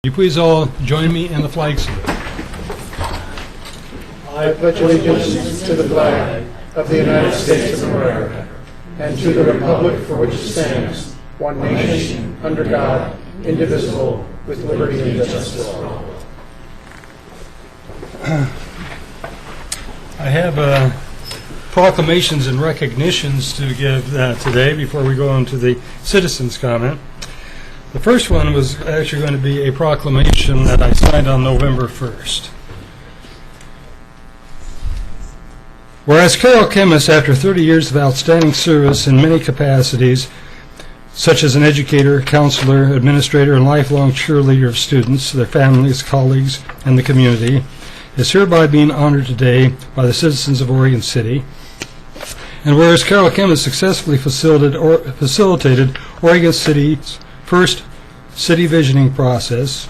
You please all join me in the flag salute. I pledge allegiance to the flag of the United States of America and to the republic for which it stands, one nation, under God, indivisible, with liberty and justice for all. I have proclamations and recognitions to give today before we go on to the citizens' comment. The first one was actually going to be a proclamation that I signed on November 1st. Whereas Carroll Chemist, after 30 years of outstanding service in many capacities, such as an educator, counselor, administrator, and lifelong cheerleader of students, their families, colleagues, and the community, is hereby being honored today by the citizens of Oregon City. And whereas Carroll Chemist successfully facilitated Oregon City's first city visioning process,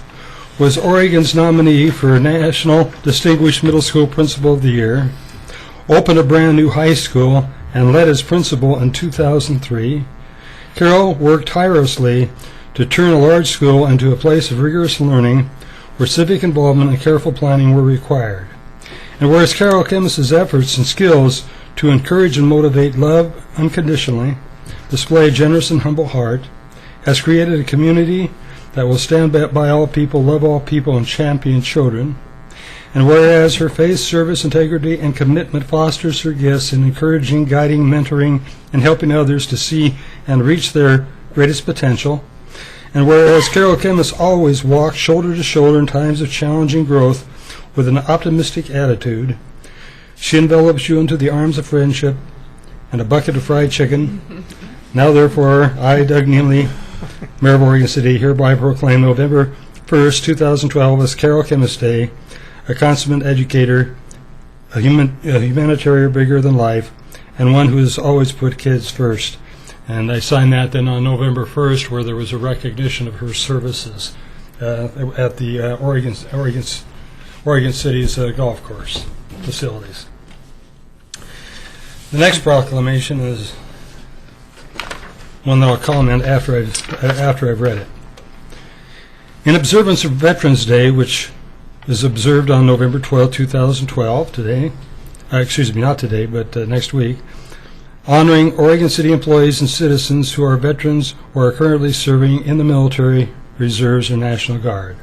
was Oregon's nominee for National Distinguished Middle School Principal of the Year, opened a brand new high school, and led as principal in 2003, Carroll worked tirelessly to turn a large school into a place of rigorous learning where civic involvement and careful planning were required. And whereas Carroll Chemist's efforts and skills to encourage and motivate love unconditionally, display a generous and humble heart, has created a community that will stand by all people, love all people, and champion children. And whereas her faith, service, integrity, and commitment fosters her gifts in encouraging, guiding, mentoring, and helping others to see and reach their greatest potential. And whereas Carroll Chemist always walks shoulder to shoulder in times of challenging growth with an optimistic attitude, she envelops you into the arms of friendship and a bucket of fried chicken. Now, therefore, I, Doug Neely, Mayor of Oregon City, hereby proclaim November 1st, 2012 as Carroll Chemist Day, a consummate educator, a humanitarian bigger than life, and one who has always put kids first. And I signed that then on November 1st, where there was a recognition of her services at the Oregon City's golf course facilities. The next proclamation is one that I'll comment after I've read it. In observance of Veterans Day, which is observed on November 12, 2012, today, not today, but next week, honoring Oregon City employees and citizens who are veterans or are currently serving in the military, reserves, or National Guard.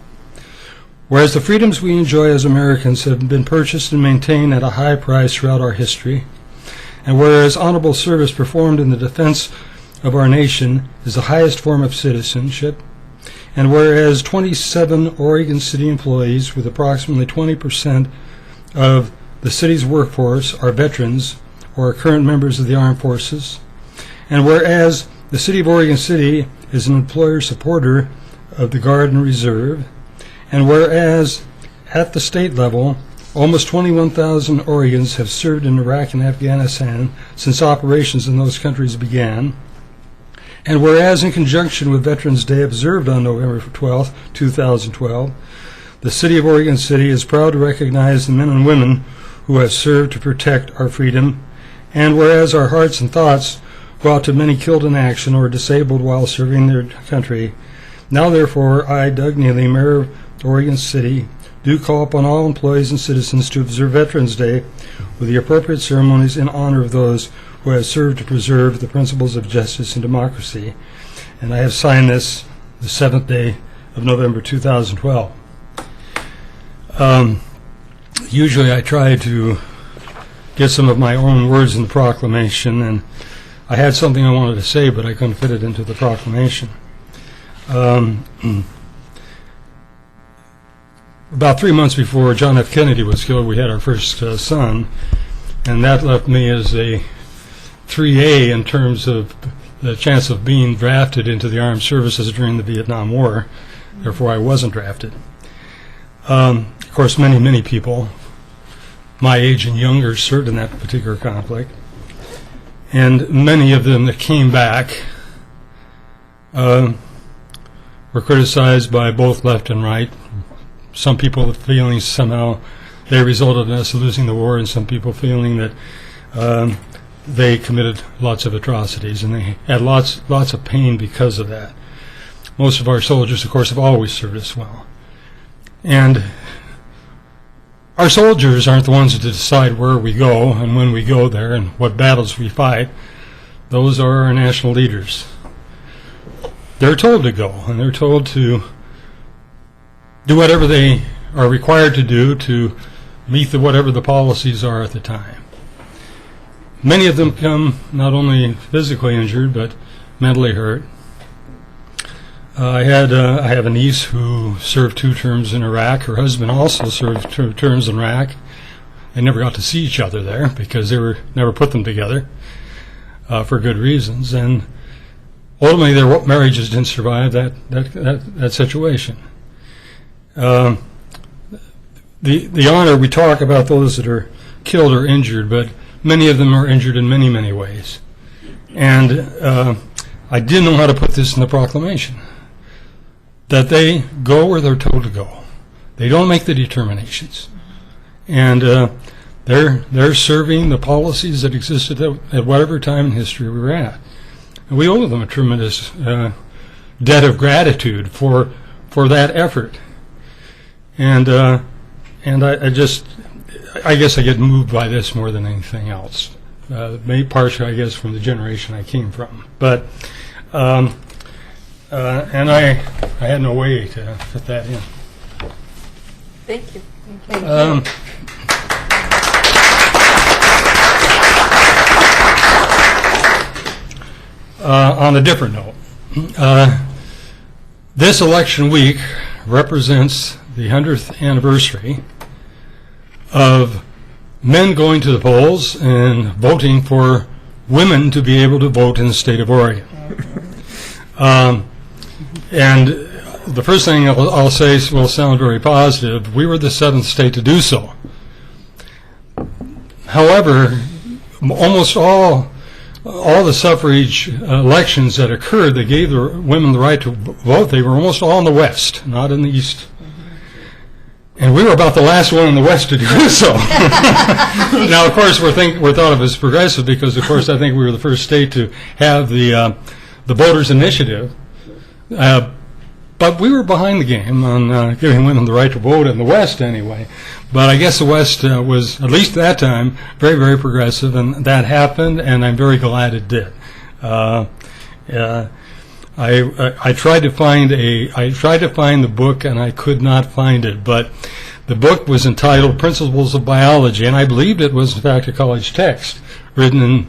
Whereas the freedoms we enjoy as Americans have been purchased and maintained at a high price throughout our history, and whereas honorable service performed in the defense of our nation is the highest form of citizenship, and whereas 27 Oregon City employees with approximately 20% of the city's workforce are veterans or are current members of the armed forces, and whereas the City of Oregon City is an employer supporter of the Guard and Reserve, and whereas at the state level, almost 21,000 Oregons have served in Iraq and Afghanistan since operations in those countries began, and whereas in conjunction with Veterans Day observed on November 12, 2012, the City of Oregon City is proud to recognize the men and women who have served to protect our freedom, and whereas our hearts and thoughts go out to many killed in action or disabled while serving their country, now therefore I, Doug Neely, Mayor of Oregon City, do call upon all employees and citizens to observe Veterans Day with the appropriate ceremonies in honor of those who have served to preserve the principles of justice and democracy. And I have signed this the 7th day of November 2012. Usually I try to get some of my own words in the proclamation, and I had something I wanted to say, but I couldn't fit it into the proclamation. About 3 months before John F. Kennedy was killed, we had our first son, and that left me as a 3A in terms of the chance of being drafted into the armed services during the Vietnam War. Therefore, I wasn't drafted. Of course, many people my age and younger served in that particular conflict, and many of them that came back were criticized by both left and right. Some people feeling somehow they resulted in us losing the war, and some people feeling that they committed lots of atrocities, and they had lots of pain because of that. Most of our soldiers, of course, have always served us well. And our soldiers aren't the ones to decide where we go and when we go there and what battles we fight. Those are our national leaders. They're told to go, and they're told to do whatever they are required to do to meet whatever the policies are at the time. Many of them come not only physically injured, but mentally hurt. I have a niece who served 2 terms in Iraq. Her husband also served 2 terms in Iraq. They never got to see each other there because they never put them together for good reasons. And ultimately, their marriages didn't survive that situation. The honor, we talk about those that are killed or injured, but many of them are injured in many, many ways. And I didn't know how to put this in the proclamation, that they go where they're told to go. They don't make the determinations. And they're serving the policies that existed at whatever time in history we were at. And we owe them a tremendous debt of gratitude for that effort. And I guess I get moved by this more than anything else. Maybe partially, I guess, from the generation I came from. But and I had no way to fit that in. Thank you. Thank you. On a different note, this election week represents the 100th anniversary of men going to the polls and voting for women to be able to vote in the state of Oregon. And the first thing I'll say will sound very positive. We were the 7th state to do so. However, almost all the suffrage elections that occurred that gave the women the right to vote, they were almost all in the West, not in the East. And we were about the last one in the West to do so. Now, of course, we're thought of as progressive because, of course, I think we were the first state to have the voters' initiative. But we were behind the game on giving women the right to vote in the West anyway. But I guess the West was, at least at that time, very, very progressive, and that happened, and I'm very glad it did. I tried to find the book, and I could not find it. But the book was entitled Principles of Biology, and I believed it was, in fact, a college text written in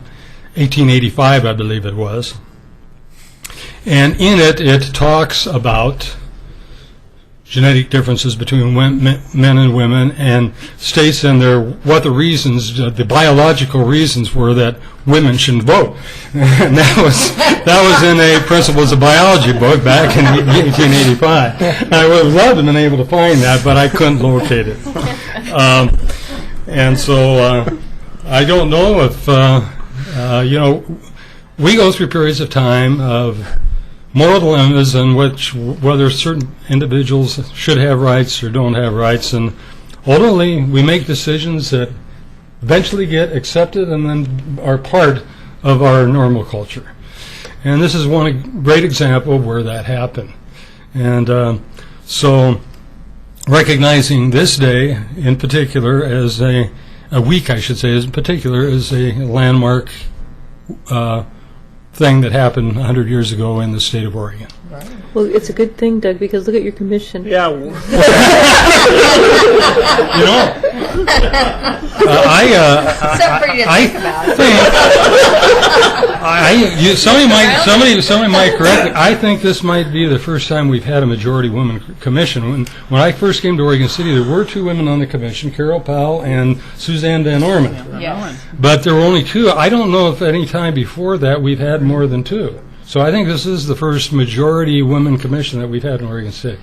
1885, I believe it was. And in it talks about genetic differences between men and women, and states in there what the reasons, the biological reasons were that women shouldn't vote. And that was in a Principles of Biology book back in 1885. And I would have loved to have been able to find that, but I couldn't locate it. And so I don't know if, we go through periods of time of moral dilemmas in which whether certain individuals should have rights or don't have rights, and ultimately we make decisions that eventually get accepted and then are part of our normal culture. And this is one great example of where that happened. And so recognizing this day in particular as a week, I should say, in particular, as a landmark thing that happened 100 years ago in the state of Oregon. Well, it's a good thing, Doug, because look at your commission. Yeah. Somebody might correct me. I think this might be the first time we've had a majority woman commission. When I first came to Oregon City, there were 2 women on the commission, Carol Powell and Suzanne Van Orman. Yes. But there were only 2. I don't know if any time before that we've had more than 2. So I think this is the first majority women commission that we've had in Oregon City.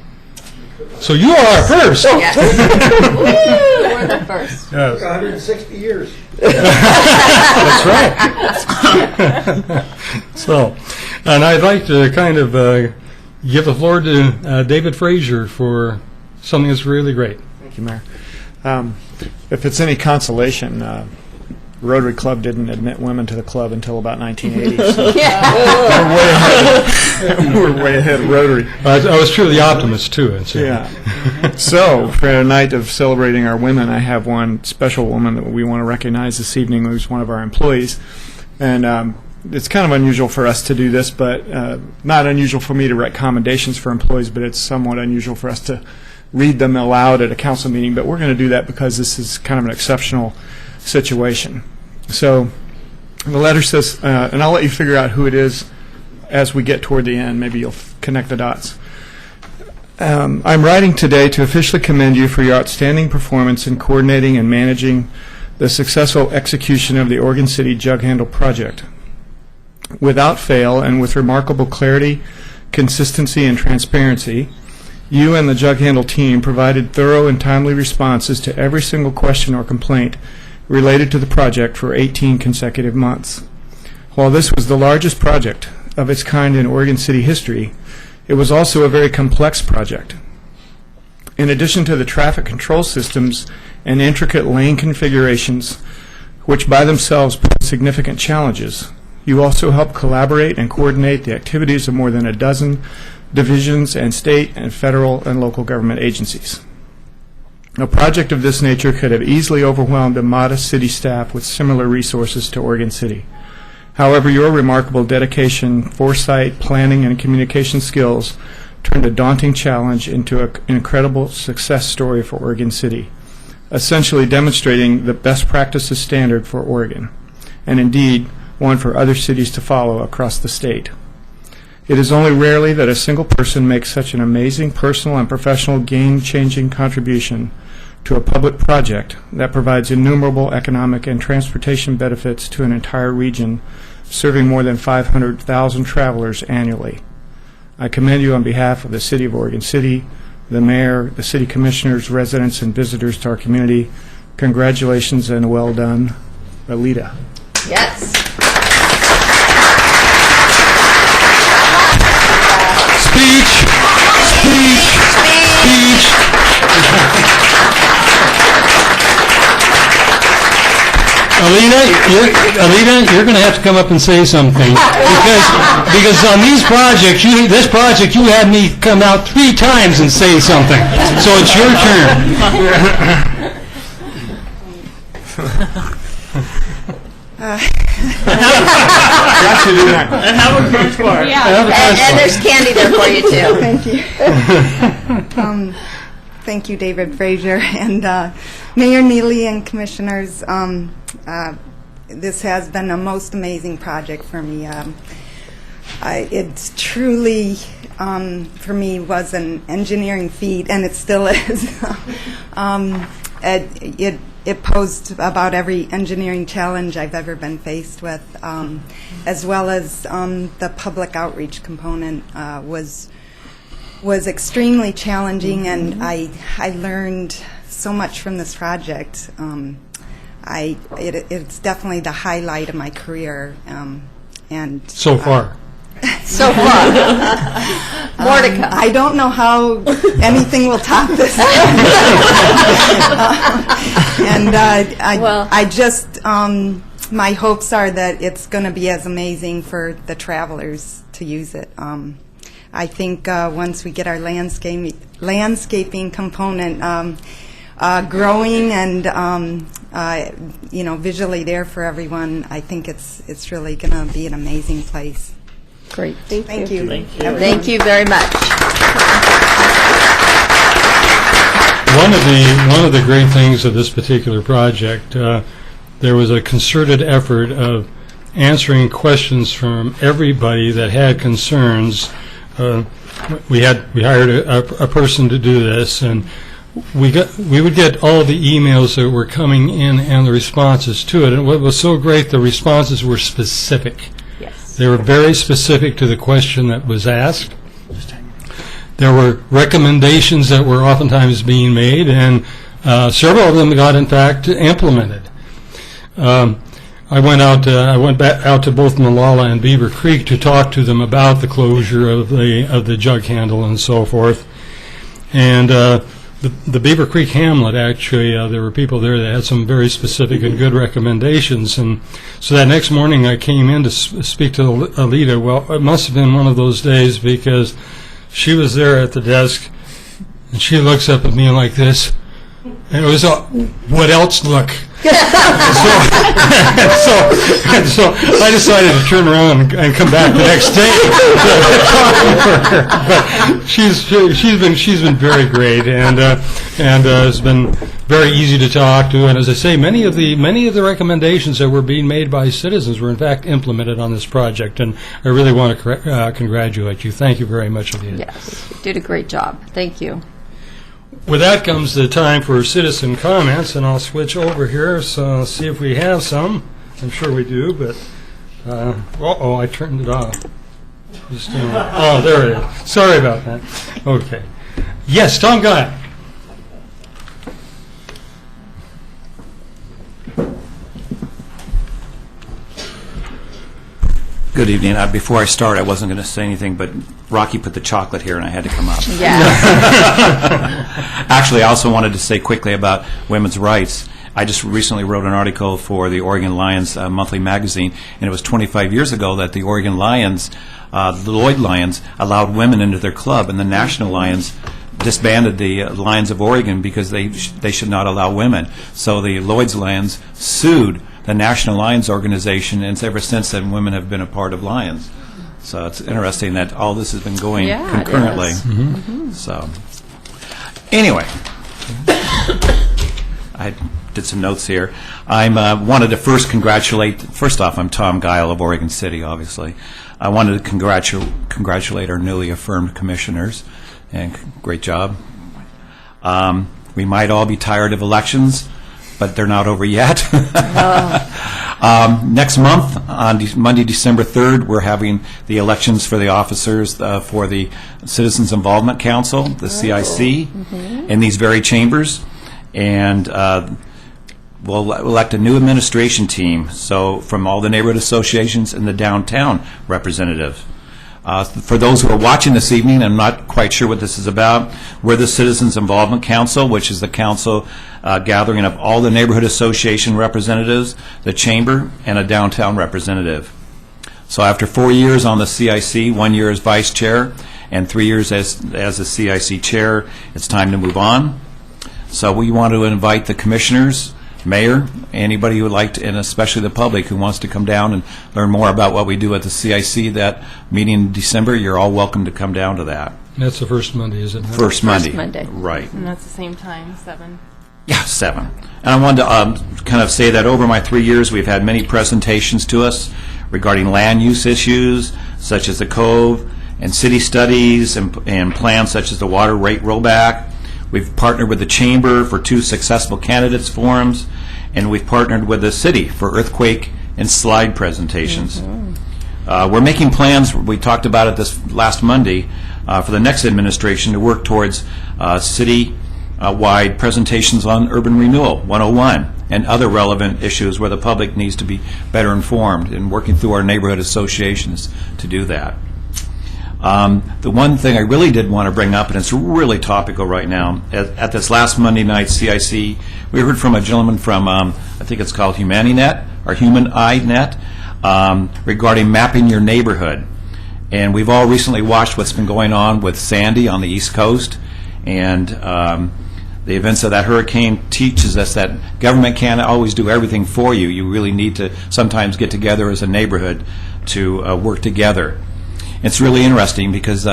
So you are our first. Yes. Woo, we're the first. Yes. 160 years. That's right. So, and I'd like to kind of give the floor to David Frazier for something that's really great. Thank you, Mayor. If it's any consolation, Rotary Club didn't admit women to the club until about 1980. So we're way ahead of Rotary. I was truly optimist, too. And so. Yeah. So, for a night of celebrating our women, I have one special woman that we want to recognize this evening, who's one of our employees. And it's kind of unusual for us to do this, but not unusual for me to write commendations for employees, but it's somewhat unusual for us to read them aloud at a council meeting. But we're going to do that because this is kind of an exceptional situation. So the letter says, and I'll let you figure out who it is as we get toward the end. Maybe you'll connect the dots. I'm writing today to officially commend you for your outstanding performance in coordinating and managing the successful execution of the Oregon City Jug Handle project. Without fail and with remarkable clarity, consistency, and transparency, you and the Jug Handle team provided thorough and timely responses to every single question or complaint related to the project for 18 consecutive months. While this was the largest project of its kind in Oregon City history, it was also a very complex project. In addition to the traffic control systems and intricate lane configurations, which by themselves pose significant challenges, you also helped collaborate and coordinate the activities of more than a dozen divisions and state and federal and local government agencies. A project of this nature could have easily overwhelmed a modest city staff with similar resources to Oregon City. However, your remarkable dedication, foresight, planning, and communication skills turned a daunting challenge into an incredible success story for Oregon City, essentially demonstrating the best practices standard for Oregon, and indeed one for other cities to follow across the state. It is only rarely that a single person makes such an amazing personal and professional game-changing contribution to a public project that provides innumerable economic and transportation benefits to an entire region, serving more than 500,000 travelers annually. I commend you on behalf of the City of Oregon City, the Mayor, the City Commissioners, residents, and visitors to our community. Congratulations and well done, Alita. Yes. Speech! Alita, you're going to have to come up and say something because on these projects, this project, you had me come out 3 times and say something. So it's your turn. And have a French bar. And there's candy there for you, too. Thank you. Thank you, David Frazier, and Mayor Neely and Commissioners. This has been a most amazing project for me. It's truly, for me, was an engineering feat, and it still is. It posed about every engineering challenge I've ever been faced with, as well as the public outreach component was extremely challenging, and I learned so much from this project. It's definitely the highlight of my career, and So far. So far. More to come. I don't know how anything will top this. I just, my hopes are that it's going to be as amazing for the travelers to use it. I think once we get our landscaping component growing and visually there for everyone, I think it's really going to be an amazing place. Great. Thank you. Thank you very much. One of the great things of this particular project, there was a concerted effort of answering questions from everybody that had concerns. We hired a person to do this, and we would get all the emails that were coming in and the responses to it. And what was so great, the responses were specific. Yes. They were very specific to the question that was asked. There were recommendations that were oftentimes being made, and several of them got, in fact, implemented. I went back out to both Molalla and Beaver Creek to talk to them about the closure of the jug handle and so forth. And the Beaver Creek Hamlet, actually, there were people there that had some very specific and good recommendations. And so that next morning I came in to speak to Alita. Well, it must have been one of those days because she was there at the desk and she looks up at me like this. And it was, what else look? So I decided to turn around and come back the next day to talk to her. But she's been very great and has been very easy to talk to. And as I say, many of the recommendations that were being made by citizens were in fact implemented on this project. And I really want to congratulate you. Thank you very much, Alita. Yes, you did a great job. Thank you. With that comes the time for citizen comments, and I'll switch over here, so see if we have some. I'm sure we do, but, I turned it off. Oh, there it is. Sorry about that. Okay. Yes, Tom Guy. Good evening. Before I start, I wasn't going to say anything, but Rocky put the chocolate here, and I had to come up. Yeah. Actually, I also wanted to say quickly about women's rights. I just recently wrote an article for the Oregon Lions monthly magazine, and it was 25 years ago that the Oregon Lions, the Lloyd Lions, allowed women into their club, and the National Lions disbanded the Lions of Oregon because they should not allow women. So the Lloyd's Lions sued the National Lions Organization, and ever since then, women have been a part of Lions. So it's interesting that all this has been going concurrently. It is. Mm-hmm. So, anyway, I did some notes here. I wanted to first off, I'm Tom Guile of Oregon City, obviously. I wanted to congratulate our newly affirmed commissioners, and great job. We might all be tired of elections, but they're not over yet. Next month, on Monday, December 3rd, we're having the elections for the officers for the Citizens Involvement Council, the CIC, in these very chambers. And we'll elect a new administration team, so from all the neighborhood associations and the downtown representatives. For those who are watching this evening, I'm not quite sure what this is about. We're the Citizens Involvement Council, which is the council gathering of all the neighborhood association representatives, the chamber, and a downtown representative. So after 4 years on the CIC, 1 year as vice chair, and 3 years as the CIC chair, it's time to move on. So we want to invite the commissioners, mayor, anybody who would like to, and especially the public who wants to come down and learn more about what we do at the CIC. That meeting in December, you're all welcome to come down to that. That's the first Monday, is it not? First Monday. Monday. Right. And that's the same time, 7. Yeah, 7. And I wanted to kind of say that over my 3 years, we've had many presentations to us regarding land use issues, such as the Cove, and city studies, and plans such as the water rate rollback. We've partnered with the Chamber for 2 successful candidates forums, and we've partnered with the city for earthquake and slide presentations. We're making plans, we talked about it this last Monday, for the next administration to work towards city-wide presentations on urban renewal 101 and other relevant issues where the public needs to be better informed, and working through our neighborhood associations to do that. The one thing I really did want to bring up, and it's really topical right now, at this last Monday night CIC, we heard from a gentleman from, I think it's called HumaniNet, or HumanEyeNet, regarding mapping your neighborhood. And we've all recently watched what's been going on with Sandy on the East Coast, and the events of that hurricane teaches us that government can't always do everything for you. You really need to sometimes get together as a neighborhood to work together. It's really interesting because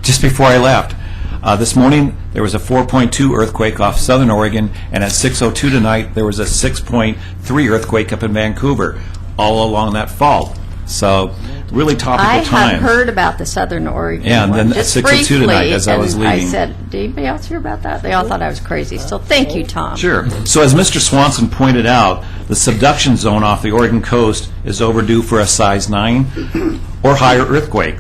just before I left, this morning there was a 4.2 earthquake off Southern Oregon, and at 6:02 tonight there was a 6.3 earthquake up in Vancouver, all along that fault. So really topical I times. had heard about the Southern Oregon Yeah, and one, then at just 6:02 tonight briefly, as I was and leaving. I said, did anybody else hear about that? They all thought I was crazy. So thank you, Tom. Sure. So as Mr. Swanson pointed out, the subduction zone off the Oregon coast is overdue for a size 9 or higher earthquake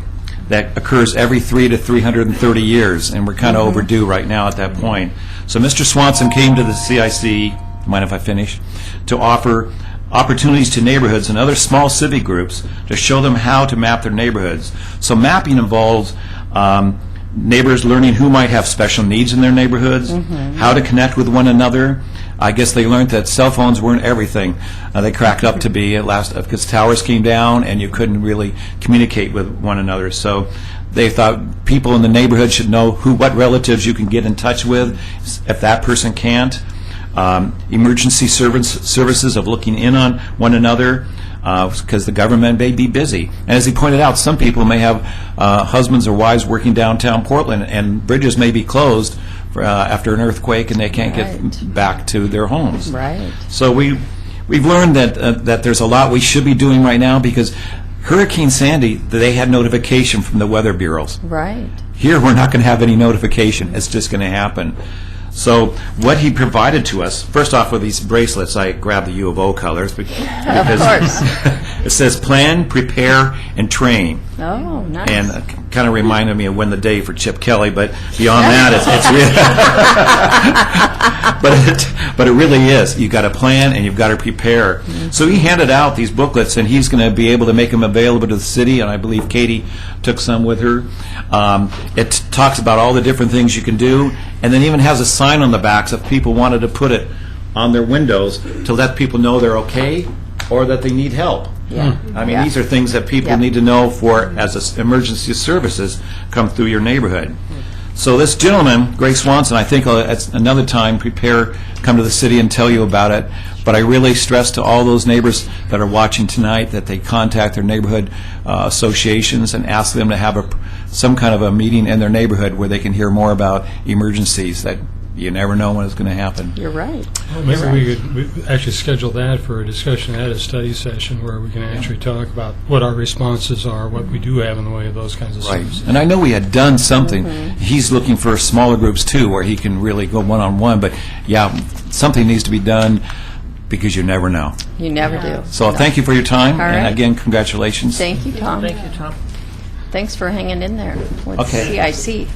that occurs every 3 to 330 years, and we're kind of overdue right now at that point. So Mr. Swanson came to the CIC, mind if I finish, to offer opportunities to neighborhoods and other small civic groups to show them how to map their neighborhoods. So mapping involves neighbors learning who might have special needs in their neighborhoods, how to connect with one another. I guess they learned that cell phones weren't everything. They cracked up to be at last because towers came down and you couldn't really communicate with one another. So they thought people in the neighborhood should know what relatives you can get in touch with if that person can't. Emergency services of looking in on one another because the government may be busy. And as he pointed out, some people may have husbands or wives working downtown Portland, and bridges may be closed after an earthquake, and they can't get back to their homes. Right. So we've learned that there's a lot we should be doing right now because Hurricane Sandy, they had notification from the weather bureaus. Right. Here, we're not going to have any notification. It's just going to happen. So what he provided to us, first off with these bracelets, I grabbed the U of O colors because course. it says plan, prepare, and train. Oh, nice. And kind of reminded me of Win the Day for Chip Kelly, but beyond that, it's really, but it really is. You've got to plan and you've got to prepare. So he handed out these booklets, and he's going to be able to make them available to the city, and I believe Katie took some with her. It talks about all the different things you can do, and then even has a sign on the backs if people wanted to put it on their windows to let people know they're okay or that they need help. Yeah. I mean, these are things that people need to know for as emergency services come through your neighborhood. So this gentleman, Greg Swanson, I think at another time come to the city and tell you about it. But I really stress to all those neighbors that are watching tonight that they contact their neighborhood associations and ask them to have some kind of a meeting in their neighborhood where they can hear more about emergencies that you never know when it's going to happen. You're right. Well, maybe we could actually schedule that for a discussion at a study session where we can actually talk about what our responses are, what we do have in the way of those kinds of services. And I know we had done something. He's looking for smaller groups, too, where he can really go one-on-one. But, yeah, something needs to be done because you never know. You never do. So thank you for your time. All And, right. again, congratulations. Thank you, Tom. Thank you, Tom. Thanks for hanging in there with Okay. CIC.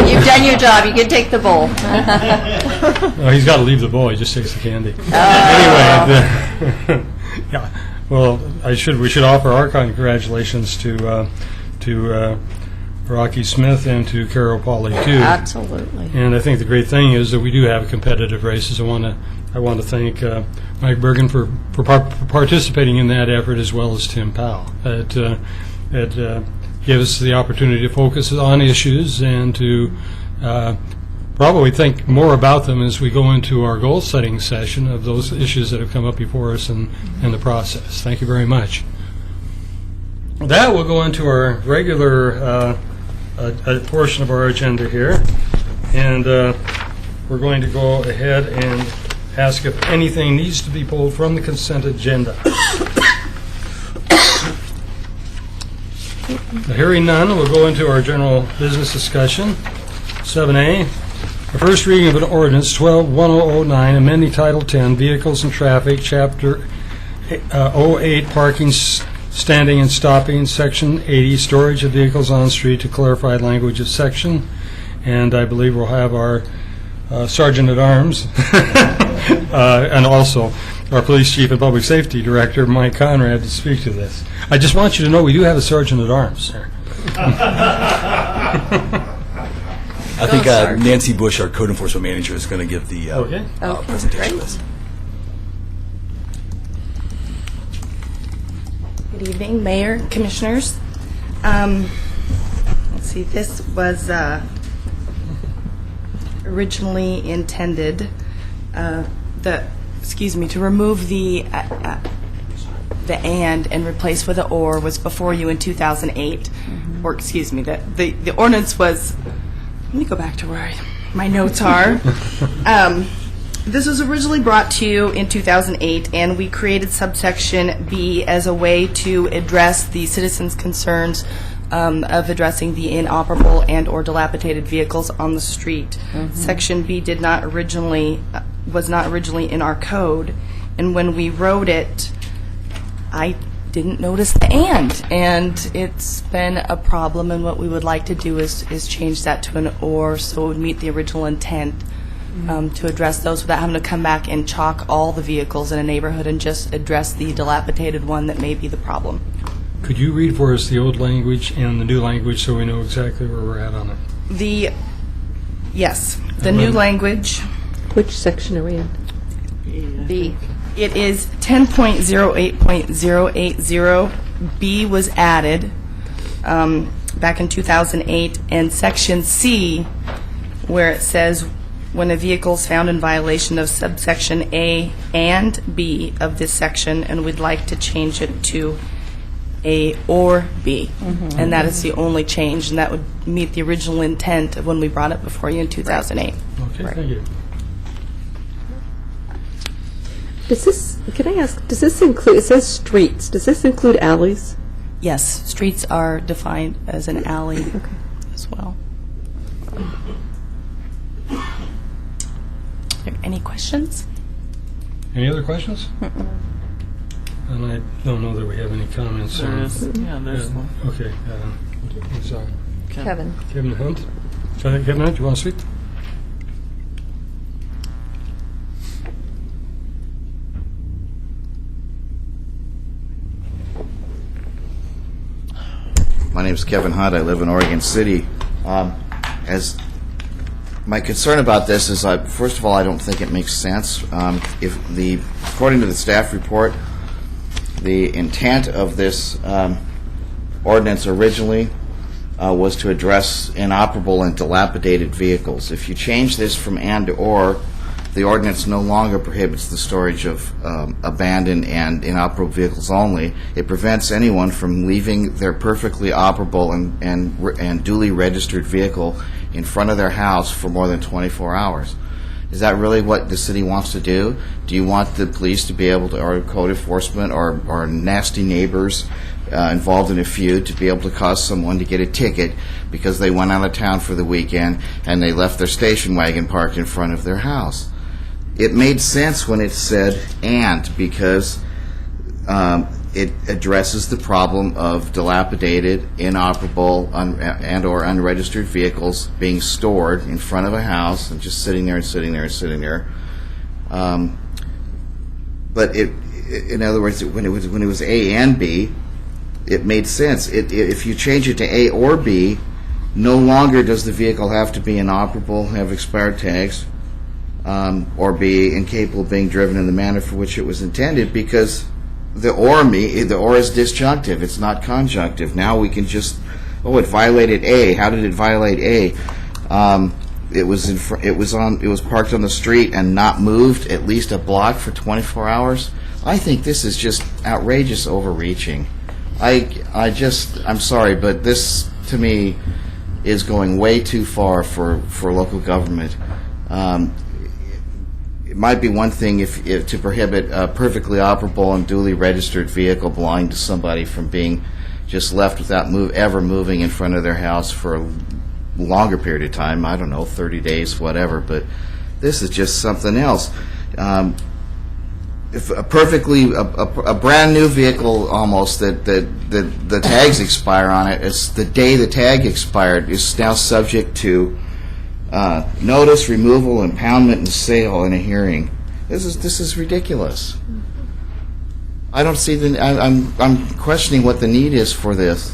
You've done your job. You can take the bowl. Oh, he's got to leave the bowl. He just takes the candy. Anyway, yeah. Well, we should offer our congratulations to Rocky Smith and to Carol Pauley too. Absolutely. And I think the great thing is that we do have competitive races. I want to thank Mike Bergen for participating in that effort, as well as Tim Powell. It gives us the opportunity to focus on issues and to probably think more about them as we go into our goal-setting session of those issues that have come up before us in the process. Thank you very much. With that, we'll go into our regular a portion of our agenda here, and we're going to go ahead and ask if anything needs to be pulled from the consent agenda. Hearing none, we'll go into our general business discussion. 7A, the first reading of an ordinance 12-1009, amending Title 10, Vehicles and Traffic, Chapter 08, Parking, Standing and Stopping, Section 80, Storage of Vehicles on Street, to clarify language of section. And I believe we'll have our Sergeant at Arms and also our Police Chief and Public Safety Director, Mike Conrad, to speak to this. I just want you to know we do have a Sergeant at Arms, sir. I think Nancy Bush, our code enforcement manager, is going to give the presentation of this. Good evening, Mayor, Commissioners. Let's see, this was originally intended to remove the and replace with the or was before you in 2008. Or excuse me, the ordinance was, let me go back to where my notes are. This was originally brought to you in 2008, and we created subsection B as a way to address the citizens' concerns of addressing the inoperable and or dilapidated vehicles on the street. Section B was not originally in our code, and when we wrote it, I didn't notice the and it's been a problem, and what we would like to do is change that to an or, so it would meet the original intent. To address those without having to come back and chalk all the vehicles in a neighborhood and just address the dilapidated one that may be the problem. Could you read for us the old language and the new language so we know exactly where we're at on it? Yes, the new language, Which section are we in? B. it is 10.08.080. B was added back in 2008, and Section C, where it says, when a vehicle is found in violation of subsection A and B of this section, and we'd like to change it to A or B. And that is the only change, and that would meet the original intent of when we brought it before you in 2008. Okay, thank you. Does this, can I ask, does this include, it says streets, does this include alleys? Yes, streets are defined as an alley as well. Are there any questions? Any other questions? And I don't know that we have any comments. There's one. Okay. Who's, Kevin. Kevin Hunt? Kevin Hunt, you want to speak? My name is Kevin Hunt. I live in Oregon City. As my concern about this is, first of all, I don't think it makes sense. According to the staff report, the intent of this ordinance originally was to address inoperable and dilapidated vehicles. If you change this from and to or, the ordinance no longer prohibits the storage of abandoned and inoperable vehicles only. It prevents anyone from leaving their perfectly operable and duly registered vehicle in front of their house for more than 24 hours. Is that really what the city wants to do? Do you want the police to be able to, or code enforcement, or nasty neighbors involved in a feud to be able to cause someone to get a ticket because they went out of town for the weekend and they left their station wagon parked in front of their house? It made sense when it said "and" because it addresses the problem of dilapidated, inoperable, and or unregistered vehicles being stored in front of a house and just sitting there and sitting there and sitting there. But in other words, when it was A and B, it made sense. If you change it to A or B, no longer does the vehicle have to be inoperable, have expired tags, or be incapable of being driven in the manner for which it was intended, because the or is disjunctive. It's not conjunctive. Now we can just, it violated A. How did it violate A? It was parked on the street and not moved at least a block for 24 hours. I think this is just outrageous overreaching. I'm sorry, but this to me is going way too far for local government. It might be one thing if to prohibit a perfectly operable and duly registered vehicle belonging to somebody from being just left without ever moving in front of their house for a longer period of time, I don't know, 30 days, whatever, but this is just something else. If a brand new vehicle almost that the tags expire on it, it's the day the tag expired, is now subject to notice, removal, impoundment, and sale in a hearing. This is ridiculous. I don't see I'm questioning what the need is for this.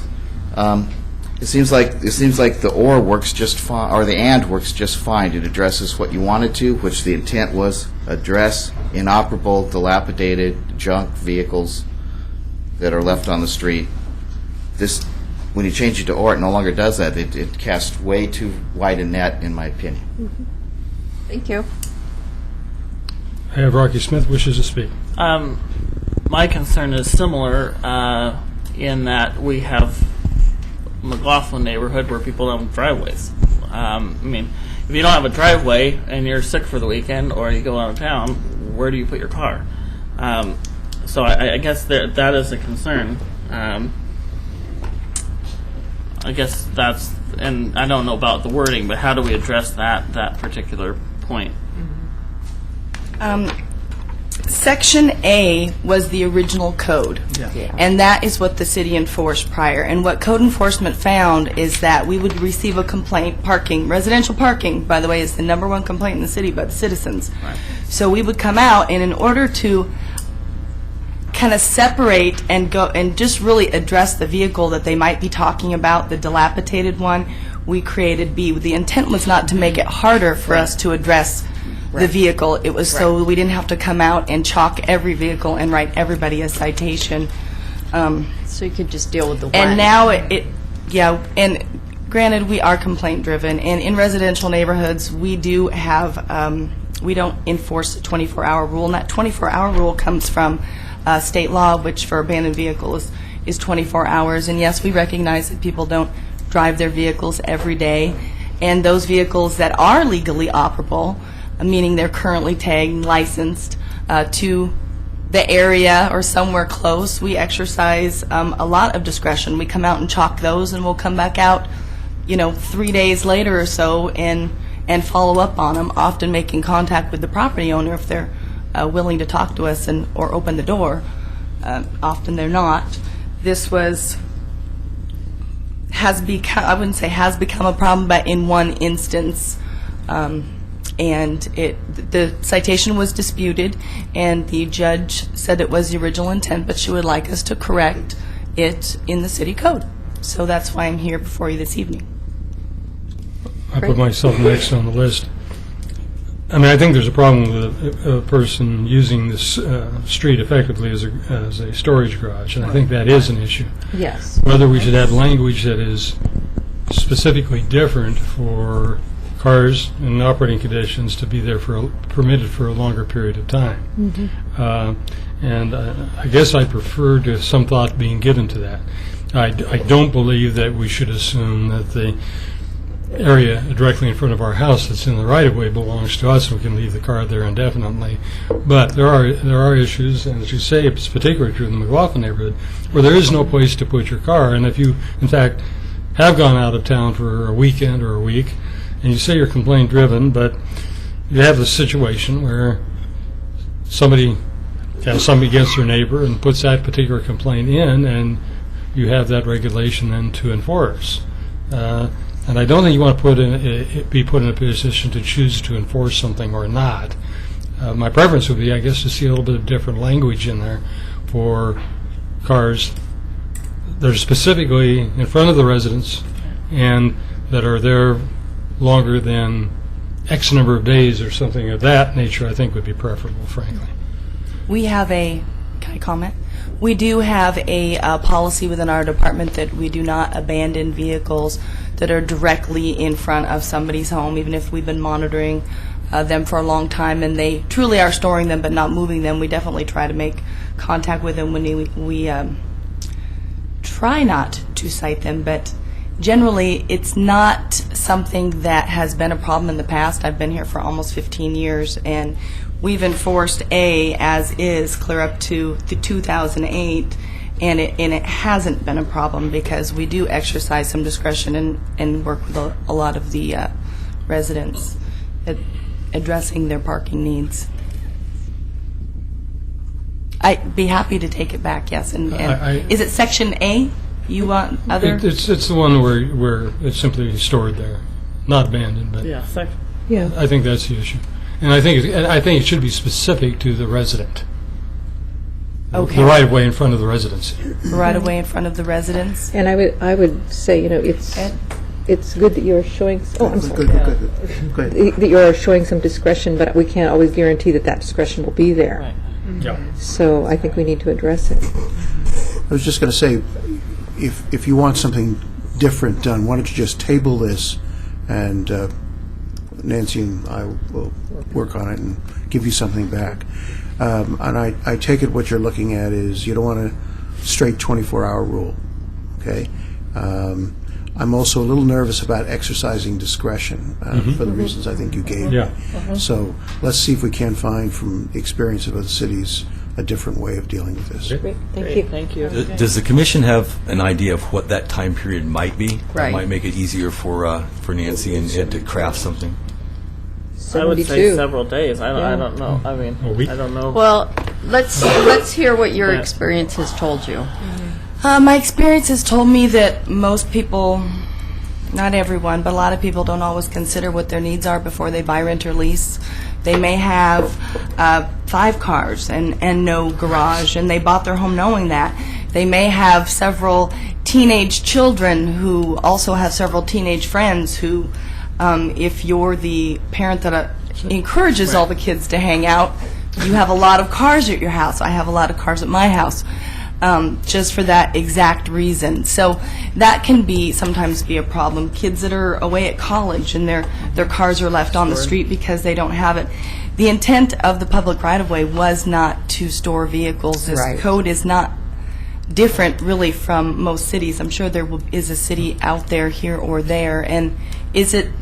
It seems like the or works just fine, or the and works just fine. It addresses what you wanted to, which the intent was address inoperable, dilapidated, junk vehicles that are left on the street. This, when you change it to or, it no longer does that. It casts way too wide a net, in my opinion. Thank you. I have Rocky Smith wishes to speak. My concern is similar in that we have McLaughlin neighborhood where people don't have driveways. I mean, if you don't have a driveway and you're sick for the weekend or you go out of town, where do you put your car? So I guess that is a concern. I guess that's, and I don't know about the wording, but how do we address that particular point? Section A was the original code, and that is what the city enforced prior. And what code enforcement found is that we would receive a complaint, residential parking, by the way, is the #1 complaint in the city by the citizens. Right. So we would come out, and in order to kind of separate and go and just really address the vehicle that they might be talking about, the dilapidated one, we created B. The intent was not to make it harder for us to address the vehicle. It was so we didn't have to come out and chalk every vehicle and write everybody a citation. So you could just deal with the one. And now and granted, we are complaint driven, and in residential neighborhoods, we do have, we don't enforce the 24-hour rule, and that 24-hour rule comes from state law, which for abandoned vehicles is 24 hours. And yes, we recognize that people don't drive their vehicles every day, and those vehicles that are legally operable, meaning they're currently tagged and licensed to the area or somewhere close, we exercise a lot of discretion. We come out and chalk those, and we'll come back out, 3 days later or so and follow up on them, often making contact with the property owner if they're willing to talk to us or open the door. Often they're not. This has become, I wouldn't say has become a problem, but in one instance, and the citation was disputed, and the judge said it was the original intent, but she would like us to correct it in the city code. So that's why I'm here before you this evening. I put myself next on the list. I think there's a problem with a person using this street effectively as a storage garage, and I think that is an issue. Yes. Whether we should have language that is specifically different for cars in operating conditions to be there permitted for a longer period of time. And I guess I prefer to some thought being given to that. I don't believe that we should assume that the area directly in front of our house that's in the right-of-way belongs to us, and we can leave the car there indefinitely. But there are issues, and as you say, it's particularly true in the McLaughlin neighborhood, where there is no place to put your car. And if you, in fact, have gone out of town for a weekend or a week, and you say you're complaint-driven, but you have the situation where somebody has something against their neighbor and puts that particular complaint in, and you have that regulation then to enforce. And I don't think you want to be put in a position to choose to enforce something or not. My preference would be, I guess, to see a little bit of different language in there for cars that are specifically in front of the residence and that are there longer than X number of days or something of that nature. I think would be preferable, frankly. We have can I comment? We do have a policy within our department that we do not abandon vehicles that are directly in front of somebody's home, even if we've been monitoring them for a long time and they truly are storing them but not moving them. We definitely try to make contact with them when we try not to cite them, but generally it's not something that has been a problem in the past. I've been here for almost 15 years, and we've enforced A as is clear up to the 2008, and it hasn't been a problem because we do exercise some discretion and work with a lot of the residents at addressing their parking needs. I'd be happy to take it back, yes. And is it Section A? You want other? It's the one where it's simply stored there, not abandoned. But Yeah. I think that's the issue. And I think it should be specific to the resident. Okay. The right of way in front of the residence. Right away in front of the residents. And I would say, it's good that you're showing. Oh, I'm sorry. Go ahead. That you're showing some discretion, but we can't always guarantee that discretion will be there. Right. Yeah. So I think we need to address it. I was just going to say, if you want something different done, why don't you just table this, and Nancy and I will work on it and give you something back. And I take it what you're looking at is you don't want a straight 24-hour rule, okay? I'm also a little nervous about exercising discretion for the reasons I think you gave Yeah. me. So let's see if we can find from the experience of other cities a different way of dealing with this. Great, thank you. Thank you. Does the commission have an idea of what that time period might be? That Right. might make it easier for Nancy and Ed to craft something. I would say 72. several days. I don't know. I mean, A week? I don't know. Well, let's hear what your experience has told you. My experience has told me that most people not everyone, but a lot of people don't always consider what their needs are before they buy, rent, or lease. They may have 5 cars and no garage, and they bought their home knowing that. They may have several teenage children who also have several teenage friends who, if you're the parent that encourages all the kids to hang out, you have a lot of cars at your house. I have a lot of cars at my house. Just for that exact reason. So that can sometimes be a problem. Kids that are away at college and their cars are left on the street because they don't have it. The intent of the public right-of-way was not to store vehicles. This code is not different really from most cities. I'm sure there is a city out there here or there. And is it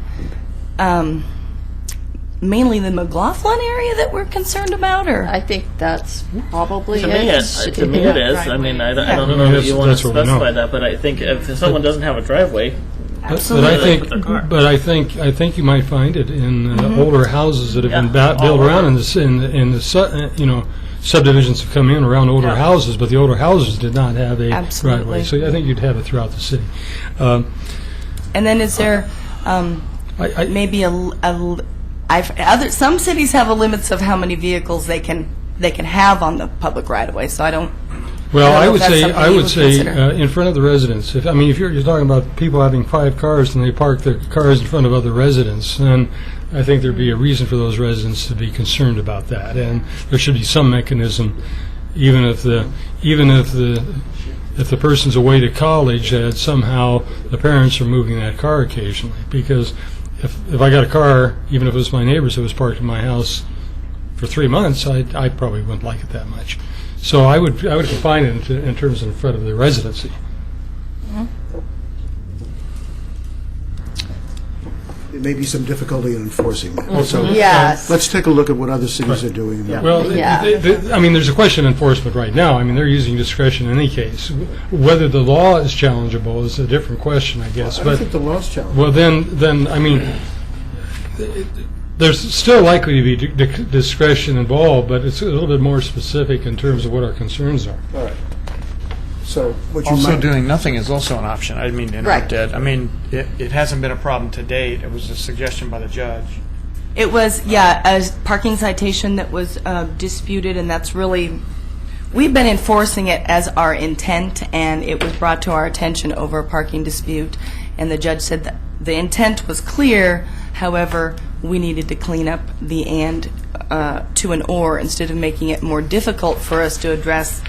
mainly the McLaughlin area that we're concerned about, or? I think that's probably To me, it is. Right. I mean, I don't know if you want to That's what we know. specify that, but I think if someone doesn't have a driveway, But I think you might find it in older houses that have been built around in the subdivisions have come in around older houses, but the older houses did not have a Absolutely. right-of-way. So I think you'd have it throughout the city. And then is there maybe some cities have a limits of how many vehicles they can have on the public right-of-way, so I don't. Well, I I don't would know if say, that's something you would consider. in front of the residence. If you're talking about people having 5 cars and they park their cars in front of other residents, then I think there'd be a reason for those residents to be concerned about that, and there should be some mechanism, even if the person's away to college, that somehow the parents are moving that car occasionally. Because if I got a car, even if it was my neighbor's, that was parked in my house for 3 months, I probably wouldn't like it that much. So I would confine it in terms of in front of the residency. There may be some difficulty in enforcing that. So Yes. let's take a look at what other cities are doing. Well, I mean, there's a question of enforcement right now. I mean, they're using discretion in any case. Whether the law is challengeable is a different question, I guess. I don't think the law's challenging. Well, then I mean, there's still likely to be discretion involved, but it's a little bit more specific in terms of what our concerns are. All right. So what you Also, might... doing nothing is also an option. I didn't mean to interrupt, Right. Ed. I mean, it hasn't been a problem to date. It was a suggestion by the judge. It was, a parking citation that was disputed, and that's really, we've been enforcing it as our intent, and it was brought to our attention over a parking dispute, and the judge said that the intent was clear, however, we needed to clean up the and to an or instead of making it more difficult for us to address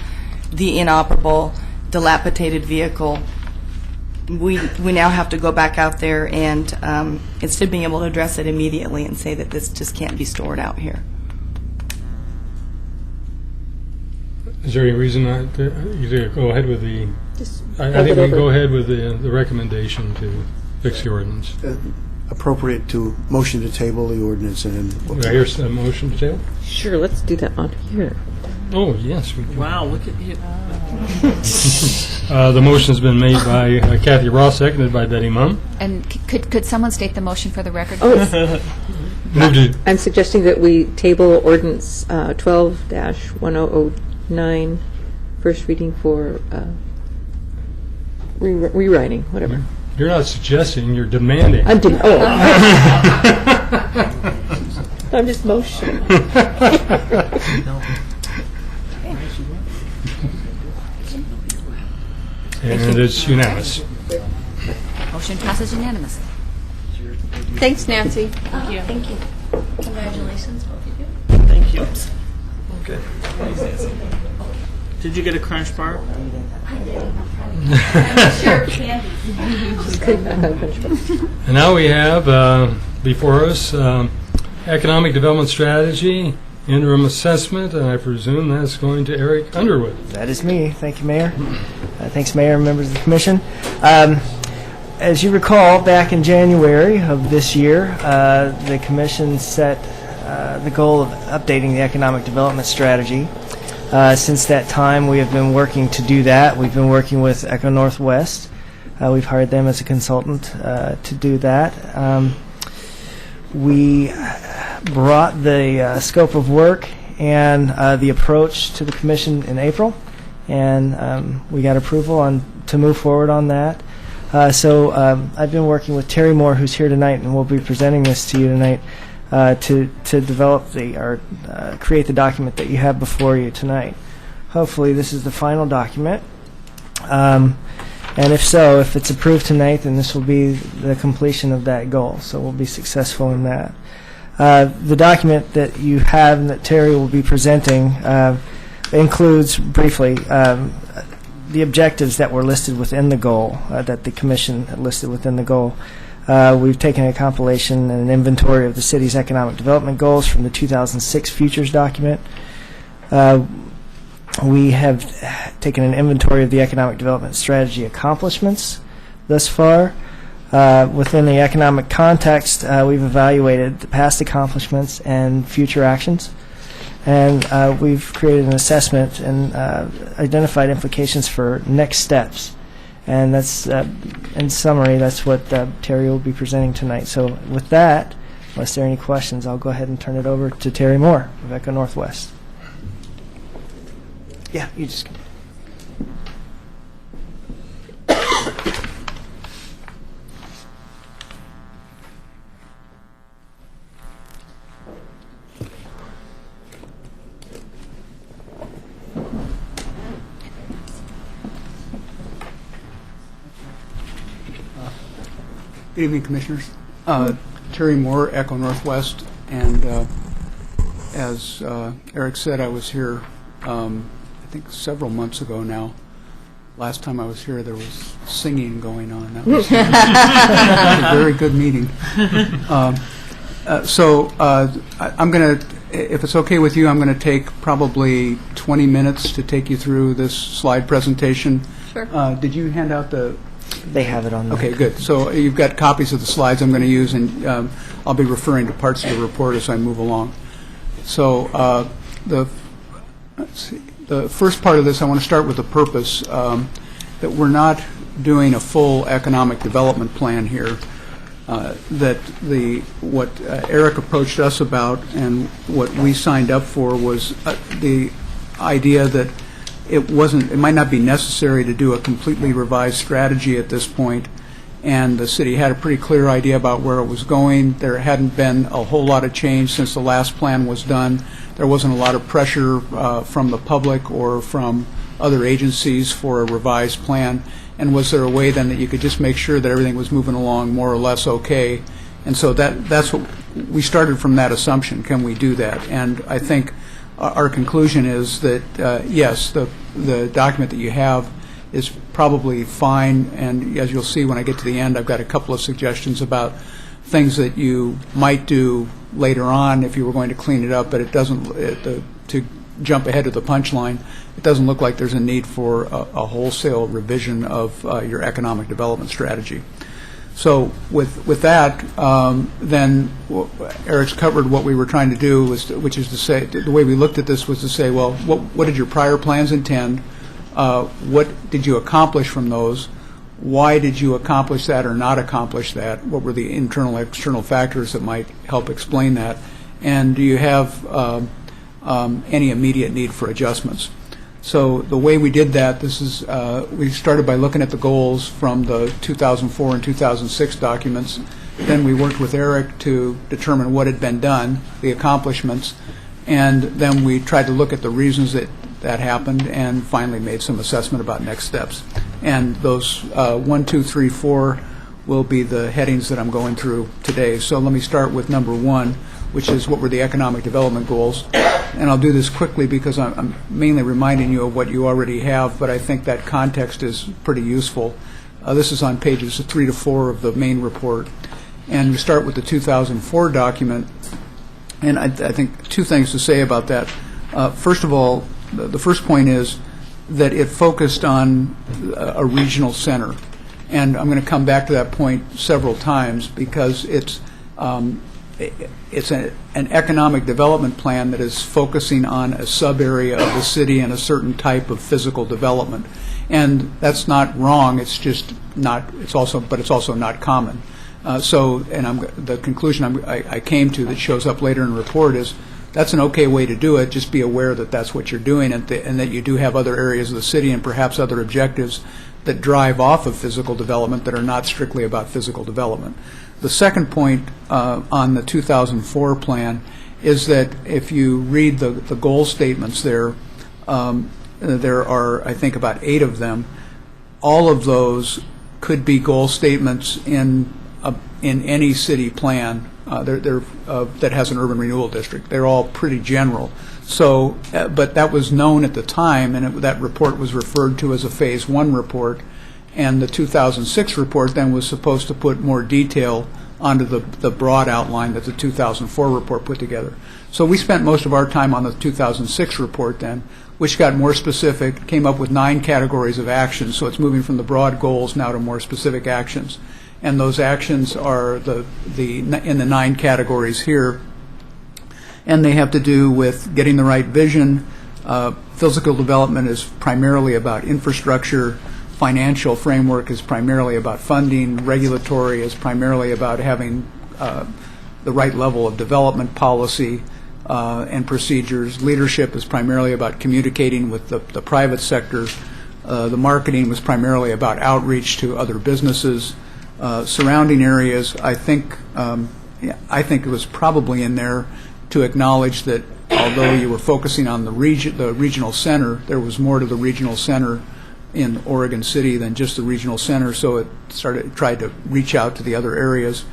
the inoperable, dilapidated vehicle. We now have to go back out there and instead of being able to address it immediately and say that this just can't be stored out here. Is there any reason to go ahead with the? I think we can go ahead with the recommendation to fix the ordinance. appropriate to motion to table the ordinance and... Do I hear a motion to table? Sure, let's do that on here. Oh, yes. We can. Wow, look at you. The motion's been made by Kathy Ross, seconded by Betty Mum. And could someone state the motion for the record? Oh, Move to, I'm suggesting that we table ordinance 12-1009, first reading for rewriting, whatever. you're not suggesting, you're demanding. I'm I'm just motioning. And it's unanimous. Motion passes unanimously. Thanks, Nancy. Thank you. Congratulations, both of you. Thank you. Okay. Did you get a Crunch Bar? Sure, candy. And now we have before us economic development strategy, interim assessment, and I presume that's going to Eric Underwood. That is me. Thank you, Mayor. Thanks, Mayor and members of the Commission. As you recall, back in January of this year, the Commission set the goal of updating the economic development strategy. Since that time, we have been working to do that. We've been working with Echo Northwest. We've hired them as a consultant to do that. We brought the scope of work and the approach to the Commission in April, and we got approval to move forward on that. I've been working with Terry Moore, who's here tonight, and we'll be presenting this to you tonight to develop create the document that you have before you tonight. Hopefully, this is the final document. And if so, if it's approved tonight, then this will be the completion of that goal. So we'll be successful in that. The document that you have and that Terry will be presenting includes, briefly, the objectives that were listed within the goal, that the Commission had listed within the goal. We've taken a compilation and an inventory of the city's economic development goals from the 2006 Futures document. We have taken an inventory of the economic development strategy accomplishments thus far. Within the economic context, we've evaluated the past accomplishments and future actions. And we've created an assessment and identified implications for next steps. And that's, in summary, that's what Terry will be presenting tonight. So with that, unless there are any questions, I'll go ahead and turn it over to Terry Moore of Echo Northwest. Yeah, you just. Good evening, Commissioners. Terry Moore, Echo Northwest, and as Eric said, I was here I think several months ago now. Last time I was here, there was singing going on. That was a very good meeting. I'm going to, if it's okay with you, I'm going to take probably 20 minutes to take you through this slide presentation. Sure. Did you hand out the... They have it on there. Okay, good. So you've got copies of the slides I'm going to use, and I'll be referring to parts of the report as I move along. So let's see. The first part of this, I want to start with the purpose, that we're not doing a full economic development plan here. What Eric approached us about and what we signed up for was the idea that it might not be necessary to do a completely revised strategy at this point, and the city had a pretty clear idea about where it was going. There hadn't been a whole lot of change since the last plan was done. There wasn't a lot of pressure from the public or from other agencies for a revised plan. And was there a way then that you could just make sure that everything was moving along more or less okay? And so that's what we started from, that assumption. Can we do that? And I think our conclusion is that yes, the document that you have is probably fine. And as you'll see when I get to the end, I've got a couple of suggestions about things that you might do later on if you were going to clean it up, but it doesn't, to jump ahead of the punchline, it doesn't look like there's a need for a wholesale revision of your economic development strategy. So with that, then Eric's covered what we were trying to do, which is to say, the way we looked at this was to say, well, what did your prior plans intend? What did you accomplish from those? Why did you accomplish that or not accomplish that? What were the internal, external factors that might help explain that? And do you have any immediate need for adjustments? So the way we did that, we started by looking at the goals from the 2004 and 2006 documents. Then we worked with Eric to determine what had been done, the accomplishments, and then we tried to look at the reasons that happened, and finally made some assessment about next steps. And those 1, 2, 3, 4 will be the headings that I'm going through today. So let me start with number 1, which is what were the economic development goals. And I'll do this quickly because I'm mainly reminding you of what you already have, but I think that context is pretty useful. This is on pages 3 to 4 of the main report. And we start with the 2004 document. And I think two things to say about that. First of all, the first point is that it focused on a regional center. And I'm going to come back to that point several times because it's an economic development plan that is focusing on a sub-area of the city and a certain type of physical development. And that's not wrong, it's just not, but it's also not common. The conclusion I came to that shows up later in the report is that's an okay way to do it. Just be aware that that's what you're doing and that you do have other areas of the city and perhaps other objectives that drive off of physical development that are not strictly about physical development. The second point on the 2004 plan is that if you read the goal statements there are, I think, about 8 of them. All of those could be goal statements in any city plan that has an urban renewal district. They're all pretty general. So, but that was known at the time, and that report was referred to as a Phase 1 report, and the 2006 report then was supposed to put more detail onto the broad outline that the 2004 report put together. So we spent most of our time on the 2006 report then, which got more specific, came up with 9 categories of actions, so it's moving from the broad goals now to more specific actions. And those actions are in the 9 categories here, and they have to do with getting the right vision. Physical development is primarily about infrastructure. Financial framework is primarily about funding. Regulatory is primarily about having the right level of development policy and procedures. Leadership is primarily about communicating with the private sector. The marketing was primarily about outreach to other businesses. Surrounding areas, I think it was probably in there to acknowledge that although you were focusing on the regional center, there was more to the regional center in Oregon City than just the regional center, so it tried to reach out to the other areas.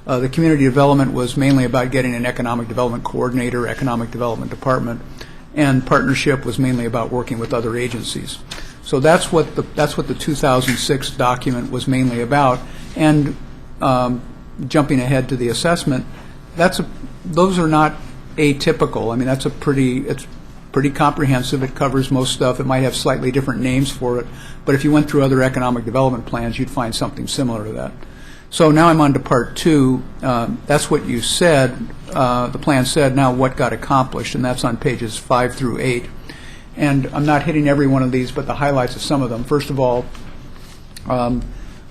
The community development was mainly about getting an economic development coordinator, economic development department, and partnership was mainly about working with other agencies. So that's what the 2006 document was mainly about. And jumping ahead to the assessment, those are not atypical. I mean, it's pretty comprehensive. It covers most stuff. It might have slightly different names for it, but if you went through other economic development plans, you'd find something similar to that. So now I'm on to part 2. That's what you said. The plan said, now what got accomplished, and that's on pages 5 through 8. And I'm not hitting every one of these, but the highlights of some of them. First of all,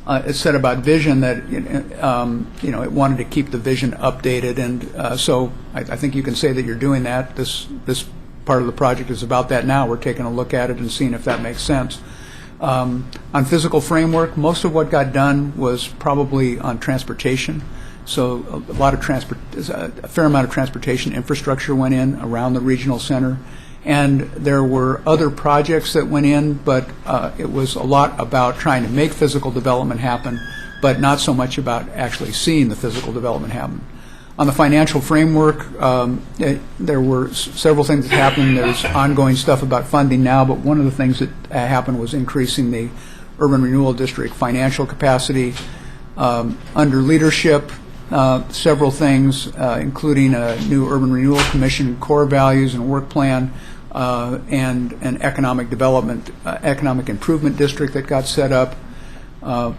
it said about vision that it wanted to keep the vision updated, and so I think you can say that you're doing that. This part of the project is about that now. We're taking a look at it and seeing if that makes sense. On physical framework, most of what got done was probably on transportation. So a fair amount of transportation infrastructure went in around the regional center. And there were other projects that went in, but it was a lot about trying to make physical development happen, but not so much about actually seeing the physical development happen. On the financial framework, there were several things that happened. There's ongoing stuff about funding now, but one of the things that happened was increasing the urban renewal district financial capacity. Under leadership, several things, including a new urban renewal commission, core values and work plan, and an economic development, economic improvement district that got set up.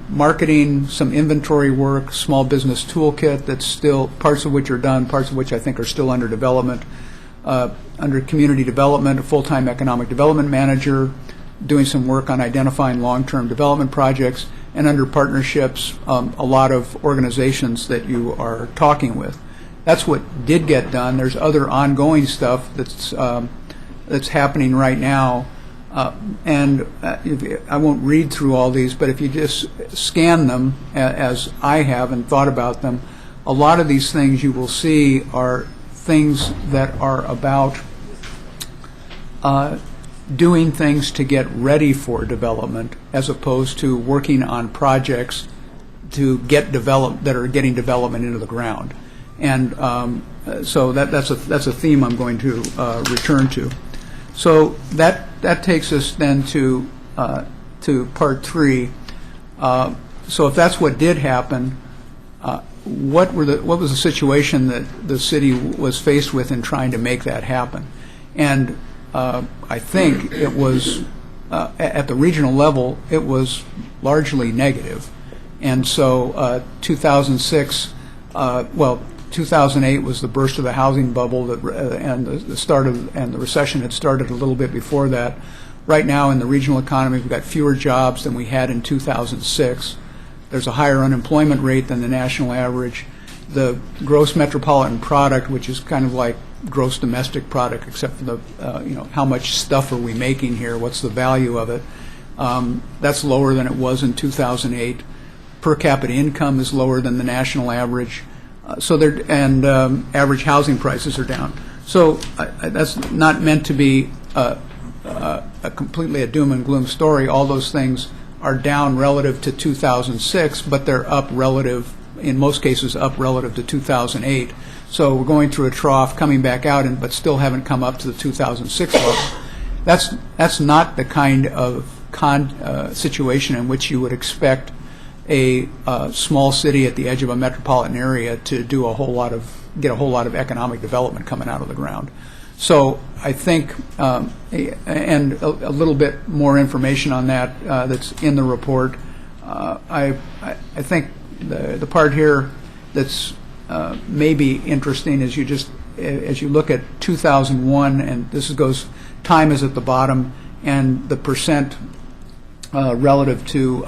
Marketing, some inventory work, small business toolkit that's still, parts of which are done, parts of which I think are still under development. Under community development, a full-time economic development manager, doing some work on identifying long-term development projects, and under partnerships, a lot of organizations that you are talking with. That's what did get done. There's other ongoing stuff that's happening right now. And I won't read through all these, but if you just scan them, as I have and thought about them, a lot of these things you will see are things that are about doing things to get ready for development, as opposed to working on projects to get that are getting development into the ground. And so that's a theme I'm going to return to. So that takes us then to part 3. So if that's what did happen, what was the situation that the city was faced with in trying to make that happen? And I think it was at the regional level, it was largely negative. And so 2008 was the burst of the housing bubble, and the recession had started a little bit before that. Right now in the regional economy, we've got fewer jobs than we had in 2006. There's a higher unemployment rate than the national average. The gross metropolitan product, which is kind of like gross domestic product, except for the how much stuff are we making here? What's the value of it? That's lower than it was in 2008. Per capita income is lower than the national average. Average housing prices are down. So that's not meant to be completely a doom and gloom story. All those things are down relative to 2006, but they're up relative, in most cases, up relative to 2008. So we're going through a trough, coming back out, but still haven't come up to the 2006 level. That's not the kind of situation in which you would expect a small city at the edge of a metropolitan area to get a whole lot of economic development coming out of the ground. So I think, and a little bit more information on that that's in the report. I think the part here that's maybe interesting is as you look at 2001, and this goes, time is at the bottom, and the percent relative to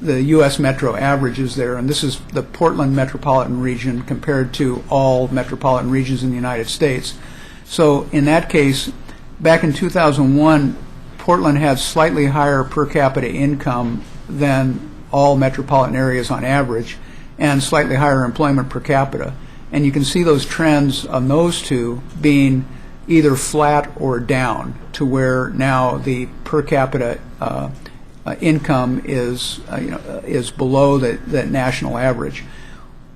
the U.S. metro average is there, and this is the Portland metropolitan region compared to all metropolitan regions in the United States. So in that case, back in 2001, Portland had slightly higher per capita income than all metropolitan areas on average, and slightly higher employment per capita. And you can see those trends on those two being either flat or down, to where now the per capita income is below the national average.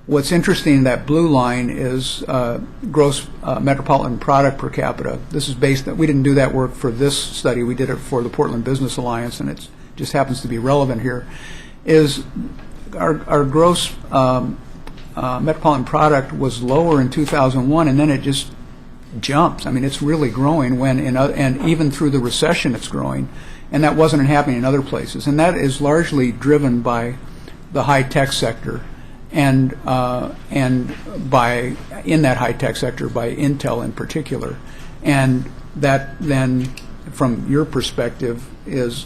What's interesting in that blue line is gross metropolitan product per capita. This is based, we didn't do that work for this study, we did it for the Portland Business Alliance, and it just happens to be relevant here, is our gross metropolitan product was lower in 2001, and then it just jumps. I mean, it's really growing and even through the recession it's growing, and that wasn't happening in other places. And that is largely driven by the high-tech sector, and by, in that high-tech sector, by Intel in particular. And that then, from your perspective, is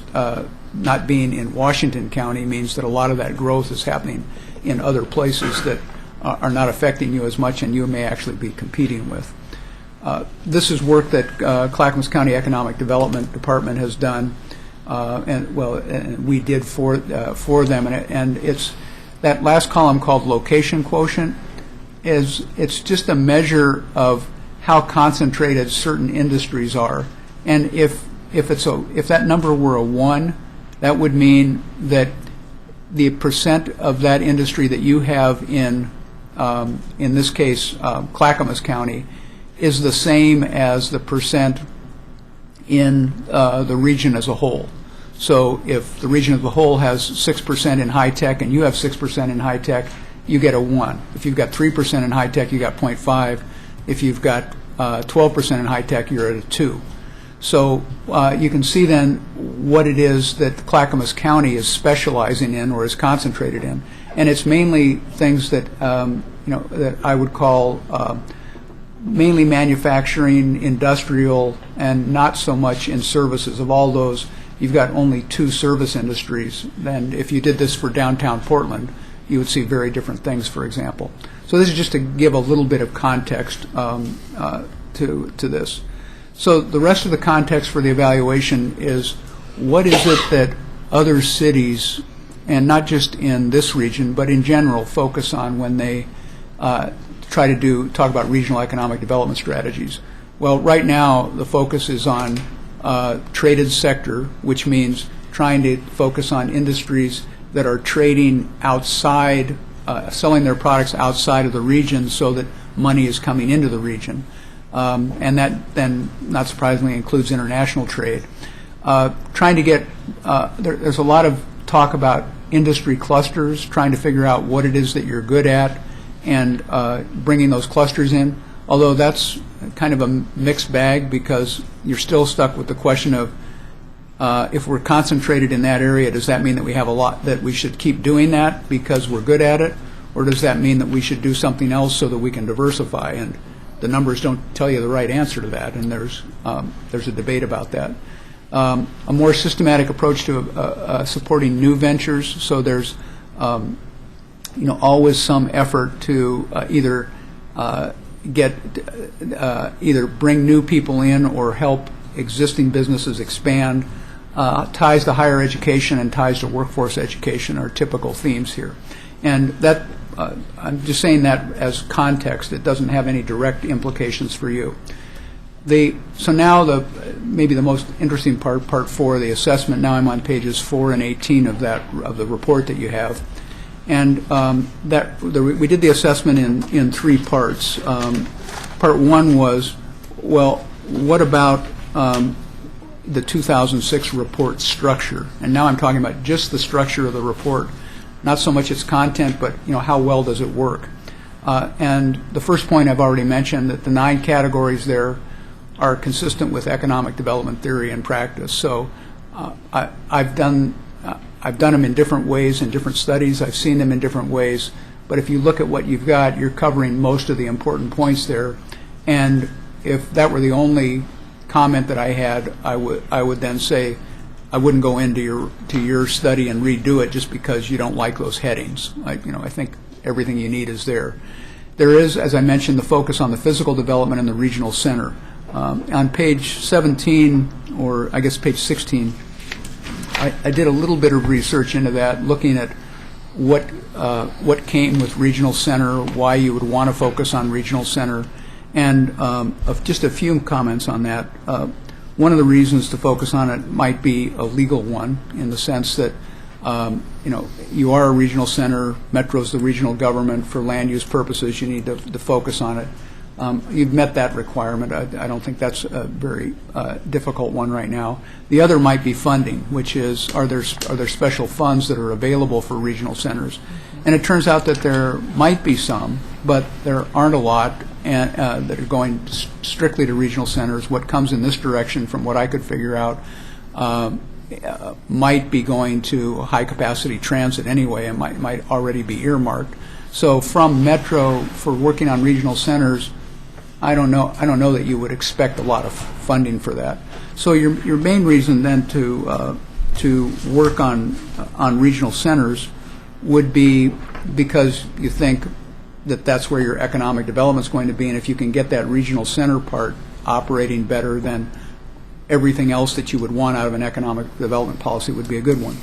not being in Washington County means that a lot of that growth is happening in other places that are not affecting you as much, and you may actually be competing with. This is work that Clackamas County Economic Development Department has done, and we did for them, and it's that last column called location quotient. It's just a measure of how concentrated certain industries are, and if that number were a 1, that would mean that the percent of that industry that you have in this case, Clackamas County, is the same as the percent in the region as a whole. So if the region as a whole has 6% in high tech and you have 6% in high tech, you get a 1. If you've got 3% in high tech, you got 0.5. If you've got 12% in high tech, you're at a 2. So you can see then what it is that Clackamas County is specializing in or is concentrated in, and it's mainly things that that I would call mainly manufacturing, industrial, and not so much in services. Of all those, you've got only 2 service industries. And if you did this for downtown Portland, you would see very different things, for example. So this is just to give a little bit of context to this. So the rest of the context for the evaluation is, what is it that other cities, and not just in this region, but in general, focus on when they try to talk about regional economic development strategies? Well, right now the focus is on traded sector, which means trying to focus on industries that are trading outside, selling their products outside of the region so that money is coming into the region. And that then, not surprisingly, includes international trade. Trying to get, there's a lot of talk about industry clusters, trying to figure out what it is that you're good at and bringing those clusters in, although that's kind of a mixed bag, because you're still stuck with the question of if we're concentrated in that area, does that mean that we have a lot, that we should keep doing that because we're good at it, or does that mean that we should do something else so that we can diversify? And the numbers don't tell you the right answer to that, and there's a debate about that. A more systematic approach to supporting new ventures, so there's always some effort to either bring new people in or help existing businesses expand. Ties to higher education and ties to workforce education are typical themes here. And that, I'm just saying that as context. It doesn't have any direct implications for you. So now maybe the most interesting part 4, the assessment. Now I'm on pages 4 and 18 of the report that you have, and we did the assessment in 3 parts. Part 1 was, well, what about the 2006 report structure? And now I'm talking about just the structure of the report, not so much its content, but how well does it work? And the first point I've already mentioned, that the 9 categories there are consistent with economic development theory and practice. So I've done them in different ways in different studies. I've seen them in different ways. But if you look at what you've got, you're covering most of the important points there. And if that were the only comment that I had, I would then say I wouldn't go into your study and redo it just because you don't like those headings. I think everything you need is there. There is, as I mentioned, the focus on the physical development in the regional center. On page 17, or I guess page 16, I did a little bit of research into that, looking at what came with regional center, why you would want to focus on regional center, and of just a few comments on that. One of the reasons to focus on it might be a legal one, in the sense that you are a regional center. Metro's the regional government. For land use purposes, you need to focus on it. You've met that requirement. I don't think that's a very difficult one right now. The other might be funding, which is, are there special funds that are available for regional centers? And it turns out that there might be some, but there aren't a lot that are going strictly to regional centers. What comes in this direction, from what I could figure out, might be going to high-capacity transit anyway, and might already be earmarked. So from Metro, for working on regional centers, I don't know that you would expect a lot of funding for that. So your main reason then to work on regional centers would be because you think that that's where your economic development is going to be, and if you can get that regional center part operating better, then everything else that you would want out of an economic development policy would be a good one.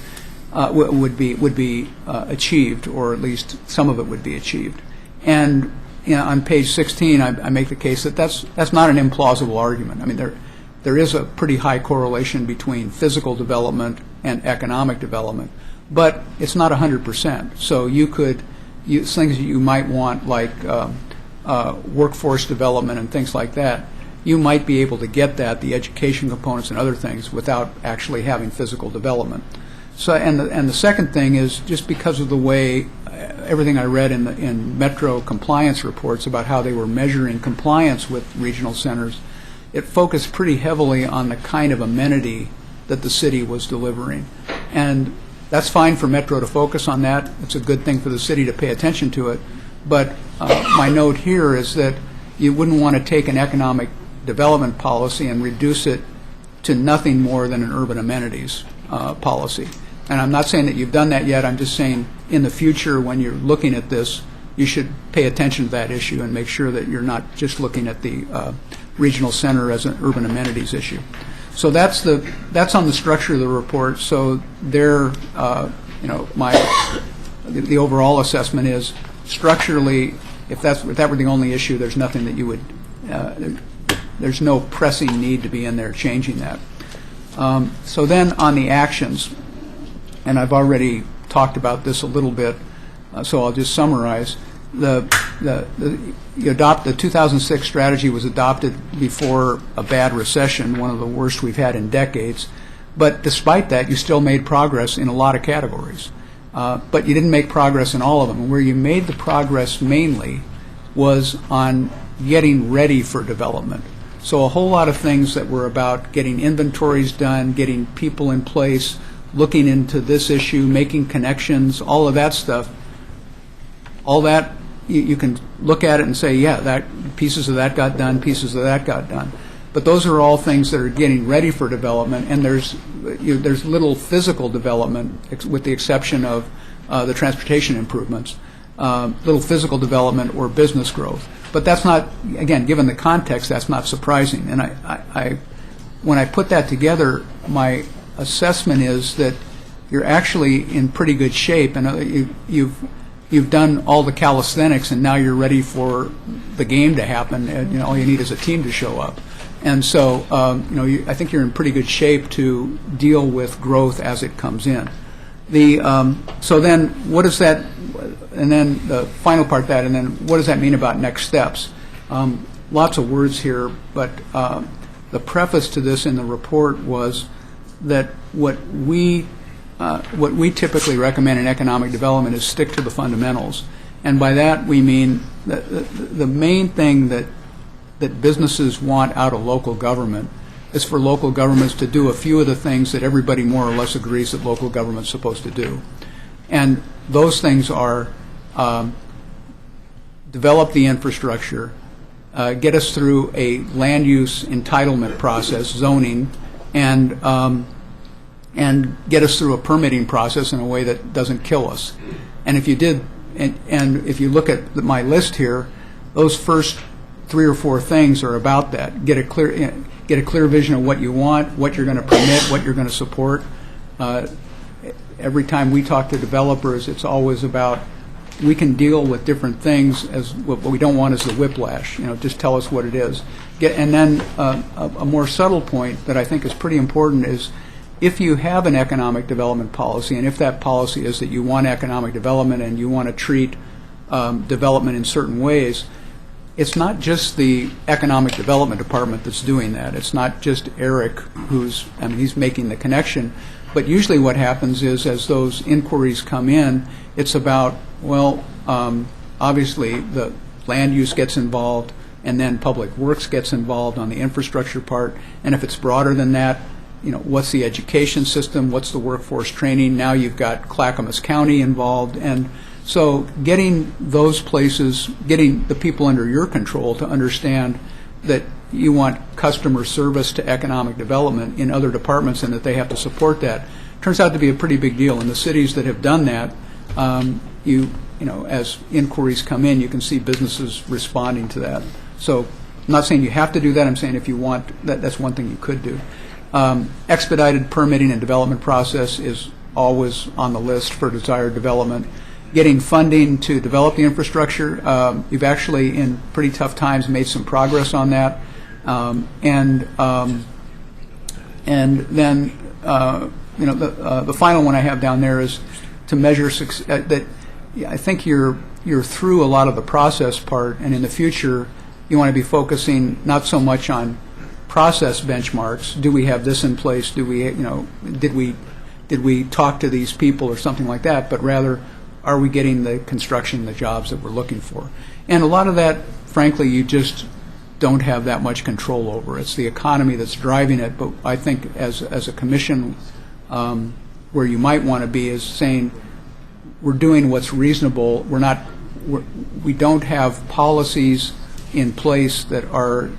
Would be achieved, or at least some of it would be achieved. And on page 16, I make the case that that's not an implausible argument. I mean, there is a pretty high correlation between physical development and economic development, but it's not 100%. So things that you might want, like workforce development and things like that, you might be able to get that, the education components and other things, without actually having physical development. So, and the second thing is, just because of the way everything I read in Metro compliance reports about how they were measuring compliance with regional centers, it focused pretty heavily on the kind of amenity that the city was delivering. And that's fine for Metro to focus on that. It's a good thing for the city to pay attention to it. But my note here is that you wouldn't want to take an economic development policy and reduce it to nothing more than an urban amenities policy. And I'm not saying that you've done that yet. I'm just saying in the future, when you're looking at this, you should pay attention to that issue and make sure that you're not just looking at the regional center as an urban amenities issue. So that's on the structure of the report. So there, the overall assessment is, structurally, if that were the only issue, there's nothing that you would, there's no pressing need to be in there changing that. So then on the actions, and I've already talked about this a little bit, so I'll just summarize. The 2006 strategy was adopted before a bad recession, one of the worst we've had in decades. But despite that, you still made progress in a lot of categories. But you didn't make progress in all of them. And where you made the progress mainly was on getting ready for development. So a whole lot of things that were about getting inventories done, getting people in place, looking into this issue, making connections, all of that stuff, all that, you can look at it and say, yeah, that pieces of that got done, pieces of that got done. But those are all things that are getting ready for development, and there's little physical development, with the exception of the transportation improvements, little physical development or business growth. But that's not, again, given the context, that's not surprising. And when I put that together, my assessment is that you're actually in pretty good shape, and you've done all the calisthenics, and now you're ready for the game to happen. And, all you need is a team to show up. And so, I think you're in pretty good shape to deal with growth as it comes in. So then, what does that? And then the final part of that, and then what does that mean about next steps? Lots of words here, but the preface to this in the report was that what we typically recommend in economic development is stick to the fundamentals. And by that we mean that the main thing that businesses want out of local government is for local governments to do a few of the things that everybody more or less agrees that local government's supposed to do. And those things are develop the infrastructure, get us through a land use entitlement process, zoning, and get us through a permitting process in a way that doesn't kill us. And if you did, and if you look at my list here, those first 3 or 4 things are about that. Get a clear vision of what you want, what you're going to permit, what you're going to support. Every time we talk to developers, it's always about we can deal with different things. As what we don't want is the whiplash. Just tell us what it is. And then a more subtle point that I think is pretty important is, if you have an economic development policy, and if that policy is that you want economic development and you want to treat development in certain ways, it's not just the economic development department that's doing that. It's not just Eric he's making the connection. But usually what happens is, as those inquiries come in, it's about, obviously the land use gets involved, and then public works gets involved on the infrastructure part. And if it's broader than that, what's the education system, what's the workforce training? Now you've got Clackamas County involved. And so getting those places, getting the people under your control to understand that you want customer service to economic development in other departments and that they have to support that, turns out to be a pretty big deal. In the cities that have done that, as inquiries come in, you can see businesses responding to that. So I'm not saying you have to do that. I'm saying if you want, that's one thing you could do. Expedited permitting and development process is always on the list for desired development. Getting funding to develop the infrastructure, you've actually, in pretty tough times, made some progress on that. And then, the final one I have down there is to measure success. I think you're through a lot of the process part, and in the future, you want to be focusing not so much on process benchmarks. Do we have this in place? Do we, did we talk to these people or something like that? But rather, are we getting the construction, the jobs that we're looking for? And a lot of that, frankly, you just don't have that much control over. It's the economy that's driving it. But I think as a commission, where you might want to be is saying we're doing what's reasonable. We don't have policies in place that are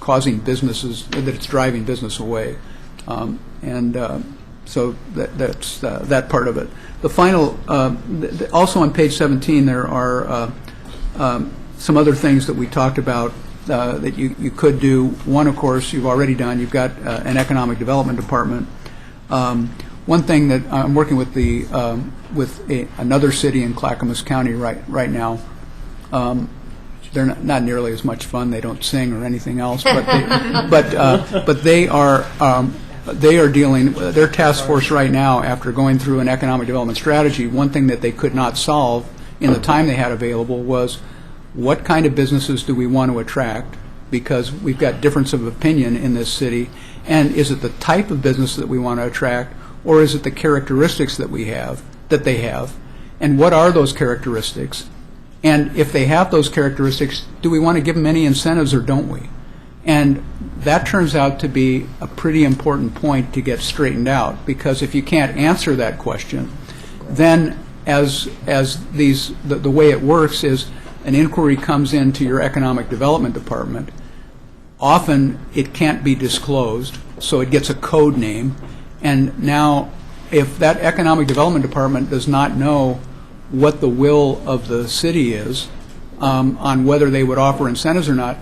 causing businesses, that it's driving business away. So that's that part of it. The final, also on page 17, there are some other things that we talked about that you could do. One, of course, you've already done. You've got an economic development department. One thing that I'm working with another city in Clackamas County right now. They're not nearly as much fun. They don't sing or anything else, but they are dealing. Their task force right now, after going through an economic development strategy, one thing that they could not solve in the time they had available was what kind of businesses do we want to attract, because we've got difference of opinion in this city, and is it the type of business that we want to attract, or is it the characteristics that they have, and what are those characteristics? And if they have those characteristics, do we want to give them any incentives or don't we? And that turns out to be a pretty important point to get straightened out, because if you can't answer that question, then the way it works is an inquiry comes into your economic development department. Often it can't be disclosed, so it gets a code name. And now if that economic development department does not know what the will of the city is on whether they would offer incentives or not,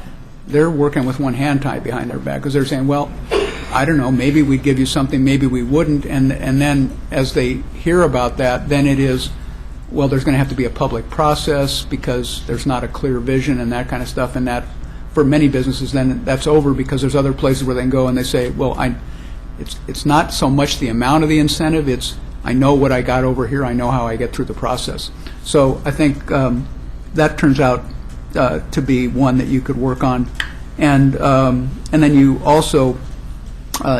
they're working with one hand tied behind their back, because they're saying, well, I don't know, maybe we'd give you something, maybe we wouldn't, and then as they hear about that, then it is, well, there's going to have to be a public process because there's not a clear vision and that kind of stuff, and that, for many businesses, then that's over because there's other places where they can go and they say, well, it's not so much the amount of the incentive, it's I know what I got over here, I know how I get through the process. So I think that turns out to be one that you could work on. And then you also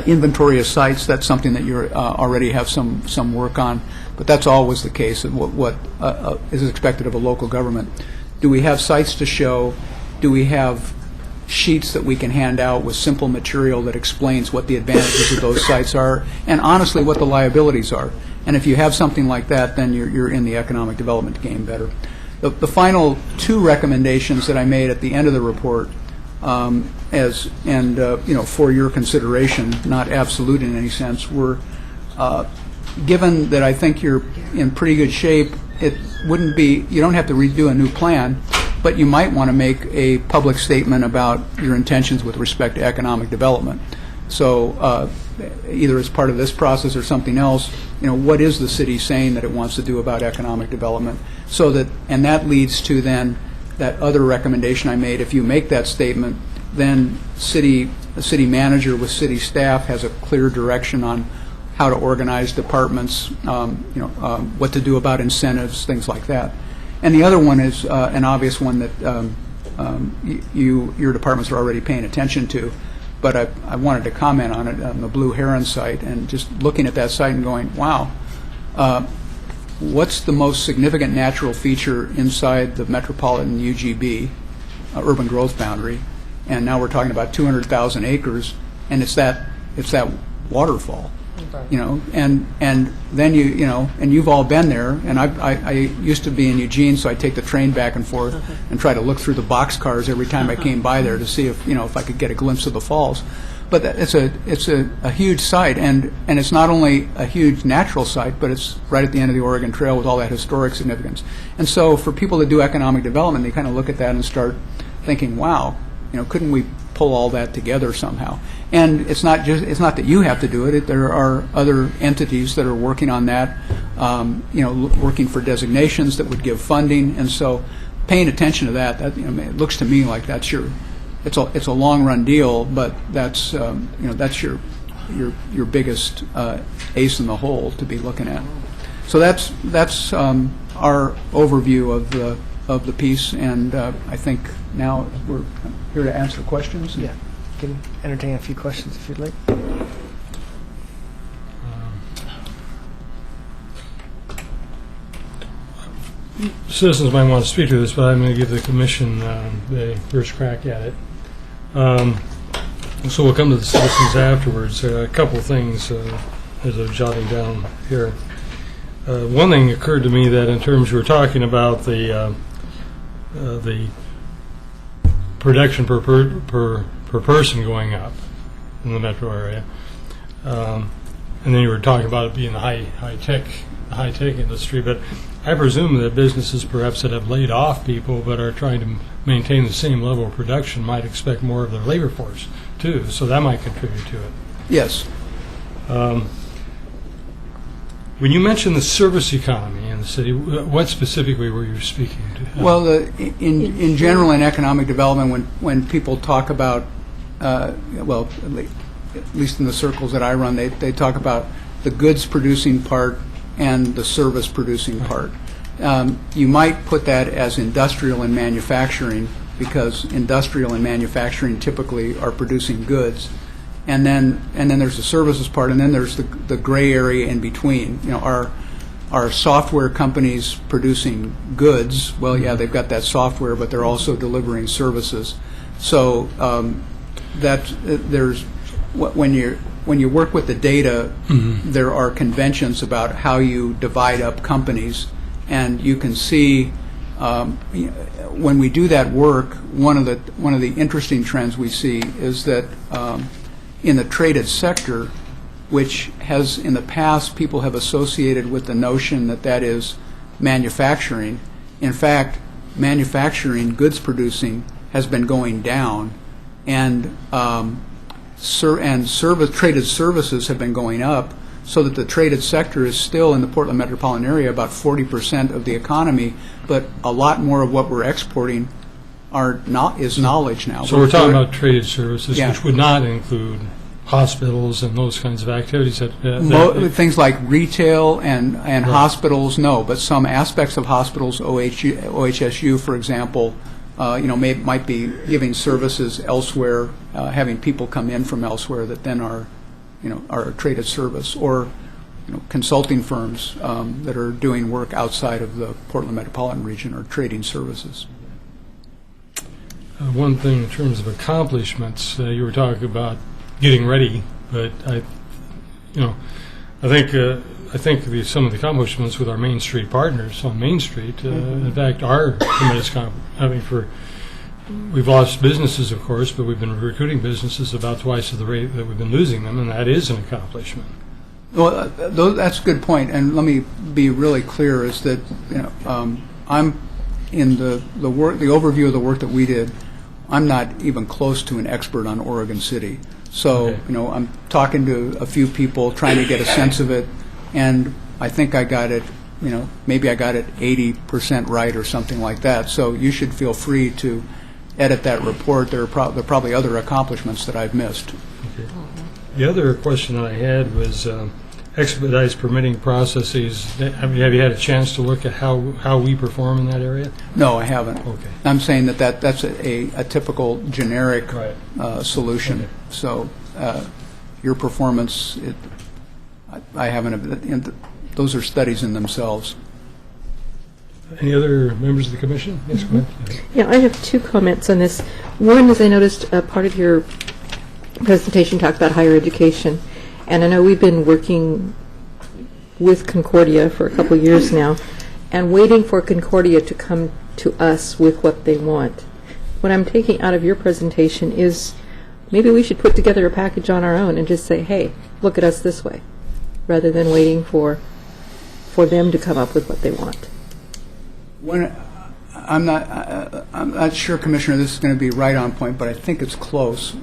inventory of sites. That's something that you already have some work on, but that's always the case of what is expected of a local government. Do we have sites to show? Do we have sheets that we can hand out with simple material that explains what the advantages of those sites are, and honestly what the liabilities are? And if you have something like that, then you're in the economic development game better. The final two recommendations that I made at the end of the report, for your consideration, not absolute in any sense, were given that I think you're in pretty good shape. It wouldn't be, you don't have to redo a new plan, but you might want to make a public statement about your intentions with respect to economic development. So either as part of this process or something else, what is the city saying that it wants to do about economic development? So that, and that leads to then that other recommendation I made. If you make that statement, then the city manager with city staff has a clear direction on how to organize departments, what to do about incentives, things like that. And the other one is an obvious one that your departments are already paying attention to, but I wanted to comment on it on the Blue Heron site, and just looking at that site and going, wow, what's the most significant natural feature inside the metropolitan UGB, urban growth boundary? And now we're talking about 200,000 acres, and it's that waterfall. And then and you've all been there, and I used to be in Eugene, so I take the train back and forth and try to look through the boxcars every time I came by there to see if I could get a glimpse of the falls. But it's a huge site, and it's not only a huge natural site, but it's right at the end of the Oregon Trail with all that historic significance. And so for people that do economic development, they kind of look at that and start thinking, wow, couldn't we pull all that together somehow? And it's not that you have to do it. There are other entities that are working on that, working for designations that would give funding. And so paying attention to that, it looks to me like that's it's a long run deal, but that's that's your biggest ace in the hole to be looking at. So that's our overview of the piece, and I think now we're here to answer questions. Yeah, you can entertain a few questions if you'd like. Citizens might want to speak to this, but I'm going to give the commission the first crack at it. So we'll come to the citizens afterwards. A couple of things as I'm jotting down here. One thing occurred to me that in terms you were talking about the production per person going up in the metro area, and then you were talking about it being the high tech industry. But I presume that businesses perhaps that have laid off people but are trying to maintain the same level of production might expect more of their labor force too. So that might contribute to it. Yes. When you mentioned the service economy in the city, what specifically were you speaking to? Well, in general, in economic development, when people talk about, at least in the circles that I run, they talk about the goods producing part and the service producing part. You might put that as industrial and manufacturing, because industrial and manufacturing typically are producing goods. And then there's the services part, and then there's the gray area in between. Are software companies producing goods? Well, yeah, they've got that software, but they're also delivering services. So when you work with the data, there are conventions about how you divide up companies, and you can see when we do that work. One of the interesting trends we see is that. In the traded sector, which has in the past people have associated with the notion that is manufacturing. In fact, manufacturing, goods producing, has been going down, and traded services have been going up, so that the traded sector is still in the Portland metropolitan area about 40% of the economy, but a lot more of what we're exporting is knowledge now. So we're talking about traded services, Yeah. which would not include hospitals and those kinds of activities that things like retail and hospitals, no, but some aspects of hospitals, OHSU, for example, might be giving services elsewhere, having people come in from elsewhere that then are a traded service, or consulting firms that are doing work outside of the Portland metropolitan region are trading services. One thing in terms of accomplishments, you were talking about getting ready, but I think some of the accomplishments with our Main Street partners on Main Street, in fact, are tremendous. We've lost businesses, of course, but we've been recruiting businesses about twice at the rate that we've been losing them, and that is an accomplishment. Well, that's a good point, and let me be really clear: is that I'm in the overview of the work that we did. I'm not even close to an expert on Oregon City. So, Okay. I'm talking to a few people, trying to get a sense of it, and I think I got it, maybe I got it 80% right or something like that. So you should feel free to edit that report. There are probably other accomplishments that I've missed. Okay. The other question that I had was expedited permitting processes. Have you had a chance to look at how we perform in that area? No, I haven't. Okay. I'm saying that's a typical generic solution. Okay. So your performance, I haven't. Those are studies in themselves. Any other members of the commission? Yes, go ahead. Yeah, I have two comments on this. One is I noticed part of your presentation talked about higher education, and I know we've been working with Concordia for a couple of years now and waiting for Concordia to come to us with what they want. What I'm taking out of your presentation is maybe we should put together a package on our own and just say, hey, look at us this way, rather than waiting for them to come up with what they want. I'm not sure, Commissioner, this is going to be right on point, but I think it's close.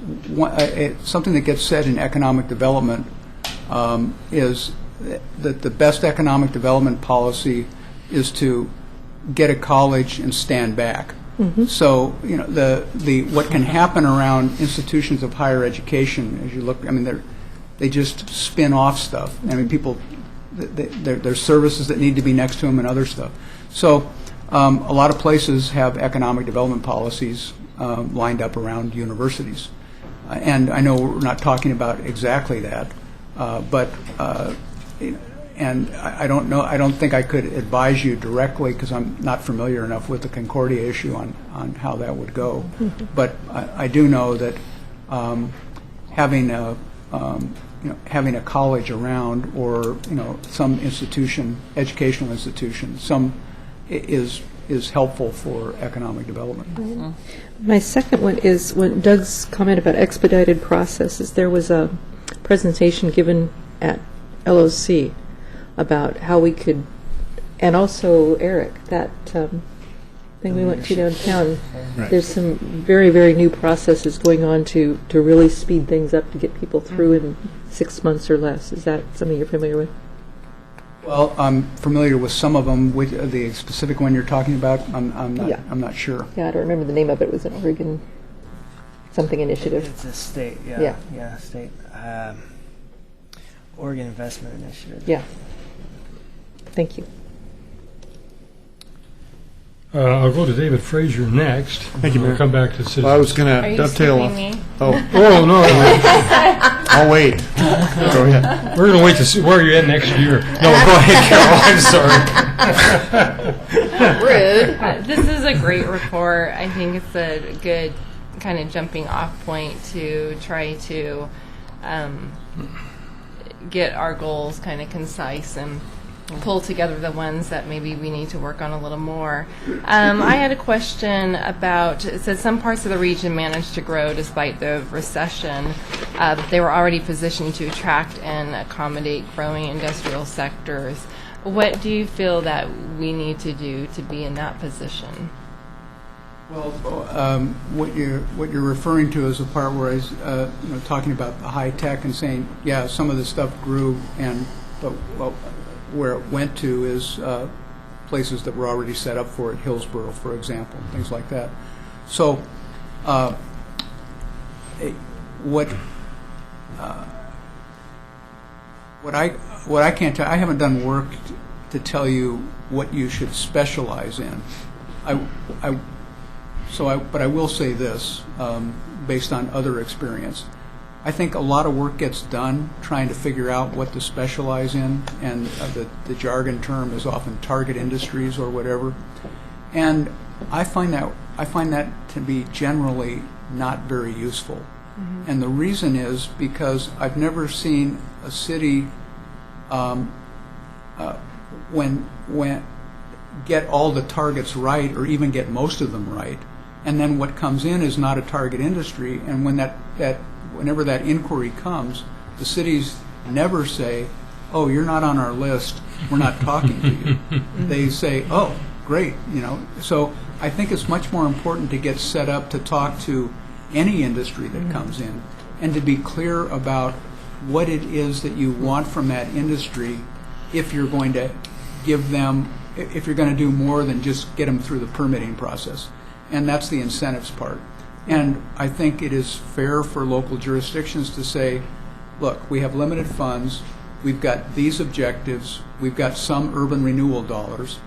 Something that gets said in economic development is that the best economic development policy is to get a college and stand back. Mm-hmm. So, what can happen around institutions of higher education, as you look, they just spin off stuff. People, there's services that need to be next to them and other stuff. So, a lot of places have economic development policies lined up around universities. And I know we're not talking about exactly that, but I don't know. I don't think I could advise you directly because I'm not familiar enough with the Concordia issue on how that would go. Mm-hmm. But I do know that having a college around, or some institution, educational institution, is helpful for economic development. Mm-hmm. My second one is when Doug's comment about expedited processes. There was a presentation given at LOC about how we could, and also Eric, that thing we went to downtown. Right. There's some very, very new processes going on to really speed things up to get people through in 6 months or less. Is that something you're familiar with? Well, I'm familiar with some of them. With the specific one you're talking about, I'm not sure. Yeah, I don't remember the name of it. It was an Oregon something initiative. It's a state, state. Oregon Investment Initiative. Yeah. Thank you. I'll go to David Frazier next. Thank you, Mayor. We'll come back to citizens. Well, I was going to dovetail off. Oh, no. I'll wait. Go ahead. We're going to wait to see where you're at next year. No, go ahead, Carol. I'm sorry. Rude. This is a great report. I think it's a good kind of jumping off point to try to get our goals kind of concise and pull together the ones that maybe we need to work on a little more. I had a question about, it says some parts of the region managed to grow despite the recession. They were already positioned to attract and accommodate growing industrial sectors. What do you feel that we need to do to be in that position? What you're referring to is the part where I was talking about the high tech and saying, yeah, some of the stuff grew, but where it went to is places that were already set up for it, Hillsborough, for example, things like that. So what I can't tell, I haven't done work to tell you what you should specialize in. But I will say this, based on other experience. I think a lot of work gets done trying to figure out what to specialize in, and the jargon term is often target industries or whatever. And I find that to be generally not very useful. Mm-hmm. And the reason is because I've never seen a city when get all the targets right, or even get most of them right, and then what comes in is not a target industry. And when whenever that inquiry comes, the cities never say, "Oh, you're not on our list. We're not talking to you." They say, "Oh, great," So I think it's much more important to get set up to talk to any industry that comes in, and to be clear about what it is that you want from that industry, if you're going to give them, if you're going to do more than just get them through the permitting process. And that's the incentives part. And I think it is fair for local jurisdictions to say, look, we have limited funds, we've got these objectives, we've got some urban renewal dollars,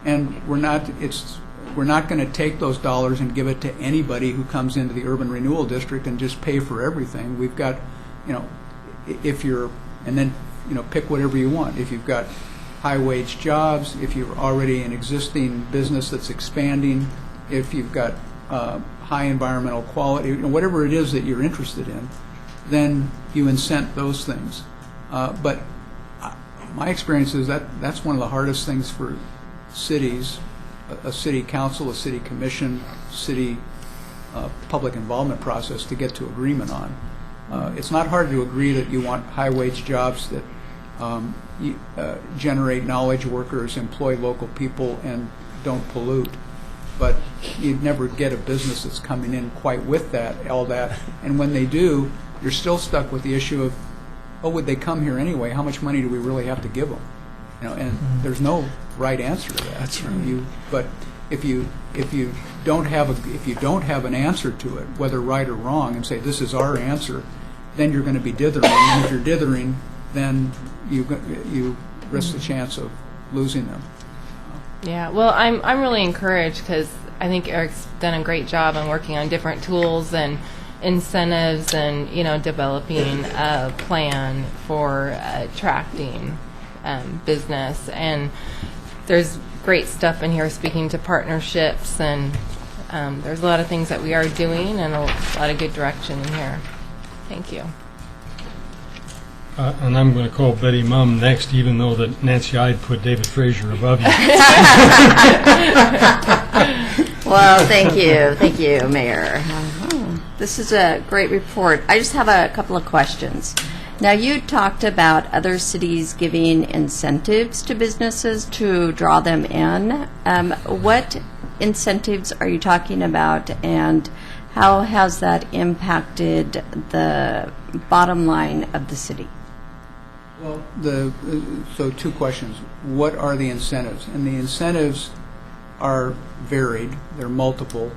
and we're not going to take those dollars and give it to anybody who comes into the urban renewal district and just pay for everything. We've got, pick whatever you want. If you've got high-wage jobs, if you're already an existing business that's expanding, if you've got high environmental quality, whatever it is that you're interested in, then you incent those things. But my experience is that that's one of the hardest things for cities, a city council, a city commission, city public involvement process to get to agreement on. It's not hard to agree that you want high-wage jobs that generate knowledge workers, employ local people, and don't pollute. But you'd never get a business that's coming in quite with all that. And when they do, you're still stuck with the issue of, oh, would they come here anyway? How much money do we really have to give them? And there's no right answer to that. That's right. But if you don't have an answer to it, whether right or wrong, and say this is our answer, then you're going to be dithering. And if you're dithering, then you risk the chance of losing them. Yeah, well, I'm really encouraged because I think Eric's done a great job on working on different tools and incentives and developing a plan for attracting business. And there's great stuff in here speaking to partnerships, and there's a lot of things that we are doing and a lot of good direction in here. Thank you. And I'm going to call Betty Mum next, even though that Nancy, I'd put David Fraser above you. Well, thank you, Mayor. This is a great report. I just have a couple of questions. Now, you talked about other cities giving incentives to businesses to draw them in. What incentives are you talking about, and how has that impacted the bottom line of the city? Well, so two questions. What are the incentives? And the incentives are varied. They're multiple.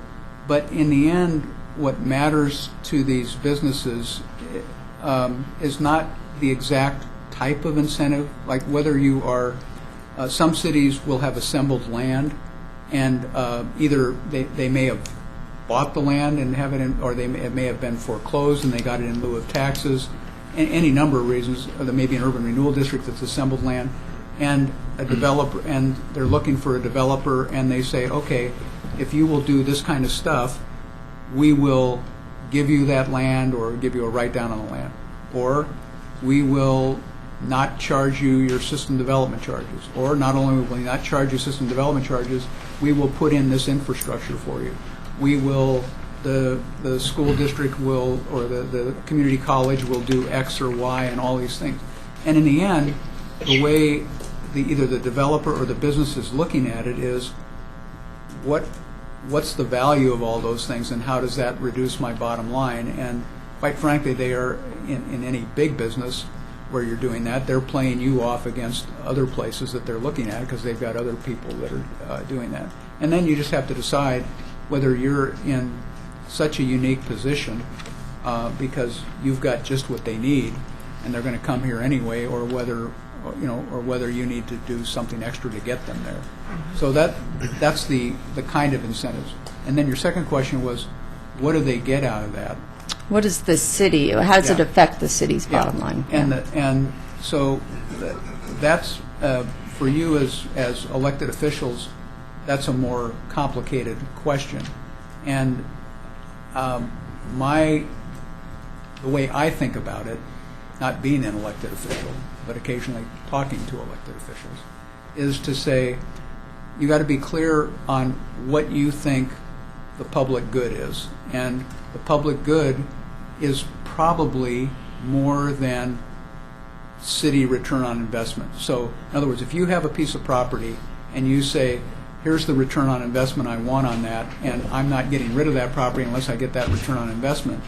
But in the end, what matters to these businesses is not the exact type of incentive. Like whether you are, some cities will have assembled land, and either they may have bought the land and have it in, or it may have been foreclosed and they got it in lieu of taxes. Any number of reasons. Or there may be an urban renewal district that's assembled land, and a developer, and they're looking for a developer, and they say, okay, if you will do this kind of stuff, we will give you that land or give you a write down on the land, or we will not charge you your system development charges, or not only will we not charge you system development charges, we will put in this infrastructure for you. We will. The school district will, or the community college will do X or Y and all these things. And in the end, the way either the developer or the business is looking at it is, what what's the value of all those things, and how does that reduce my bottom line? And quite frankly, they are, in any big business where you're doing that, they're playing you off against other places that they're looking at because they've got other people that are doing that. And then you just have to decide whether you're in such a unique position because you've got just what they need and they're going to come here anyway, or whether you need to do something extra to get them there. So that's the kind of incentives. And then your second question was, what do they get out of that? What is the city, how does it Yeah. affect the city's bottom line? And so that's, for you as elected officials, that's a more complicated question. And the way I think about it, not being an elected official, but occasionally talking to elected officials, is to say, you got to be clear on what you think the public good is. And the public good is probably more than city return on investment. So, in other words, if you have a piece of property and you say, here's the return on investment I want on that, and I'm not getting rid of that property unless I get that return on investment,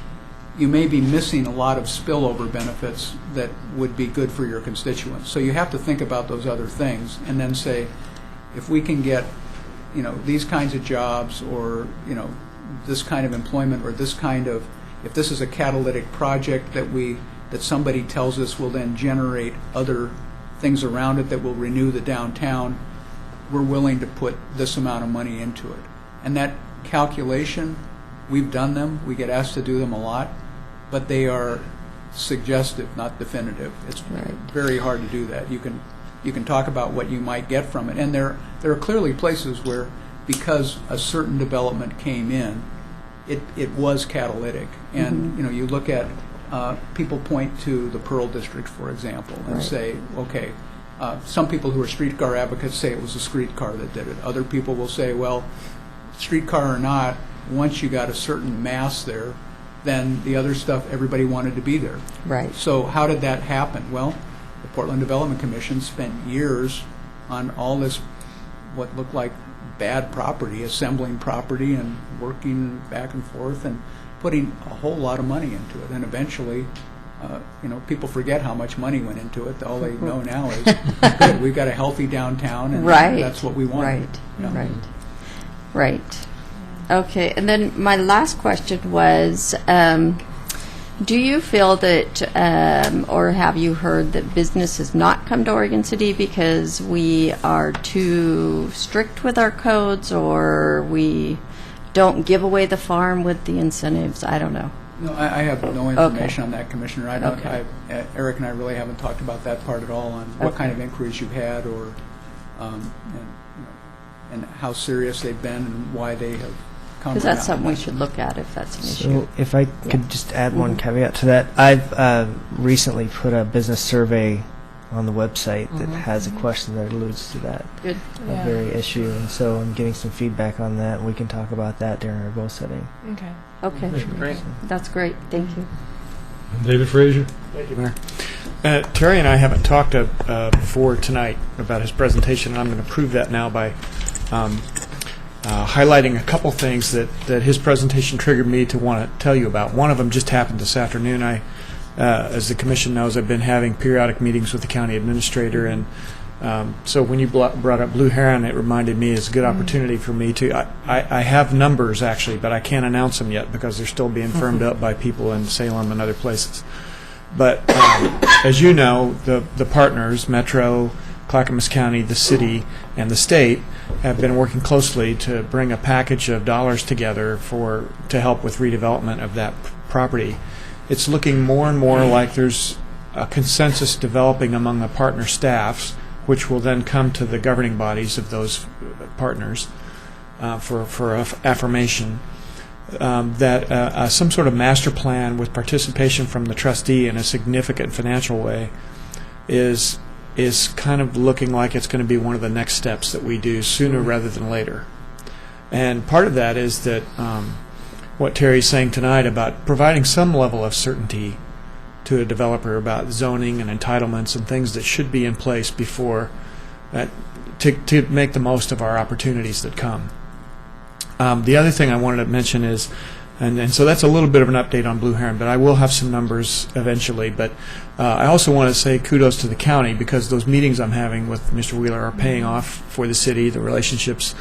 you may be missing a lot of spillover benefits that would be good for your constituents. So you have to think about those other things and then say, if we can get, these kinds of jobs, or, this kind of employment, or this kind of, if this is a catalytic project that somebody tells us will then generate other things around it that will renew the downtown, we're willing to put this amount of money into it. And that calculation, we've done them, we get asked to do them a lot, but they are suggestive, not definitive. It's very hard to do that. You can talk about what you might get from it, and there are clearly places where, because a certain development came in, it was catalytic. And you look at people point to the Pearl District, for example, and say, okay, some people who are streetcar advocates say it was a streetcar that did it. Other people will say, well, streetcar or not, once you got a certain mass there, then the other stuff, everybody wanted to be there. Right. So how did that happen? Well, the Portland Development Commission spent years on all this, what looked like bad property, assembling property and working back and forth and putting a whole lot of money into it. And eventually, people forget how much money went into it. All they know now is, good, we've got a healthy downtown, and that's what we want. Right. Okay, and then my last question was, do you feel that, or have you heard that business has not come to Oregon City because we are too strict with our codes, or we don't give away the farm with the incentives? I don't know. No, I have no information on that, Commissioner. I don't. Eric and I really haven't talked about that part at all, on what kind of inquiries you've had, or and how serious they've been and why they have come. Because that's something we should look at if that's an issue. So if I could just add one caveat to that, I've recently put a business survey on the website that has a question that alludes to that very issue, and so I'm getting some feedback on that, and we can talk about that during our goal setting. Okay. Great. That's great. Thank you. David Frazier. Thank you, Mayor. Terry and I haven't talked before tonight about his presentation, and I'm going to prove that now by highlighting a couple things that his presentation triggered me to want to tell you about. One of them just happened this afternoon. As the Commission knows, I've been having periodic meetings with the county administrator, and so when you brought up Blue Heron, it reminded me it's a good opportunity for me to. I have numbers, actually, but I can't announce them yet because they're still being firmed up by people in Salem and other places. But as you know, the partners, Metro, Clackamas County, the city, and the state, have been working closely to bring a package of dollars together to help with redevelopment of that property. It's looking more and more like there's a consensus developing among the partner staffs, which will then come to the governing bodies of those partners for affirmation, that some sort of master plan with participation from the trustee in a significant financial way is kind of looking like it's going to be one of the next steps that we do sooner rather than later. And part of that is that what Terry's saying tonight about providing some level of certainty to a developer about zoning and entitlements and things that should be in place before to make the most of our opportunities that come. The other thing I wanted to mention is, and so that's a little bit of an update on Blue Heron, but I will have some numbers eventually. But I also want to say kudos to the county, because those meetings I'm having with Mr. Wheeler are paying off for the city, the relationships,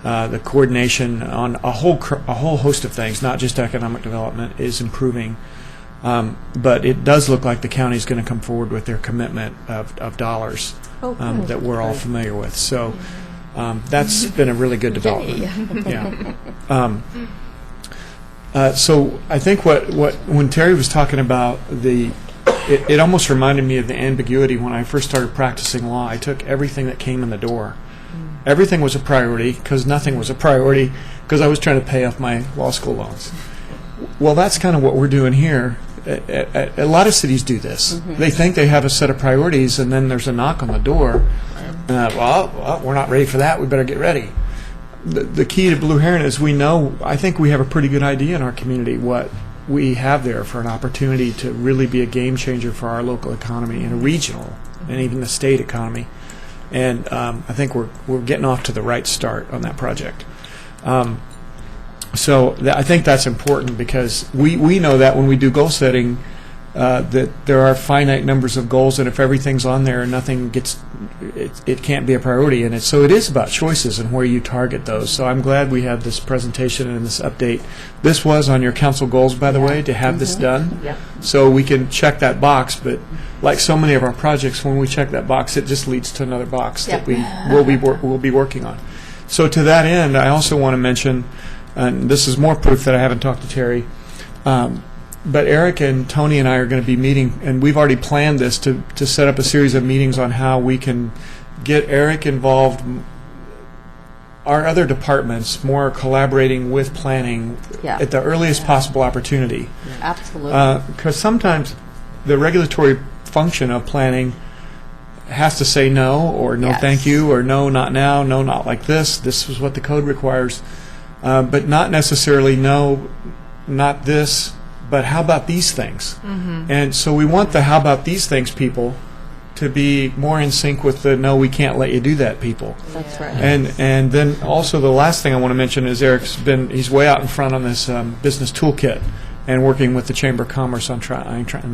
the coordination on a whole host of things, not just economic development, is improving. But it does look like the county is going to come forward with their commitment of dollars that we're all familiar with. So that's been a really good development. Yeah. So I think when Terry was talking about it almost reminded me of the ambiguity when I first started practicing law. I took everything that came in the door. Everything was a priority because nothing was a priority because I was trying to pay off my law school loans. Well, that's kind of what we're doing here. A lot of cities do this. They think they have a set of priorities, and then there's a knock on the door. Well, we're not ready for that. We better get ready. The key to Blue Heron is I think we have a pretty good idea in our community what we have there for an opportunity to really be a game changer for our local economy and a regional and even the state economy. And I think we're getting off to the right start on that project. So I think that's important because we know that when we do goal setting, that there are finite numbers of goals, and if everything's on there, it can't be a priority. And so it is about choices and where you target those. So I'm glad we had this presentation and this update. This was on your council goals, by the way, to have this done. Yep. So we can check that box, but like so many of our projects, when we check that box, it just leads to another box that we'll be working on. So to that end, I also want to mention, and this is more proof that I haven't talked to Terry, but Eric and Tony and I are going to be meeting, and we've already planned this to set up a series of meetings on how we can get Eric involved, our other departments more collaborating with planning at the earliest possible opportunity. Absolutely. Because sometimes the regulatory function of planning has to say no, or no thank you, or no, not now, no, not like this. This is what the code requires. But not necessarily no, not this, but how about these things? And so we want the how about these things people to be more in sync with the no, we can't let you do that people. That's right. And then also the last thing I want to mention is he's way out in front on this business toolkit and working with the Chamber of Commerce on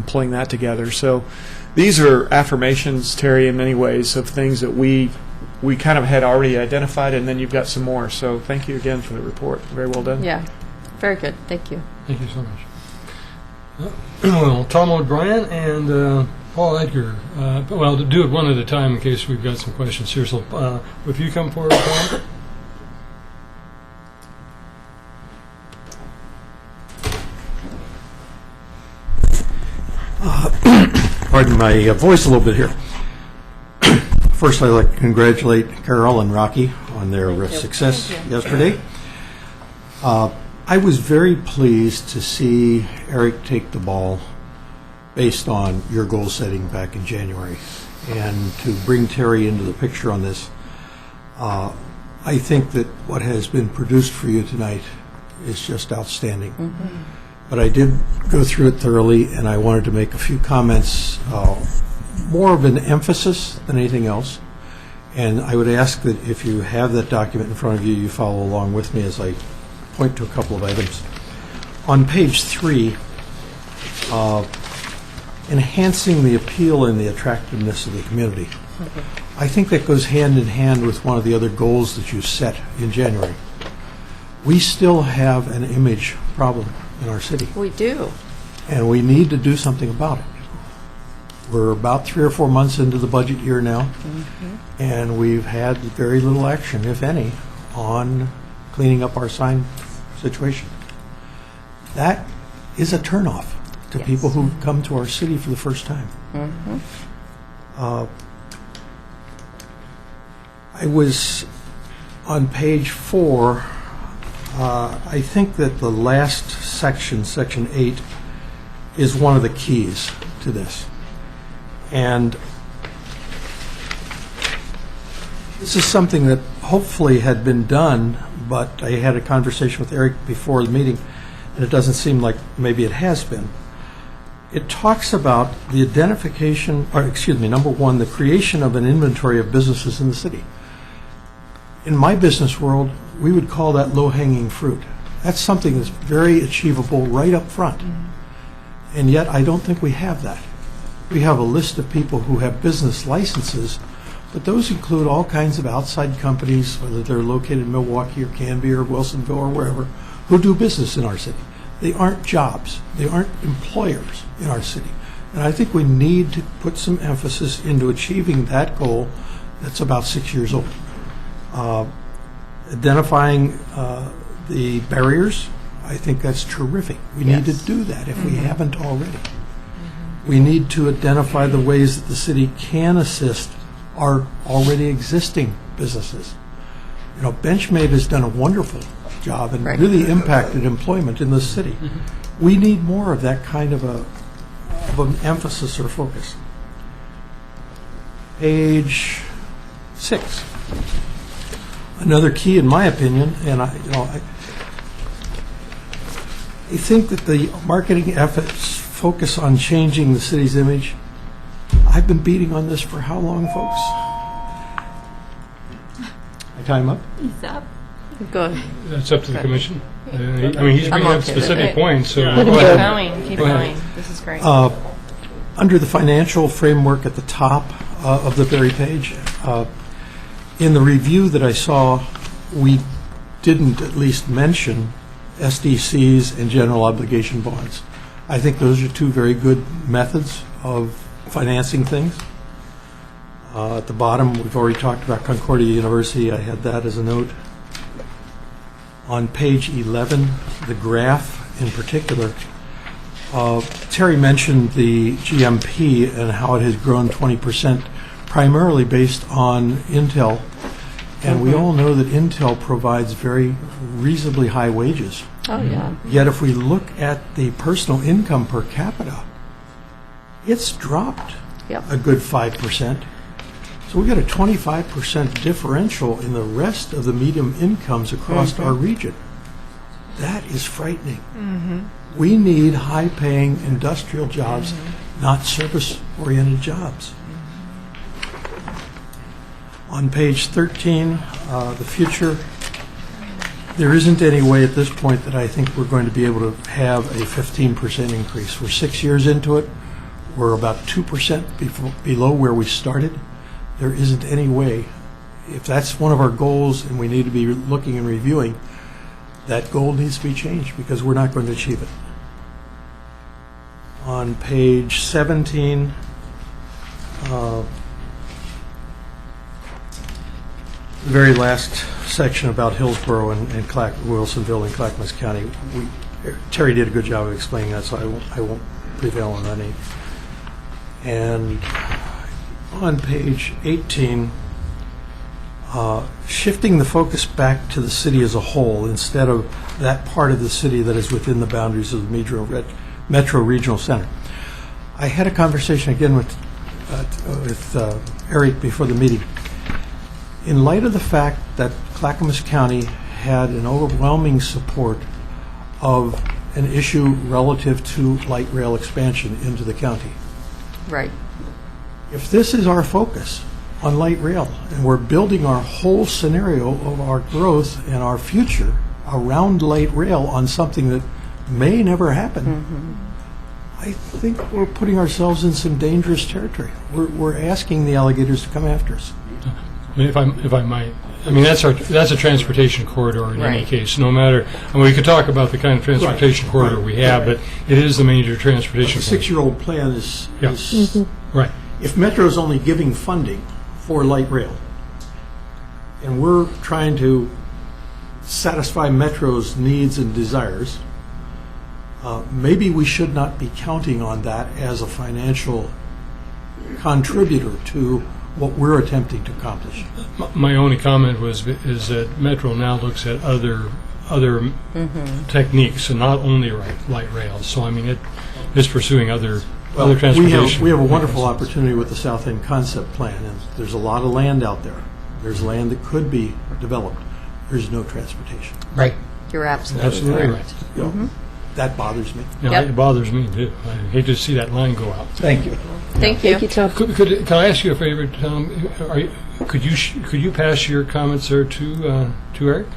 pulling that together. So these are affirmations, Terry, in many ways of things that we kind of had already identified, and then you've got some more. So thank you again for the report. Very well done. Yeah, very good. Thank you. Thank you so much. Well, Tom O'Brien and Paul Edgar. Well, to do it one at a time in case we've got some questions here. So if you come forward, Paul. Pardon my voice a little bit here. First, I'd like to congratulate Carol and Rocky on their success yesterday. I was very pleased to see Eric take the ball based on your goal setting back in January, and to bring Terry into the picture on this. I think that what has been produced for you tonight is just outstanding. But I did go through it thoroughly, and I wanted to make a few comments, more of an emphasis than anything else. And I would ask that if you have that document in front of you, you follow along with me as I point to a couple of items. On page 3, enhancing the appeal and the attractiveness of the community. I think that goes hand in hand with one of the other goals that you set in January. We still have an image problem in our city. We do. And we need to do something about it. We're about 3 or 4 months into the budget year now, and we've had very little action, if any, on cleaning up our sign situation. That is a turnoff to people who come to our city for the first time. I was on page 4. I think that the last section, section 8, is one of the keys to this. And this is something that hopefully had been done, but I had a conversation with Eric before the meeting, and it doesn't seem like maybe it has been. It talks about the identification, or excuse me, number 1, the creation of an inventory of businesses in the city. In my business world, we would call that low-hanging fruit. That's something that's very achievable right up front. And yet, I don't think we have that. We have a list of people who have business licenses, but those include all kinds of outside companies, whether they're located in Milwaukee or Canby or Wilsonville or wherever, who do business in our city. They aren't jobs. They aren't employers in our city. And I think we need to put some emphasis into achieving that goal that's about 6 years old. Identifying the barriers, I think that's terrific. We need to do that if we haven't already. We need to identify the ways that the city can assist our already existing businesses. You know, Benchmade has done a wonderful job and really impacted employment in the city. We need more of that kind of an emphasis or focus. Page 6. Another key, in my opinion, and I think that the marketing efforts focus on changing the city's image. I've been beating on this for how long, folks? My time up? He's up. Go ahead. That's up to the commission. I mean, he's bringing up specific points, so. Keep going, keep going. This is great. Under the financial framework at the top of the very page, in the review that I saw, we didn't at least mention SDCs and general obligation bonds. I think those are two very good methods of financing things. At the bottom, we've already talked about Concordia University. I had that as a note. On page 11, the graph in particular, Terry mentioned the GMP and how it has grown 20%, primarily based on Intel. And we all know that Intel provides very reasonably high wages. Oh, yeah. Yet if we look at the personal income per capita, it's dropped a good 5%. So we've got a 25% differential in the rest of the medium incomes across our region. That is frightening. We need high-paying industrial jobs, not service-oriented jobs. On page 13, the future, there isn't any way at this point that I think we're going to be able to have a 15% increase. We're 6 years into it. We're about 2% below where we started. There isn't any way. If that's one of our goals and we need to be looking and reviewing, that goal needs to be changed because we're not going to achieve it. On page 17, the very last section about Hillsborough and Wilsonville and Clackamas County, Terry did a good job of explaining that, so I won't prevail on any. And on page 18, shifting the focus back to the city as a whole instead of that part of the city that is within the boundaries of the Metro Regional Center. I had a conversation again with Eric before the meeting. In light of the fact that Clackamas County had an overwhelming support of an issue relative to light rail expansion into the county. Right. If this is our focus on light rail, and we're building our whole scenario of our growth and our future around light rail on something that may never happen, I think we're putting ourselves in some dangerous territory. We're asking the alligators to come after us. I mean, if I might, I mean that's a transportation corridor in any case. No matter, I mean, we could talk about the kind of transportation corridor we have, but it is the major transportation. The 6-year-old plan is right. If Metro is only giving funding for light rail, and we're trying to satisfy Metro's needs and desires, maybe we should not be counting on that as a financial contributor to what we're attempting to accomplish. My only comment is that Metro now looks at other techniques and not only light rail. So I mean, it is pursuing other transportation. We have a wonderful opportunity with the South End Concept Plan, and there's a lot of land out there. There's land that could be developed. There's no transportation. Right. You're absolutely right. that bothers me. Yeah, it bothers me too. I hate to see that line go out. Thank you. Thank you. Thank you, Tom. Can I ask you a favor, Tom? Could you pass your comments there to Eric?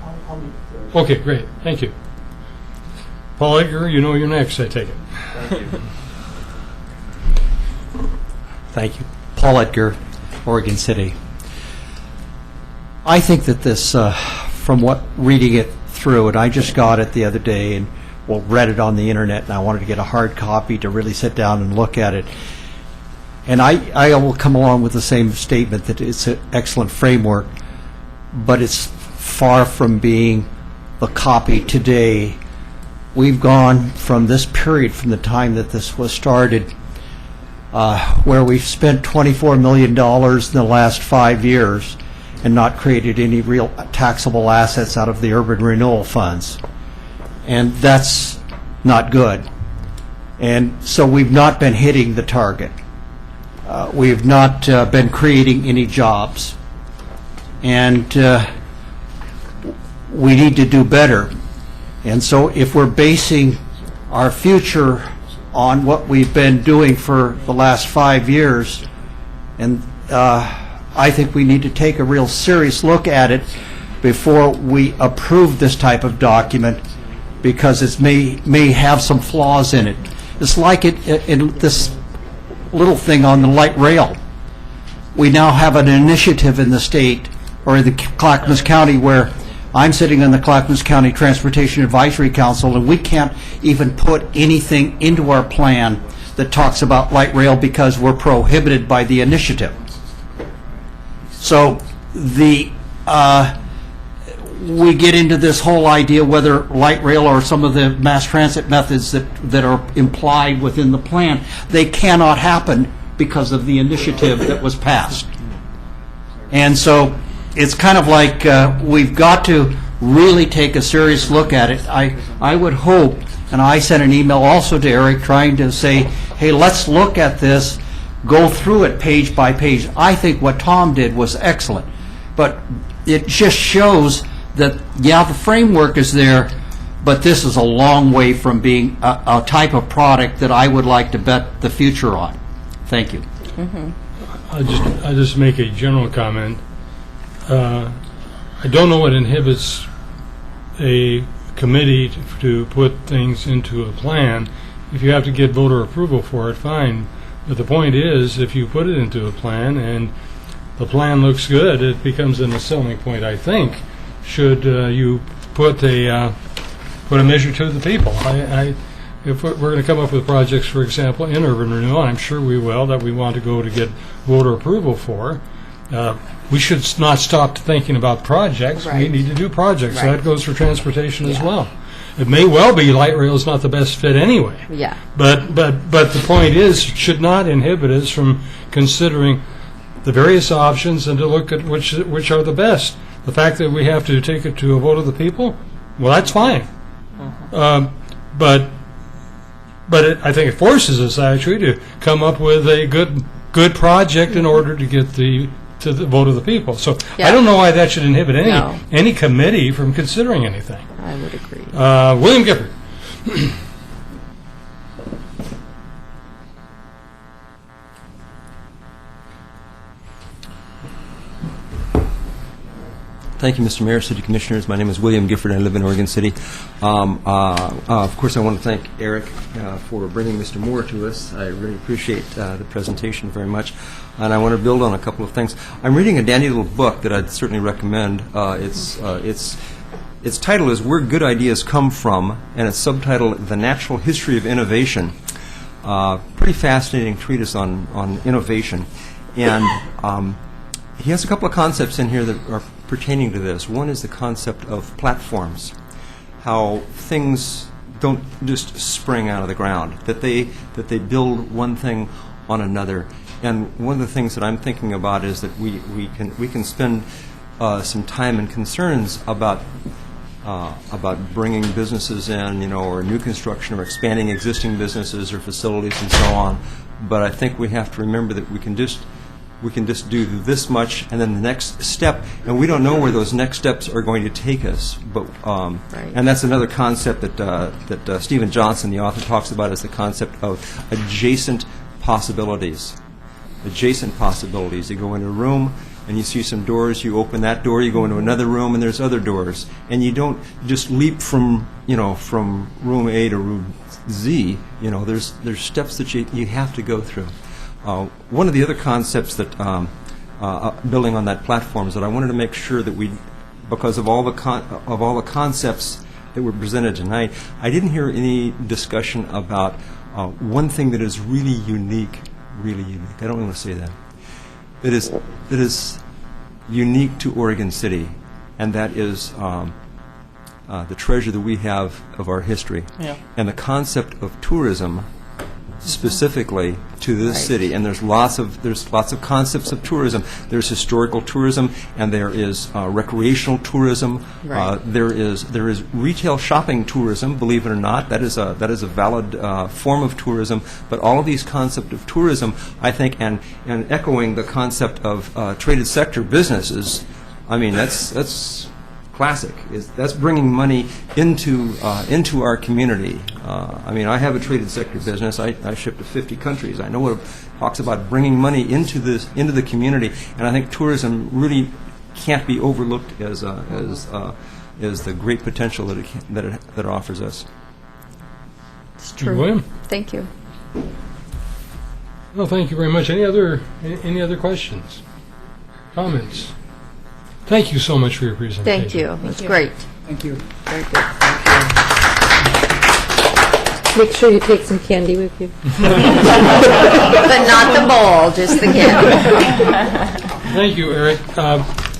Okay, great. Thank you. Paul Edgar, you're next, I take it. Thank you. Paul Edgar, Oregon City. I think that this, from what reading it through, and I just got it the other day and read it on the internet, and I wanted to get a hard copy to really sit down and look at it. And I will come along with the same statement that it's an excellent framework, but it's far from being the copy today. We've gone from this period, from the time that this was started, where we've spent $24 million in the last 5 years and not created any real taxable assets out of the urban renewal funds. And that's not good. And so we've not been hitting the target. We have not been creating any jobs. And we need to do better. And so if we're basing our future on what we've been doing for the last 5 years, and I think we need to take a real serious look at it before we approve this type of document, because it may have some flaws in it. It's like in this little thing on the light rail. We now have an initiative in the state, or in the Clackamas County, where I'm sitting on the Clackamas County Transportation Advisory Council, and we can't even put anything into our plan that talks about light rail because we're prohibited by the initiative. So we get into this whole idea whether light rail or some of the mass transit methods that are implied within the plan, they cannot happen because of the initiative that was passed. And so it's kind of like we've got to really take a serious look at it. I would hope, and I sent an email also to Eric trying to say, hey, let's look at this, go through it page by page. I think what Tom did was excellent, but it just shows that, yeah, the framework is there, but this is a long way from being a type of product that I would like to bet the future on. Thank you. Mm-hmm. I'll just make a general comment. I don't know what inhibits a committee to put things into a plan. If you have to get voter approval for it, fine. But the point is, if you put it into a plan and the plan looks good, it becomes a selling point, I think, should you put a measure to the people. If we're going to come up with projects, for example, in urban renewal, I'm sure we will, that we want to go to get voter approval for, we should not stop thinking about projects. Right. We need to do projects. Right. So that goes for transportation as well. It may well be light rail is not the best fit anyway. Yeah. But the point is, it should not inhibit us from considering the various options and to look at which are the best. The fact that we have to take it to a vote of the people, well, that's fine. But I think it forces us actually to come up with a good project in order to get to the vote of the people. So Yeah. I don't know why that should inhibit No. any committee from considering anything. I would agree. William Gifford. Thank you, Mr. Mayor, City Commissioners. My name is William Gifford. I live in Oregon City. Of course, I want to thank Eric for bringing Mr. Moore to us. I really appreciate the presentation very much. And I want to build on a couple of things. I'm reading a dandy little book that I'd certainly recommend. Its title is Where Good Ideas Come From, and it's subtitled The Natural History of Innovation. Pretty fascinating treatise on innovation. And he has a couple of concepts in here that are pertaining to this. One is the concept of platforms, how things don't just spring out of the ground, that they build one thing on another. And one of the things that I'm thinking about is that we can spend some time and concerns about bringing businesses in, or new construction, or expanding existing businesses or facilities and so on. But I think we have to remember that we can just we can just do this much, and then the next step, and we don't know where those next steps are going to take us. But and that's another concept that Stephen Johnson, the author, talks about, is the concept of adjacent possibilities. Adjacent possibilities. You go into a room and you see some doors. You open that door. You go into another room, and there's other doors. And you don't just leap from room A to room Z. There's steps that you have to go through. One of the other concepts that, building on that platform, is that I wanted to make sure that we, because of all the concepts that were presented tonight, I didn't hear any discussion about one thing that is really unique. Really unique. I don't want to say that. That is unique to Oregon City, and that is the treasure that we have of our history, and the concept of tourism specifically to this city. And there's lots of concepts of tourism. There's historical tourism, and there is recreational tourism. There is retail shopping tourism. Believe it or not, that is a valid form of tourism. But all of these concepts of tourism, I think, and echoing the concept of traded sector businesses, I mean that's classic. That's bringing money into our community. I mean, I have a traded sector business. I ship to 50 countries. I know what it talks about, bringing money into the community, and I think tourism really can't be overlooked as the great potential that it offers us. It's true. William? Thank you. Well, thank you very much. Any other questions, comments? Thank you so much for your presentation. Thank you. It's great. Thank you. Very good. Make sure you take some candy with you. But not the bowl, just the candy. Thank you, Eric.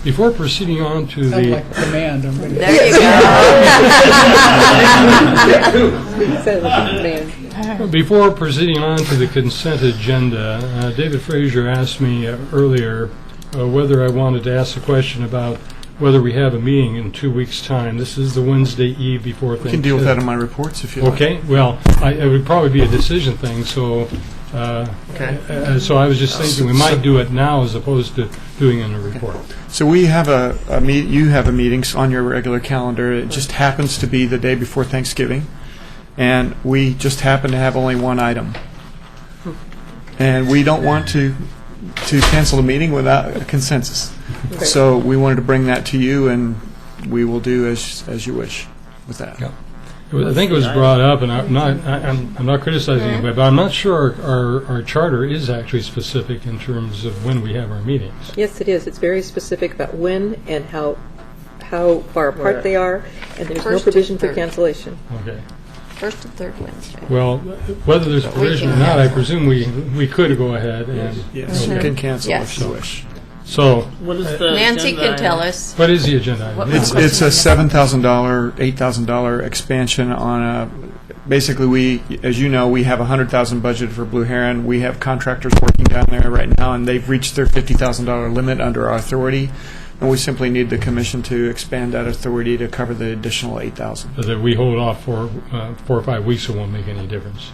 Before proceeding on to Sounds the... like a command. I'm ready. There you go. Before proceeding on to the consent agenda, David Frazier asked me earlier whether I wanted to ask a question about whether we have a meeting in 2 weeks' time. This is the Wednesday eve before Thanksgiving. You can deal with that in my reports if you like. Okay. Well, it would probably be a decision thing, so so I was just thinking we might do it now as opposed to doing it in a report. So we have you have a meeting on your regular calendar. It just happens to be the day before Thanksgiving, and we just happen to have only one item. And we don't want to cancel the meeting without a consensus. Okay. So we wanted to bring that to you, and we will do as you wish with that. Yeah. I think it was brought up, and I'm not criticizing anybody, but I'm not sure our charter is actually specific in terms of when we have our meetings. Yes, it is. It's very specific about when and how far apart they are, and there's no First provision and for third. cancellation. Okay. First and third Wednesday. Well, whether there's a provision or not, I presume we could go ahead and... Yes, you can cancel if you wish. So... What is the Nancy agenda can tell item? us. What is the agenda item? It's a $7,000, $8,000 expansion on a. Basically, we, as you know, we have $100,000 budget for Blue Heron. We have contractors working down there right now, and they've reached their $50,000 limit under our authority, and we simply need the commission to expand that authority to cover the additional $8,000. But that we hold off for 4 or 5 weeks, it won't make any difference.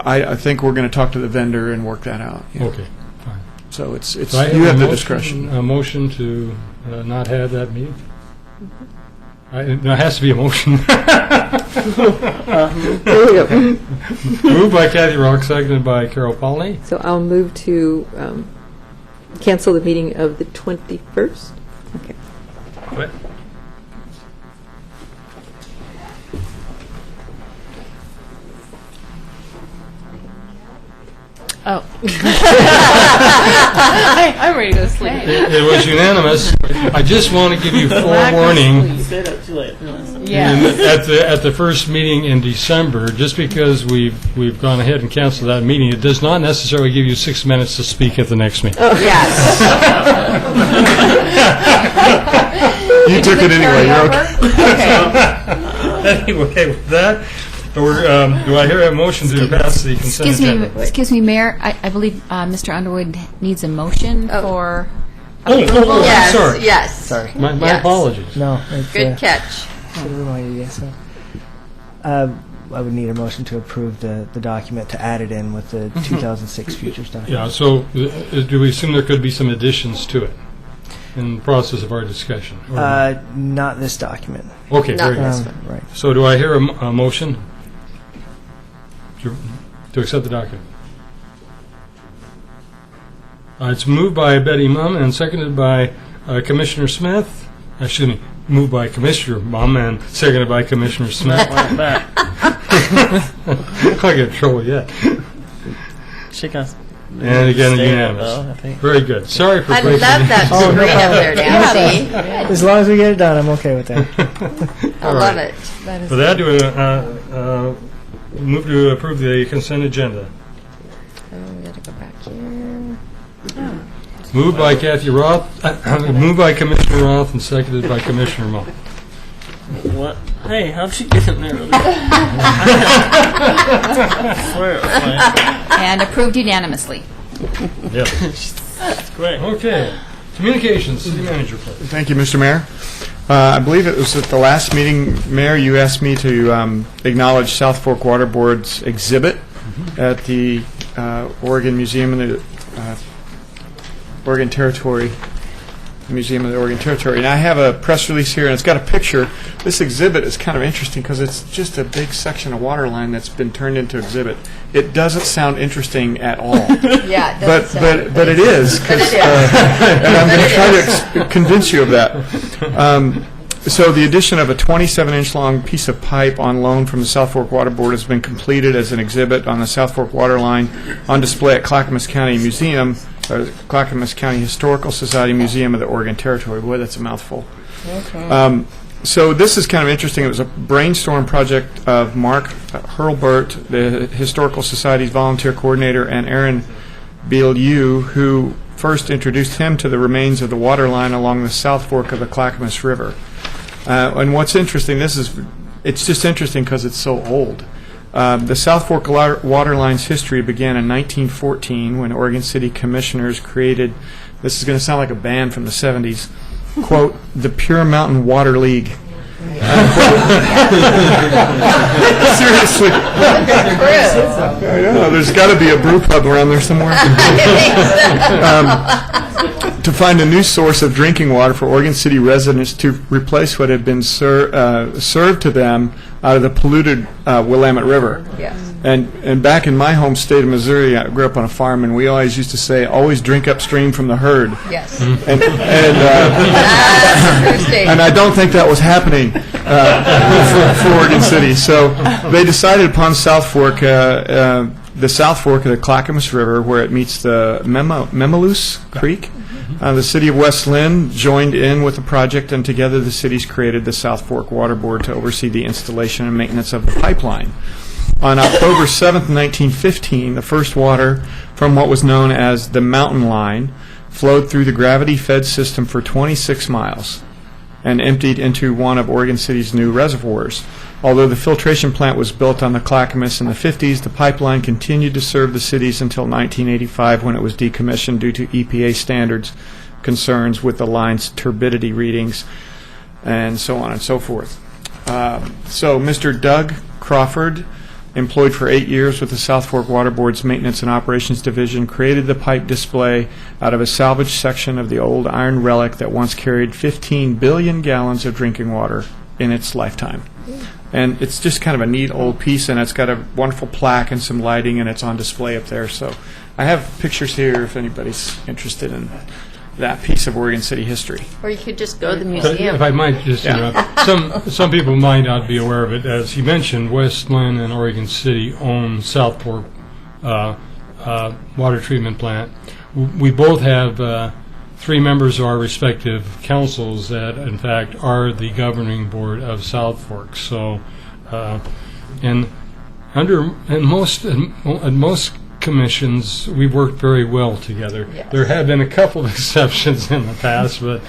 I think we're going to talk to the vendor and work that out. Yeah. Okay, fine. So it's So you have the discretion. A motion to not have that meeting? It has to be a motion. Moved by Kathy Rock, seconded by Carol Pauley. So I'll move to cancel the meeting of the 21st. Okay. What? Oh. I'm ready to go to sleep. It was unanimous. I just want to give you forewarning. Stayed up too late. Yeah. At the first meeting in December, just because we've gone ahead and canceled that meeting, it does not necessarily give you 6 minutes to speak at the next meeting. Oh, yes. You took it anyway. You're okay. Anyway, with that, do I hear a motion to pass the consent agenda? Excuse me, Mayor. I believe Mr. Underwood needs a motion for Oh, approval. Yes, I'm sorry. yes. Sorry. My Yes. apologies. No, it's, Good catch. should have reminded you. So, I would need a motion to approve the document to add it in with the 2006 futures document. Yeah, so do we assume there could be some additions to it in the process of our discussion? Or Not this document. Okay, Not very this good. one. Right. So do I hear a motion to accept the document? It's moved by Betty Mum and seconded by Commissioner Smith. Excuse me, moved by Commissioner Mum and seconded by Commissioner Smith. I'll get in trouble yet. Shake us. And again, Stay unanimous. though, I think. Very good. Sorry for I breaking love that Oh, no screen up problem. there, Nancy. As long as we get it done, I'm okay with that. I love it. For that, do we move to approve the consent agenda? Oh, we gotta go back here. Moved by Kathy Roth, moved by Commissioner Roth and seconded by Commissioner Mull. What? Hey, how'd she get in there? I swear it was like, And approved unanimously. Yep. it's great. Okay. Communications, City Manager, please. Thank you, Mr. Mayor. I believe it was at the last meeting, Mayor, you asked me to acknowledge South Fork Water Board's exhibit at the Oregon Museum in the Oregon Territory, Museum of the Oregon Territory. And I have a press release here, and it's got a picture. This exhibit is kind of interesting because it's just a big section of water line that's been turned into exhibit. It doesn't sound interesting at all. Yeah, it doesn't but it is, 'cause, and I'm going to try to convince you of that. So the addition of a 27-inch long piece of pipe on loan from the South Fork Water Board has been completed as an exhibit on the South Fork water line on display at Clackamas County Museum, or Clackamas County Historical Society Museum of the Oregon Territory. Boy, that's a mouthful. Okay. So this is kind of interesting. It was a brainstorm project of Mark Hurlbert, the Historical Society's volunteer coordinator, and Aaron Bilyeu, who first introduced him to the remains of the water line along the South Fork of the Clackamas River. And what's interesting, it's just interesting because it's so old. The South Fork water line's history began in 1914 when Oregon City Commissioners created, this is going to sound like a band from the 70s, quote, the Pure Mountain Water League. Seriously. There's got to be a brew pub around there somewhere. To find a new source of drinking water for Oregon City residents to replace what had been served to them out of the polluted Willamette River. Yes. And back in my home state of Missouri, I grew up on a farm, and we always used to say, always drink upstream from the herd. Yes. And I don't think that was happening for Oregon City. So they decided upon South Fork, the South Fork of the Clackamas River, where it meets the Memaloose Creek. The city of West Lynn joined in with the project, and together the cities created the South Fork Water Board to oversee the installation and maintenance of the pipeline. On October 7th, 1915, the first water from what was known as the Mountain Line flowed through the gravity-fed system for 26 miles and emptied into one of Oregon City's new reservoirs. Although the filtration plant was built on the Clackamas in the 50s, the pipeline continued to serve the cities until 1985 when it was decommissioned due to EPA standards concerns with the line's turbidity readings and so on and so forth. So Mr. Doug Crawford, employed for 8 years with the South Fork Water Board's Maintenance and Operations Division, created the pipe display out of a salvaged section of the old iron relic that once carried 15 billion gallons of drinking water in its lifetime. And it's just kind of a neat old piece, and it's got a wonderful plaque and some lighting, and it's on display up there. So I have pictures here if anybody's interested in that piece of Oregon City history. Or you could just go to the museum. If I might just interrupt, some people might not be aware of it. As he mentioned, West Lynn and Oregon City own South Fork water treatment plant. We both have 3 members of our respective councils that, in fact, are the governing board of South Fork. So, and most commissions, we worked very well together. Yes. There have been a couple of exceptions in the past, but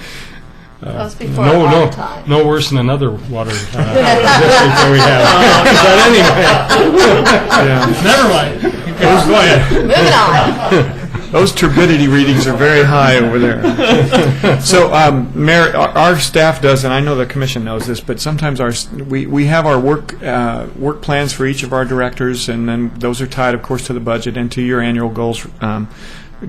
That was before our time. no worse than another water district that we have. But anyway, never mind. Go ahead. Moving on. Those turbidity readings are very high over there. So, Mayor, our staff does, and I know the commission knows this, but sometimes we have our work plans for each of our directors, and then those are tied, of course, to the budget and to your annual goals,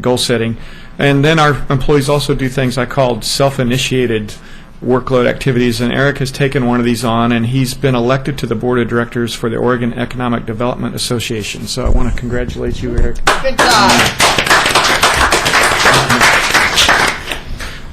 goal setting. And then our employees also do things I called self-initiated workload activities, and Eric has taken one of these on, and he's been elected to the board of directors for the Oregon Economic Development Association. So I want to congratulate you, Eric. Good job.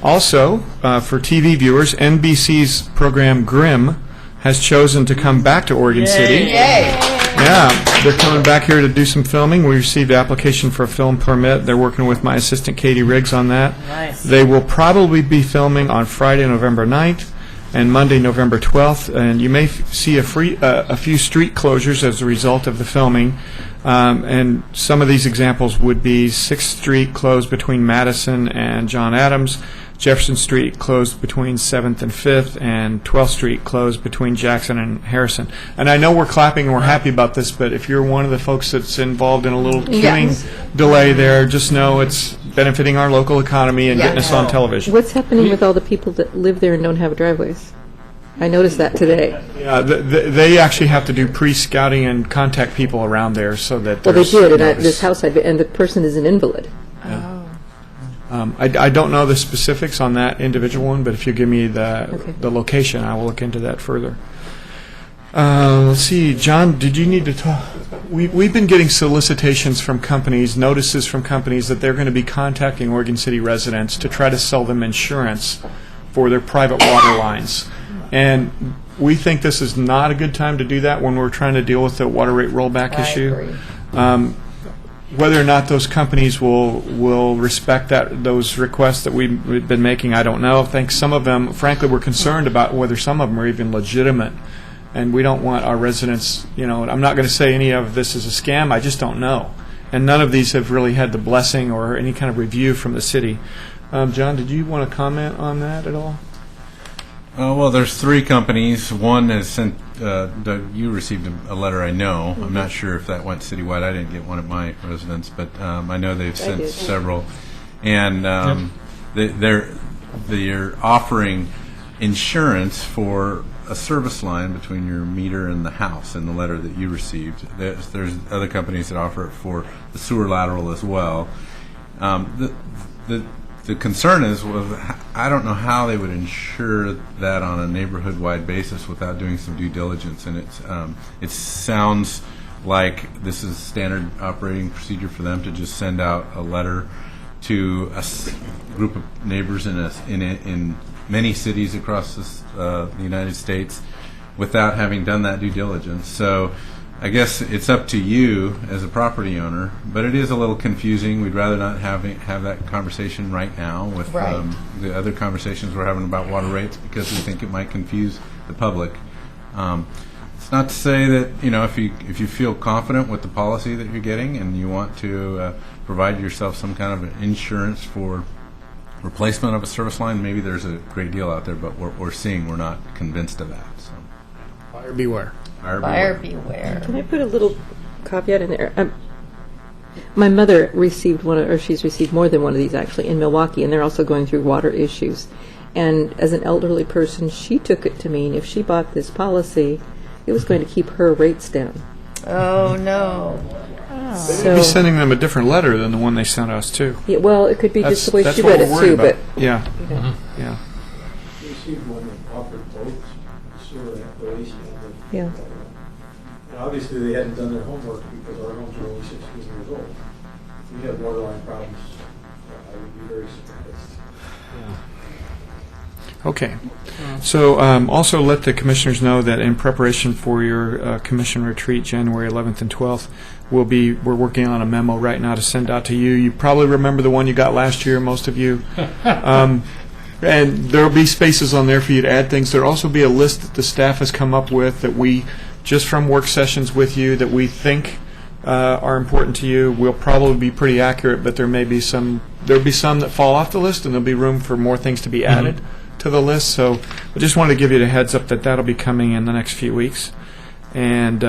Also, for TV viewers, NBC's program Grimm has chosen to come back to Oregon City. Yay. Yeah, they're coming back here to do some filming. We received an application for a film permit. They're working with my assistant, Katie Riggs, on that. Nice. They will probably be filming on Friday, November 9th, and Monday, November 12th. And you may see a few street closures as a result of the filming. And some of these examples would be 6th Street closed between Madison and John Adams, Jefferson Street closed between 7th and 5th, and 12th Street closed between Jackson and Harrison. And I know we're clapping and we're happy about this, but if you're one of the folks that's involved in a little queuing delay there, just know it's benefiting our local economy and getting us on television. What's happening with all the people that live there and don't have driveways? I noticed that today. Yeah, they actually have to do pre-scouting and contact people around there so that Well, they there's did, and notice. this house, and the person is an invalid. I don't know the specifics on that individual one, but if you give me the location, I will look into that further. Let's see, John, did you need to talk? We've been getting solicitations from companies, notices from companies that they're going to be contacting Oregon City residents to try to sell them insurance for their private water lines. And we think this is not a good time to do that when we're trying to deal with the water rate rollback issue. Whether or not those companies will respect those requests that we've been making, I don't know. I think some of them, frankly, we're concerned about whether some of them are even legitimate. And we don't want our residents, I'm not going to say any of this is a scam, I just don't know. And none of these have really had the blessing or any kind of review from the city. John, did you want to comment on that at all? Well, there's 3 companies. One has sent, Doug, you received a letter, I know. I'm not sure if that went citywide. I didn't get one at my residence, but I know they've sent several. And they're offering insurance for a service line between your meter and the house in the letter that you received. There's other companies that offer it for the sewer lateral as well. The concern is, I don't know how they would insure that on a neighborhood-wide basis without doing some due diligence, and it sounds like this is standard operating procedure for them to just send out a letter to a group of neighbors in many cities across the United States without having done that due diligence. So I guess it's up to you as a property owner, but it is a little confusing. We'd rather not have that conversation right now with the other conversations we're having about water rates, because we think it might confuse the public. It's not to say that if you feel confident with the policy that you're getting and you want to provide yourself some kind of insurance for replacement of a service line, maybe there's a great deal out there, but we're not convinced of that. So, buyer beware. Buyer beware. Can I put a little caveat in there? My mother received she's received more than one of these actually in Milwaukee, and they're also going through water issues. And as an elderly person, she took it to mean if she bought this policy, it was going to keep her rates down. Oh, no. They'd be sending them a different letter than the one they sent us, too. Yeah, well, it could be just the way That's she what read we're it, worried too. about. But Yeah. Yeah. We received one that offered both sewer and police. Yeah. And obviously, they hadn't done their homework because our homes are only 16 years old. If we have waterline problems, I would be very surprised. Okay. So also let the commissioners know that in preparation for your commission retreat, January 11th and 12th, we're working on a memo right now to send out to you. You probably remember the one you got last year, most of you. And there will be spaces on there for you to add things. There will also be a list that the staff has come up with that we, just from work sessions with you, that we think are important to you. We'll probably be pretty accurate, but there'll be some that fall off the list, and there'll be room for more things to be added to the list. So I just wanted to give you the heads up that that'll be coming in the next few weeks. And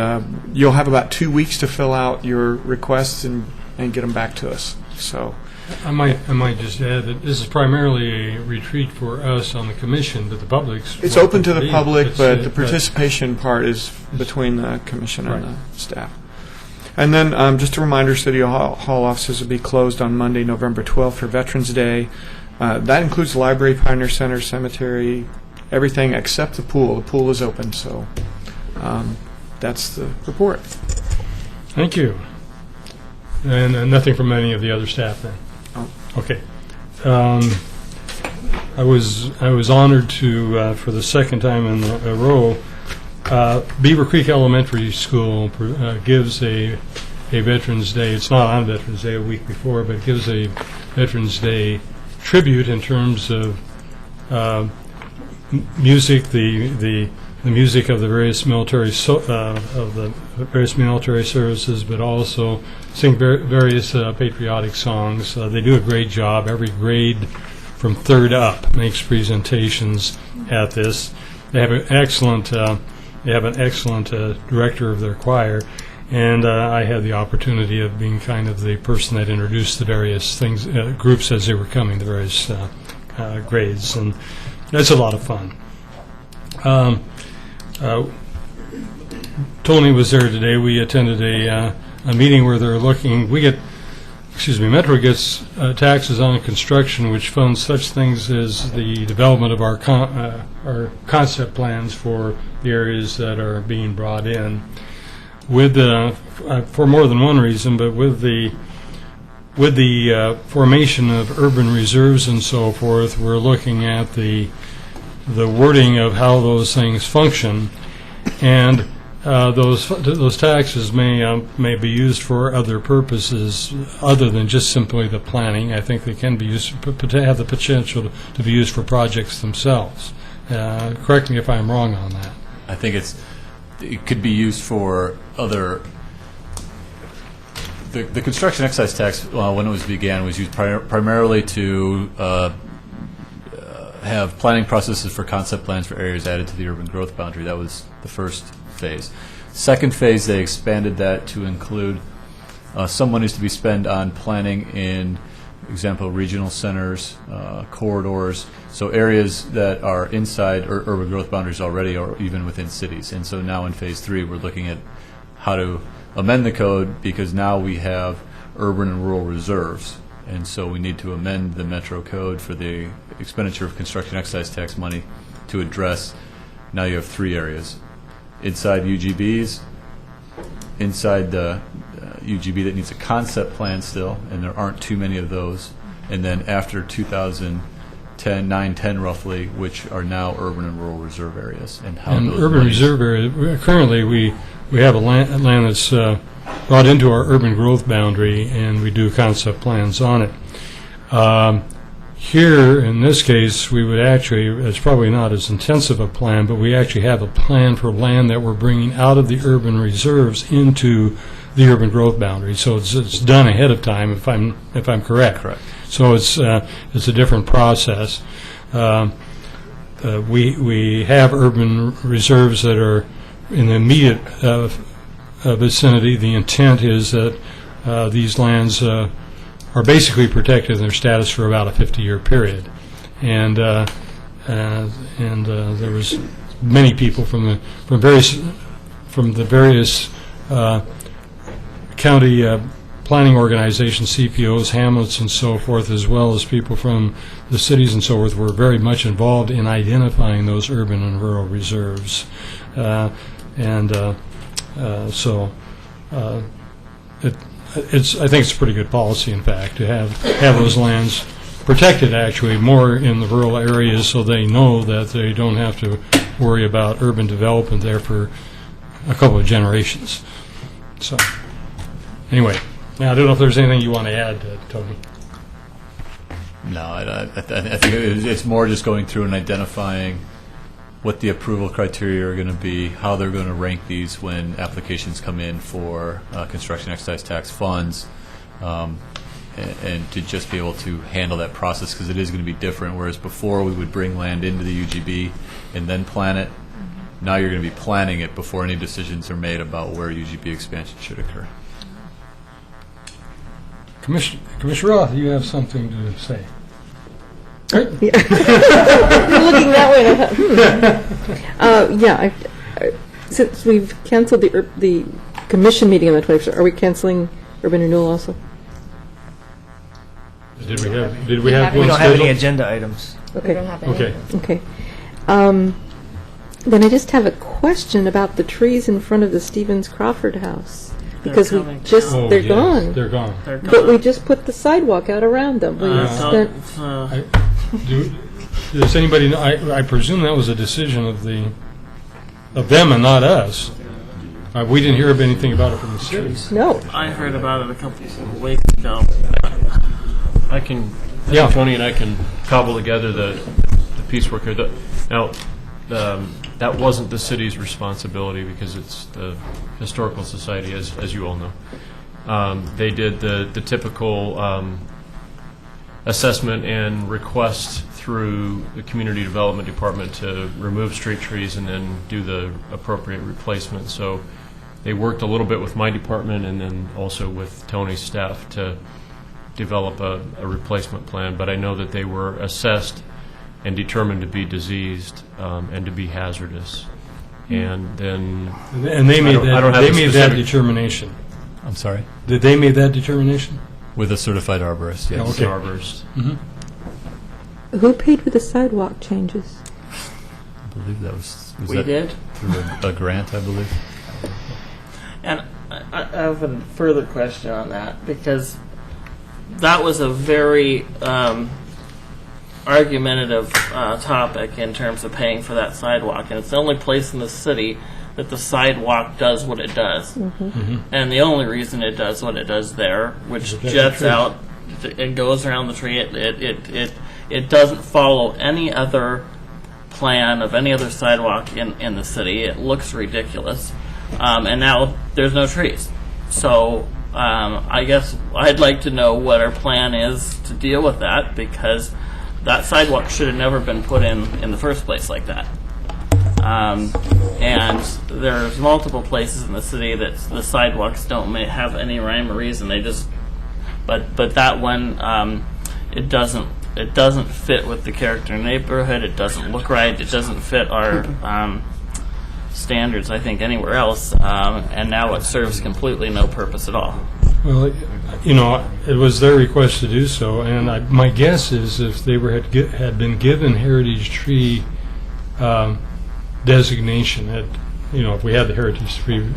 you'll have about 2 weeks to fill out your requests and get them back to us. So I might just add that this is primarily a retreat for us on the commission, but the public's It's open to the welcome public, It's, but the participation part is between the commission and Right. the staff. And then just a reminder, City Hall offices will be closed on Monday, November 12th for Veterans Day. That includes the library, Pioneer Center, cemetery, everything except the pool. The pool is open, so that's the report. Thank you. And nothing from any of the other staff then? Oh. Okay. I was honored to, for the second time in a row, Beaver Creek Elementary School gives a Veterans Day. It's not on Veterans Day, a week before, but it gives a Veterans Day tribute in terms of music, the music of the various military various military services, but also sing various patriotic songs. They do a great job. Every grade from 3rd up makes presentations at this. They have an excellent director of their choir, and I had the opportunity of being kind of the person that introduced the various things, groups as they were coming, the various grades, and that's a lot of fun. Tony was there today. We attended a meeting where they're looking. Metro gets taxes on construction, which funds such things as the development of our concept plans for the areas that are being brought in. With for more than one reason, but with the formation of urban reserves and so forth, we're looking at the wording of how those things function, and those taxes may be used for other purposes other than just simply the planning. I think they can be used to have the potential to be used for projects themselves. Correct me if I'm wrong on that. I think it could be used for other. The construction excise tax, when it began, was used primarily to have planning processes for concept plans for areas added to the urban growth boundary. That was the first phase. Second phase, they expanded that to include some monies to be spent on planning in, for example, regional centers, corridors, so areas that are inside urban growth boundaries already or even within cities. And so now in phase 3, we're looking at how to amend the code, because now we have urban and rural reserves. And so we need to amend the Metro Code for the expenditure of construction excise tax money to address, now you have 3 areas. Inside UGBs, inside the UGB that needs a concept plan still, and there aren't too many of those, and then after 2010, 9-10 roughly, which are now urban and rural reserve areas. And how those urban reserve area, currently we have a land that's brought into our urban growth boundary, and we do concept plans on it. Here, in this case, we would actually, it's probably not as intensive a plan, but we actually have a plan for land that we're bringing out of the urban reserves into the urban growth boundary. So it's done ahead of time, if I'm correct. Correct. So it's a different process. We have urban reserves that are in the immediate vicinity. The intent is that these lands are basically protected in their status for about a 50-year period, and there was many people from the various county planning organizations, CPOs, hamlets, and so forth, as well as people from the cities and so forth, were very much involved in identifying those urban and rural reserves, I think it's a pretty good policy, in fact, to have those lands protected, actually, more in the rural areas, so they know that they don't have to worry about urban development there for a couple of generations. So, anyway, now I don't know if there's anything you want to add, Tony. No, I think it's more just going through and identifying what the approval criteria are going to be, how they're going to rank these when applications come in for construction excise tax funds, and to just be able to handle that process, because it is going to be different. Whereas before we would bring land into the UGB and then plan it, now you're going to be planning it before any decisions are made about where UGB expansion should occur. Commissioner Roth, you have something to say? You're looking that way. And I thought, since we've canceled the commission meeting on the 21st, are we canceling urban renewal also? Did we have We one don't have any scheduled? agenda items. Okay. Okay. Okay. Then I just have a question about the trees in front of the Stevens Crawford house. Because coming they're yes, gone. They're gone. They're But we gone. just put the sidewalk out around them. We spent, Does anybody know, I presume that was a decision of them and not us. We didn't hear of anything about it from the city. no. I heard about it a couple of weeks ago. I think Yeah. Tony and I can cobble together the piecework here. Now, that wasn't the city's responsibility because it's the Historical Society, as you all know. They did the typical assessment and request through the Community Development Department to remove street trees and then do the appropriate replacement. So they worked a little bit with my department and then also with Tony's staff to develop a replacement plan. But I know that they were assessed and determined to be diseased and to be hazardous. And then And they made I don't have the that specific- determination. I'm sorry? Did they make that determination? With a certified arborist, yes. Okay. Arborist. Who paid for the sidewalk changes? I believe that was We that did. through a grant, I believe. And I have a further question on that because that was a very argumentative topic in terms of paying for that sidewalk, and it's the only place in the city that the sidewalk does what it does, and the only reason it does what it does there, which jets out, it goes around the tree. It doesn't follow any other plan of any other sidewalk in the city. It looks ridiculous, and now there's no trees. So I guess I'd like to know what our plan is to deal with that, because that sidewalk should have never been put in the first place like that. And there's multiple places in the city that the sidewalks don't have any rhyme or reason. They just, but that one, it doesn't fit with the character of the neighborhood. It doesn't look right. It doesn't fit our standards, I think, anywhere else. And now it serves completely no purpose at all. Well, it was their request to do so, and my guess is if they had been given heritage tree designation, if we had the heritage tree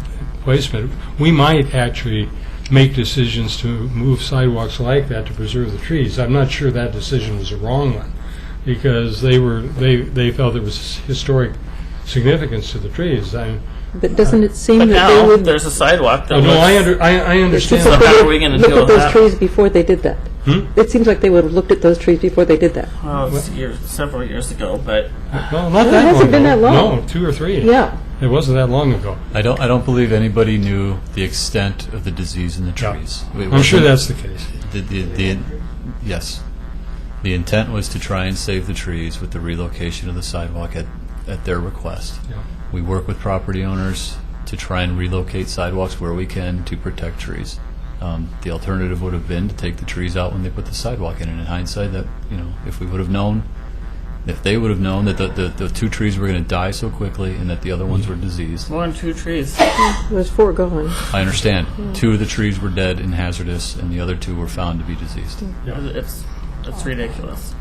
placement, we might actually make decisions to move sidewalks like that to preserve the trees. I'm not sure that decision was a wrong one, because they felt there was historic significance to the trees. But doesn't it seem But that they now would... there's a sidewalk. That No, looks- I understand. So how are we going to look deal at with those that? trees before they did that. It seems like they would have looked at those trees before they did that. Well, it's several years ago, but No, not It that hasn't long been ago. that long. No, 2 or 3. Yeah. It wasn't that long ago. I don't believe anybody knew the extent of the disease in the Yeah. trees. I'm sure that's the case. Yes. The intent was to try and save the trees with the relocation of the sidewalk at their request. Yeah. We work with property owners to try and relocate sidewalks where we can to protect trees. The alternative would have been to take the trees out when they put the sidewalk in. And in hindsight, that if we would have known, if they would have known that the 2 trees were going to die so quickly and that the other ones were diseased. more than 2 trees. There's 4 gone. I understand. 2 of the trees were dead and hazardous, and the other 2 were found to be diseased. It's ridiculous.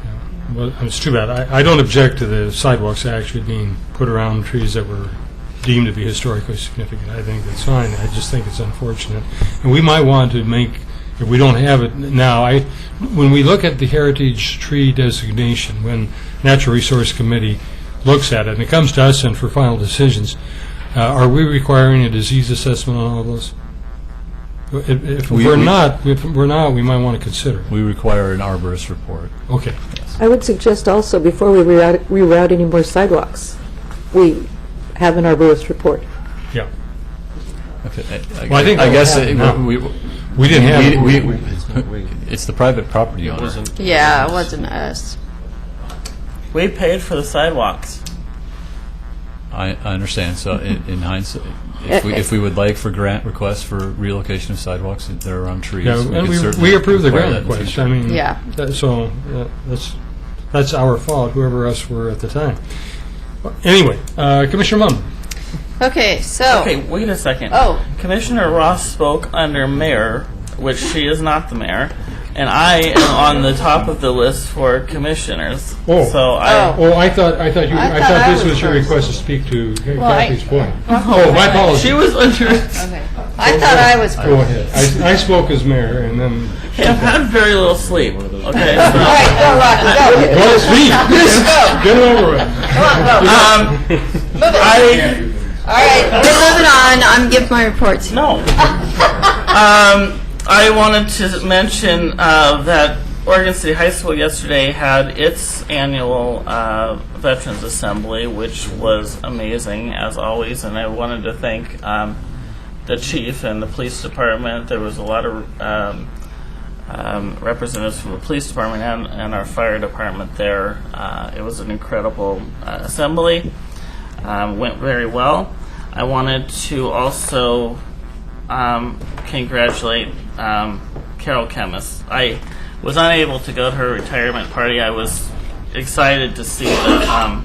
Well, it's too bad. I don't object to the sidewalks actually being put around trees that were deemed to be historically significant. I think that's fine. I just think it's unfortunate. And we might want to make, if we don't have it now, when we look at the heritage tree designation, when Natural Resource Committee looks at it, and it comes to us and for final decisions, are we requiring a disease assessment on all of those? If we're not, we might want to consider it. We require an arborist report. Okay. I would suggest also, before we reroute any more sidewalks, we have an arborist report. Yeah. Okay. Well, I think I guess that will happen we didn't have it's the private property owner. Yeah, it wasn't us. We paid for the sidewalks. I understand. So in hindsight, If we would like for grant requests for relocation of sidewalks that are around trees, Yeah, we and could certainly we approve the require grant that in the request. future. I mean, Yeah. that's our fault, whoever us were at the time. Anyway, Commissioner Munn. Okay, so. Okay, wait a second. Oh. Commissioner Ross spoke under mayor, which she is not the mayor, and I am on the top of the list for commissioners. Oh, So I thought this was your first. request to speak to Well, I- Kathy's point. Oh, my apologies. She was under. Okay. I thought I was first. Go ahead. I spoke as mayor, and then. I've had very little sleep. Okay. All right, go, Rocky, go. Well, speak. Get over it. Move it. All right, we're moving on. I'm giving my reports. No. I wanted to mention that Oregon City High School yesterday had its annual Veterans Assembly, which was amazing, as always, and I wanted to thank the chief and the police department. There was a lot of representatives from the police department and our fire department there. It was an incredible assembly. Went very well. I wanted to also congratulate Carol Kemmis. I was unable to go to her retirement party. I was excited to see the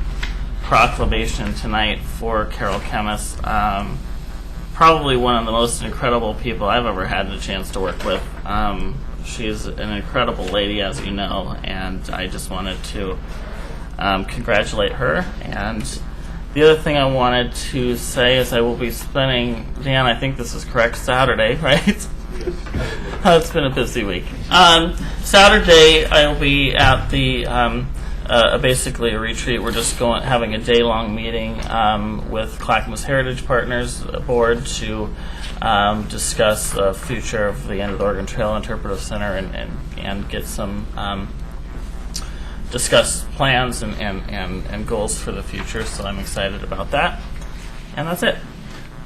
proclamation tonight for Carol Kemmis. Probably one of the most incredible people I've ever had the chance to work with. She's an incredible lady, as you know, and I just wanted to congratulate her. And the other thing I wanted to say is I will be spending, Dan, I think this is correct, Saturday, right? It's been a busy week. Saturday, I will be at the basically a retreat. We're just having a day-long meeting with Clackamas Heritage Partners Board to discuss the future of the End of the Oregon Trail Interpretive Center and get some discuss plans and goals for the future. So I'm excited about that, and that's it.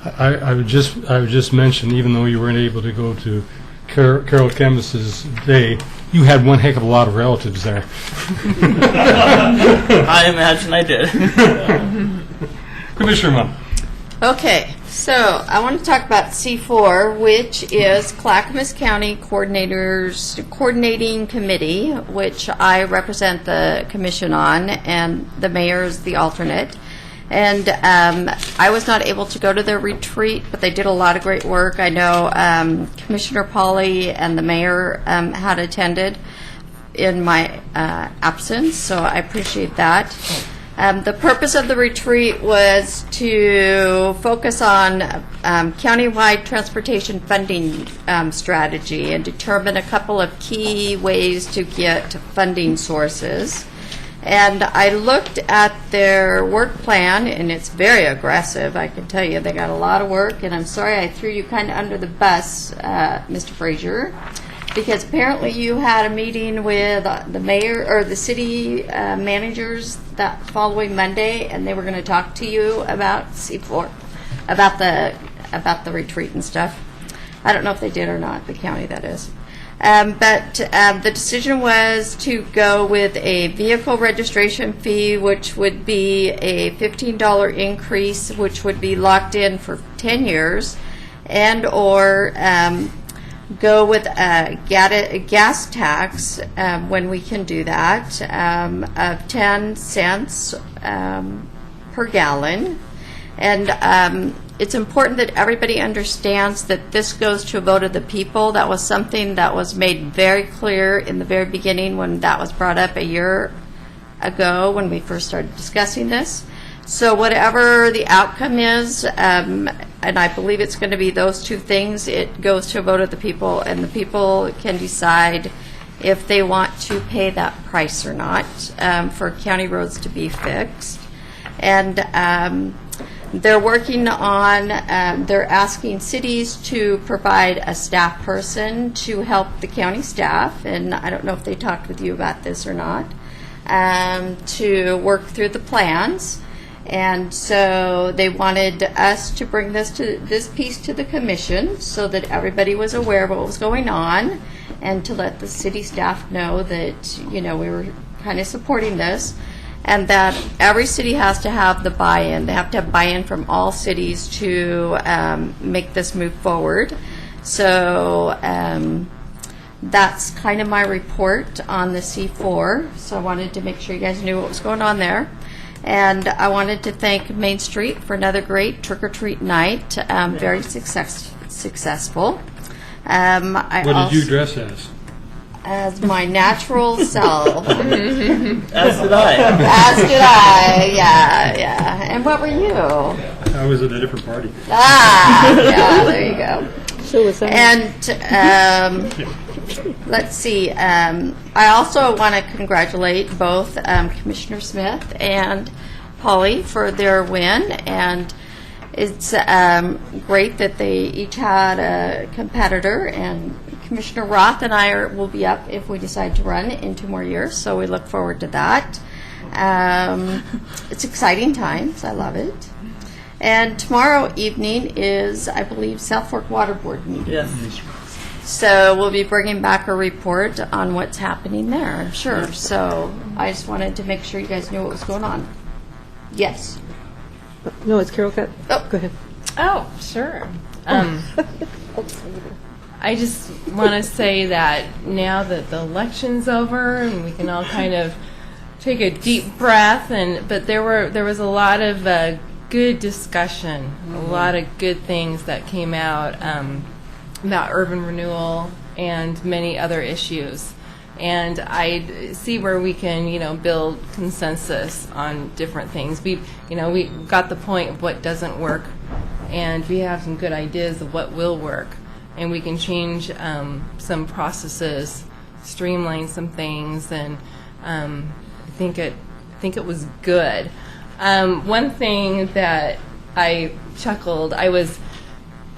I would just mention, even though you weren't able to go to Carol Kemmis's day, you had one heck of a lot of relatives there. I imagine I did. Commissioner Munn. Okay, so I want to talk about C4, which is Clackamas County Coordinating Committee, which I represent the commission on, and the mayor is the alternate. And I was not able to go to their retreat, but they did a lot of great work. I know Commissioner Pauley and the mayor had attended in my absence, so I appreciate that. The purpose of the retreat was to focus on countywide transportation funding strategy and determine a couple of key ways to get funding sources. And I looked at their work plan, and it's very aggressive. I can tell you they got a lot of work, and I'm sorry I threw you kind of under the bus, Mr. Frazier, because apparently you had a meeting with the mayor or the city managers that following Monday, and they were going to talk to you about C4, about the retreat and stuff. I don't know if they did or not, the county that is. But the decision was to go with a vehicle registration fee, which would be a $15 increase, which would be locked in for 10 years, and or go with a gas tax when we can do that of 10 cents per gallon. And it's important that everybody understands that this goes to a vote of the people. That was something that was made very clear in the very beginning when that was brought up a year ago when we first started discussing this. So whatever the outcome is, and I believe it's going to be those two things, it goes to a vote of the people, and the people can decide if they want to pay that price or not for county roads to be fixed. And they're working on, they're asking cities to provide a staff person to help the county staff, and I don't know if they talked with you about this or not, to work through the plans. And so they wanted us to bring this piece to the commission so that everybody was aware of what was going on, and to let the city staff know that, you know, we were kind of supporting this. and that every city has to have the buy-in. They have to have buy-in from all cities to make this move forward. So that's kind of my report on the C4. So I wanted to make sure you guys knew what was going on there. And I wanted to thank Main Street for another great trick-or-treat night. Very successful. What did you dress as? As my natural self. As did I. As did I, yeah. And what were you? I was at a different party. Yeah, there you go. So was that. And let's see. I also want to congratulate both Commissioner Smith and Polly for their win. And it's great that they each had a competitor. And Commissioner Roth and I will be up if we decide to run in 2 more years. So we look forward to that. It's exciting times. I love it. And tomorrow evening is, I believe, South Fork Water Board meeting. Yes. So we'll be bringing back a report on what's happening there, I'm sure. So I just wanted to make sure you guys knew what was going on. Yes. No, it's Carol got. Oh, go ahead. Oh, sure. I just want to say that now that the election's over and we can all kind of take a deep breath, but there was a lot of good discussion, a lot of good things that came out about urban renewal and many other issues. And I see where we can, build consensus on different things. We got the point of what doesn't work, and we have some good ideas of what will work. And we can change some processes, streamline some things, and I think it was good. One thing that I chuckled, I was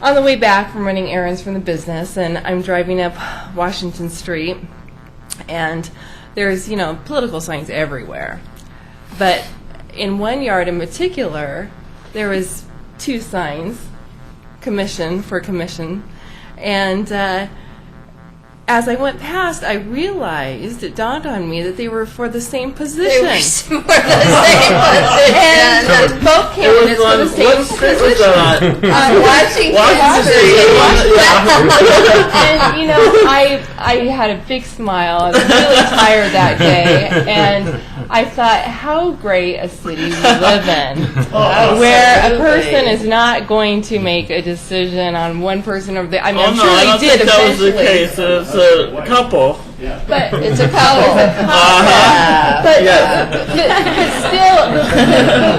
on the way back from running errands from the business, and I'm driving up Washington Street, and there's political signs everywhere, but in one yard in particular, there was 2 signs, commission, and as I went past, I realized, it dawned on me that they were for the same position. They were for the same position. And both candidates for the same position. On Washington Street. And, I had a big smile. I was really tired that day. And I thought, how great a city we live in, where a person is not going to make a decision on one person over the. I mean, I'm sure they did eventually. That was the case. It's a couple. But it's a couple. But still,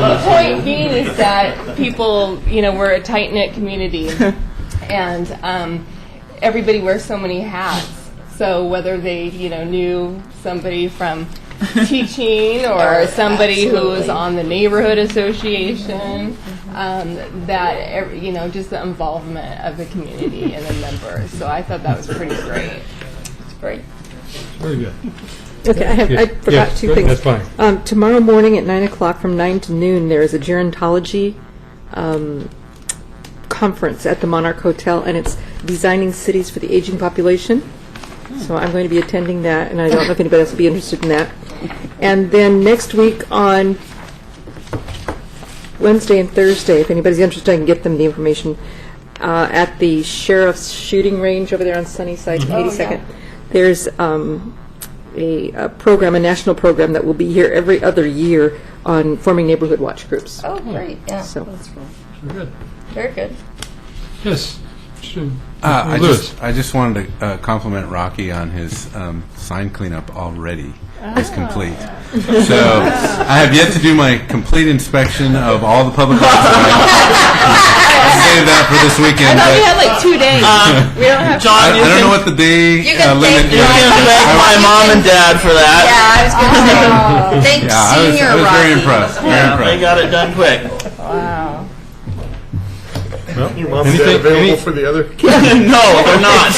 the point being is that people, we're a tight-knit community, and everybody wears so many hats. So whether they, knew somebody from teaching or somebody who was on the neighborhood association, that just the involvement of the community and the members. So I thought that was pretty great. It's great. Very good. Okay, I forgot 2 things. That's fine. Tomorrow morning at 9 o'clock from 9 to noon, there is a gerontology conference at the Monarch Hotel, and it's Designing Cities for the Aging Population. So I'm going to be attending that, and I don't know if anybody else will be interested in that. And then next week on Wednesday and Thursday, if anybody's interested, I can get them the information, at the Sheriff's Shooting Range over there on Sunnyside, 82nd. There's a program, a national program that will be here every other year on forming neighborhood watch groups. Oh, great. Yeah, So. that's cool. Very good. Very good. Yes. I just wanted to compliment Rocky on his sign cleanup already. It's complete. So I have yet to do my complete inspection of all the public lots. I'll save that for this weekend. I thought we had like 2 days. We don't have. I don't know what the day limit is. You can thank my mom and dad for that. Yeah, I was going to say, thank Senior I was Rocky. very impressed. Very impressed. They got it done quick. Wow. Well, Your mom's dad available for the other? No, they're not.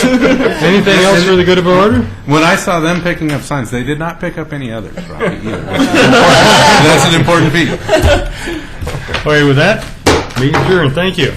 Anything else for the good of our order? When I saw them picking up signs, they did not pick up any others, Rocky, either. That's an important piece. Okay, with that, meeting adjourned. Thank you.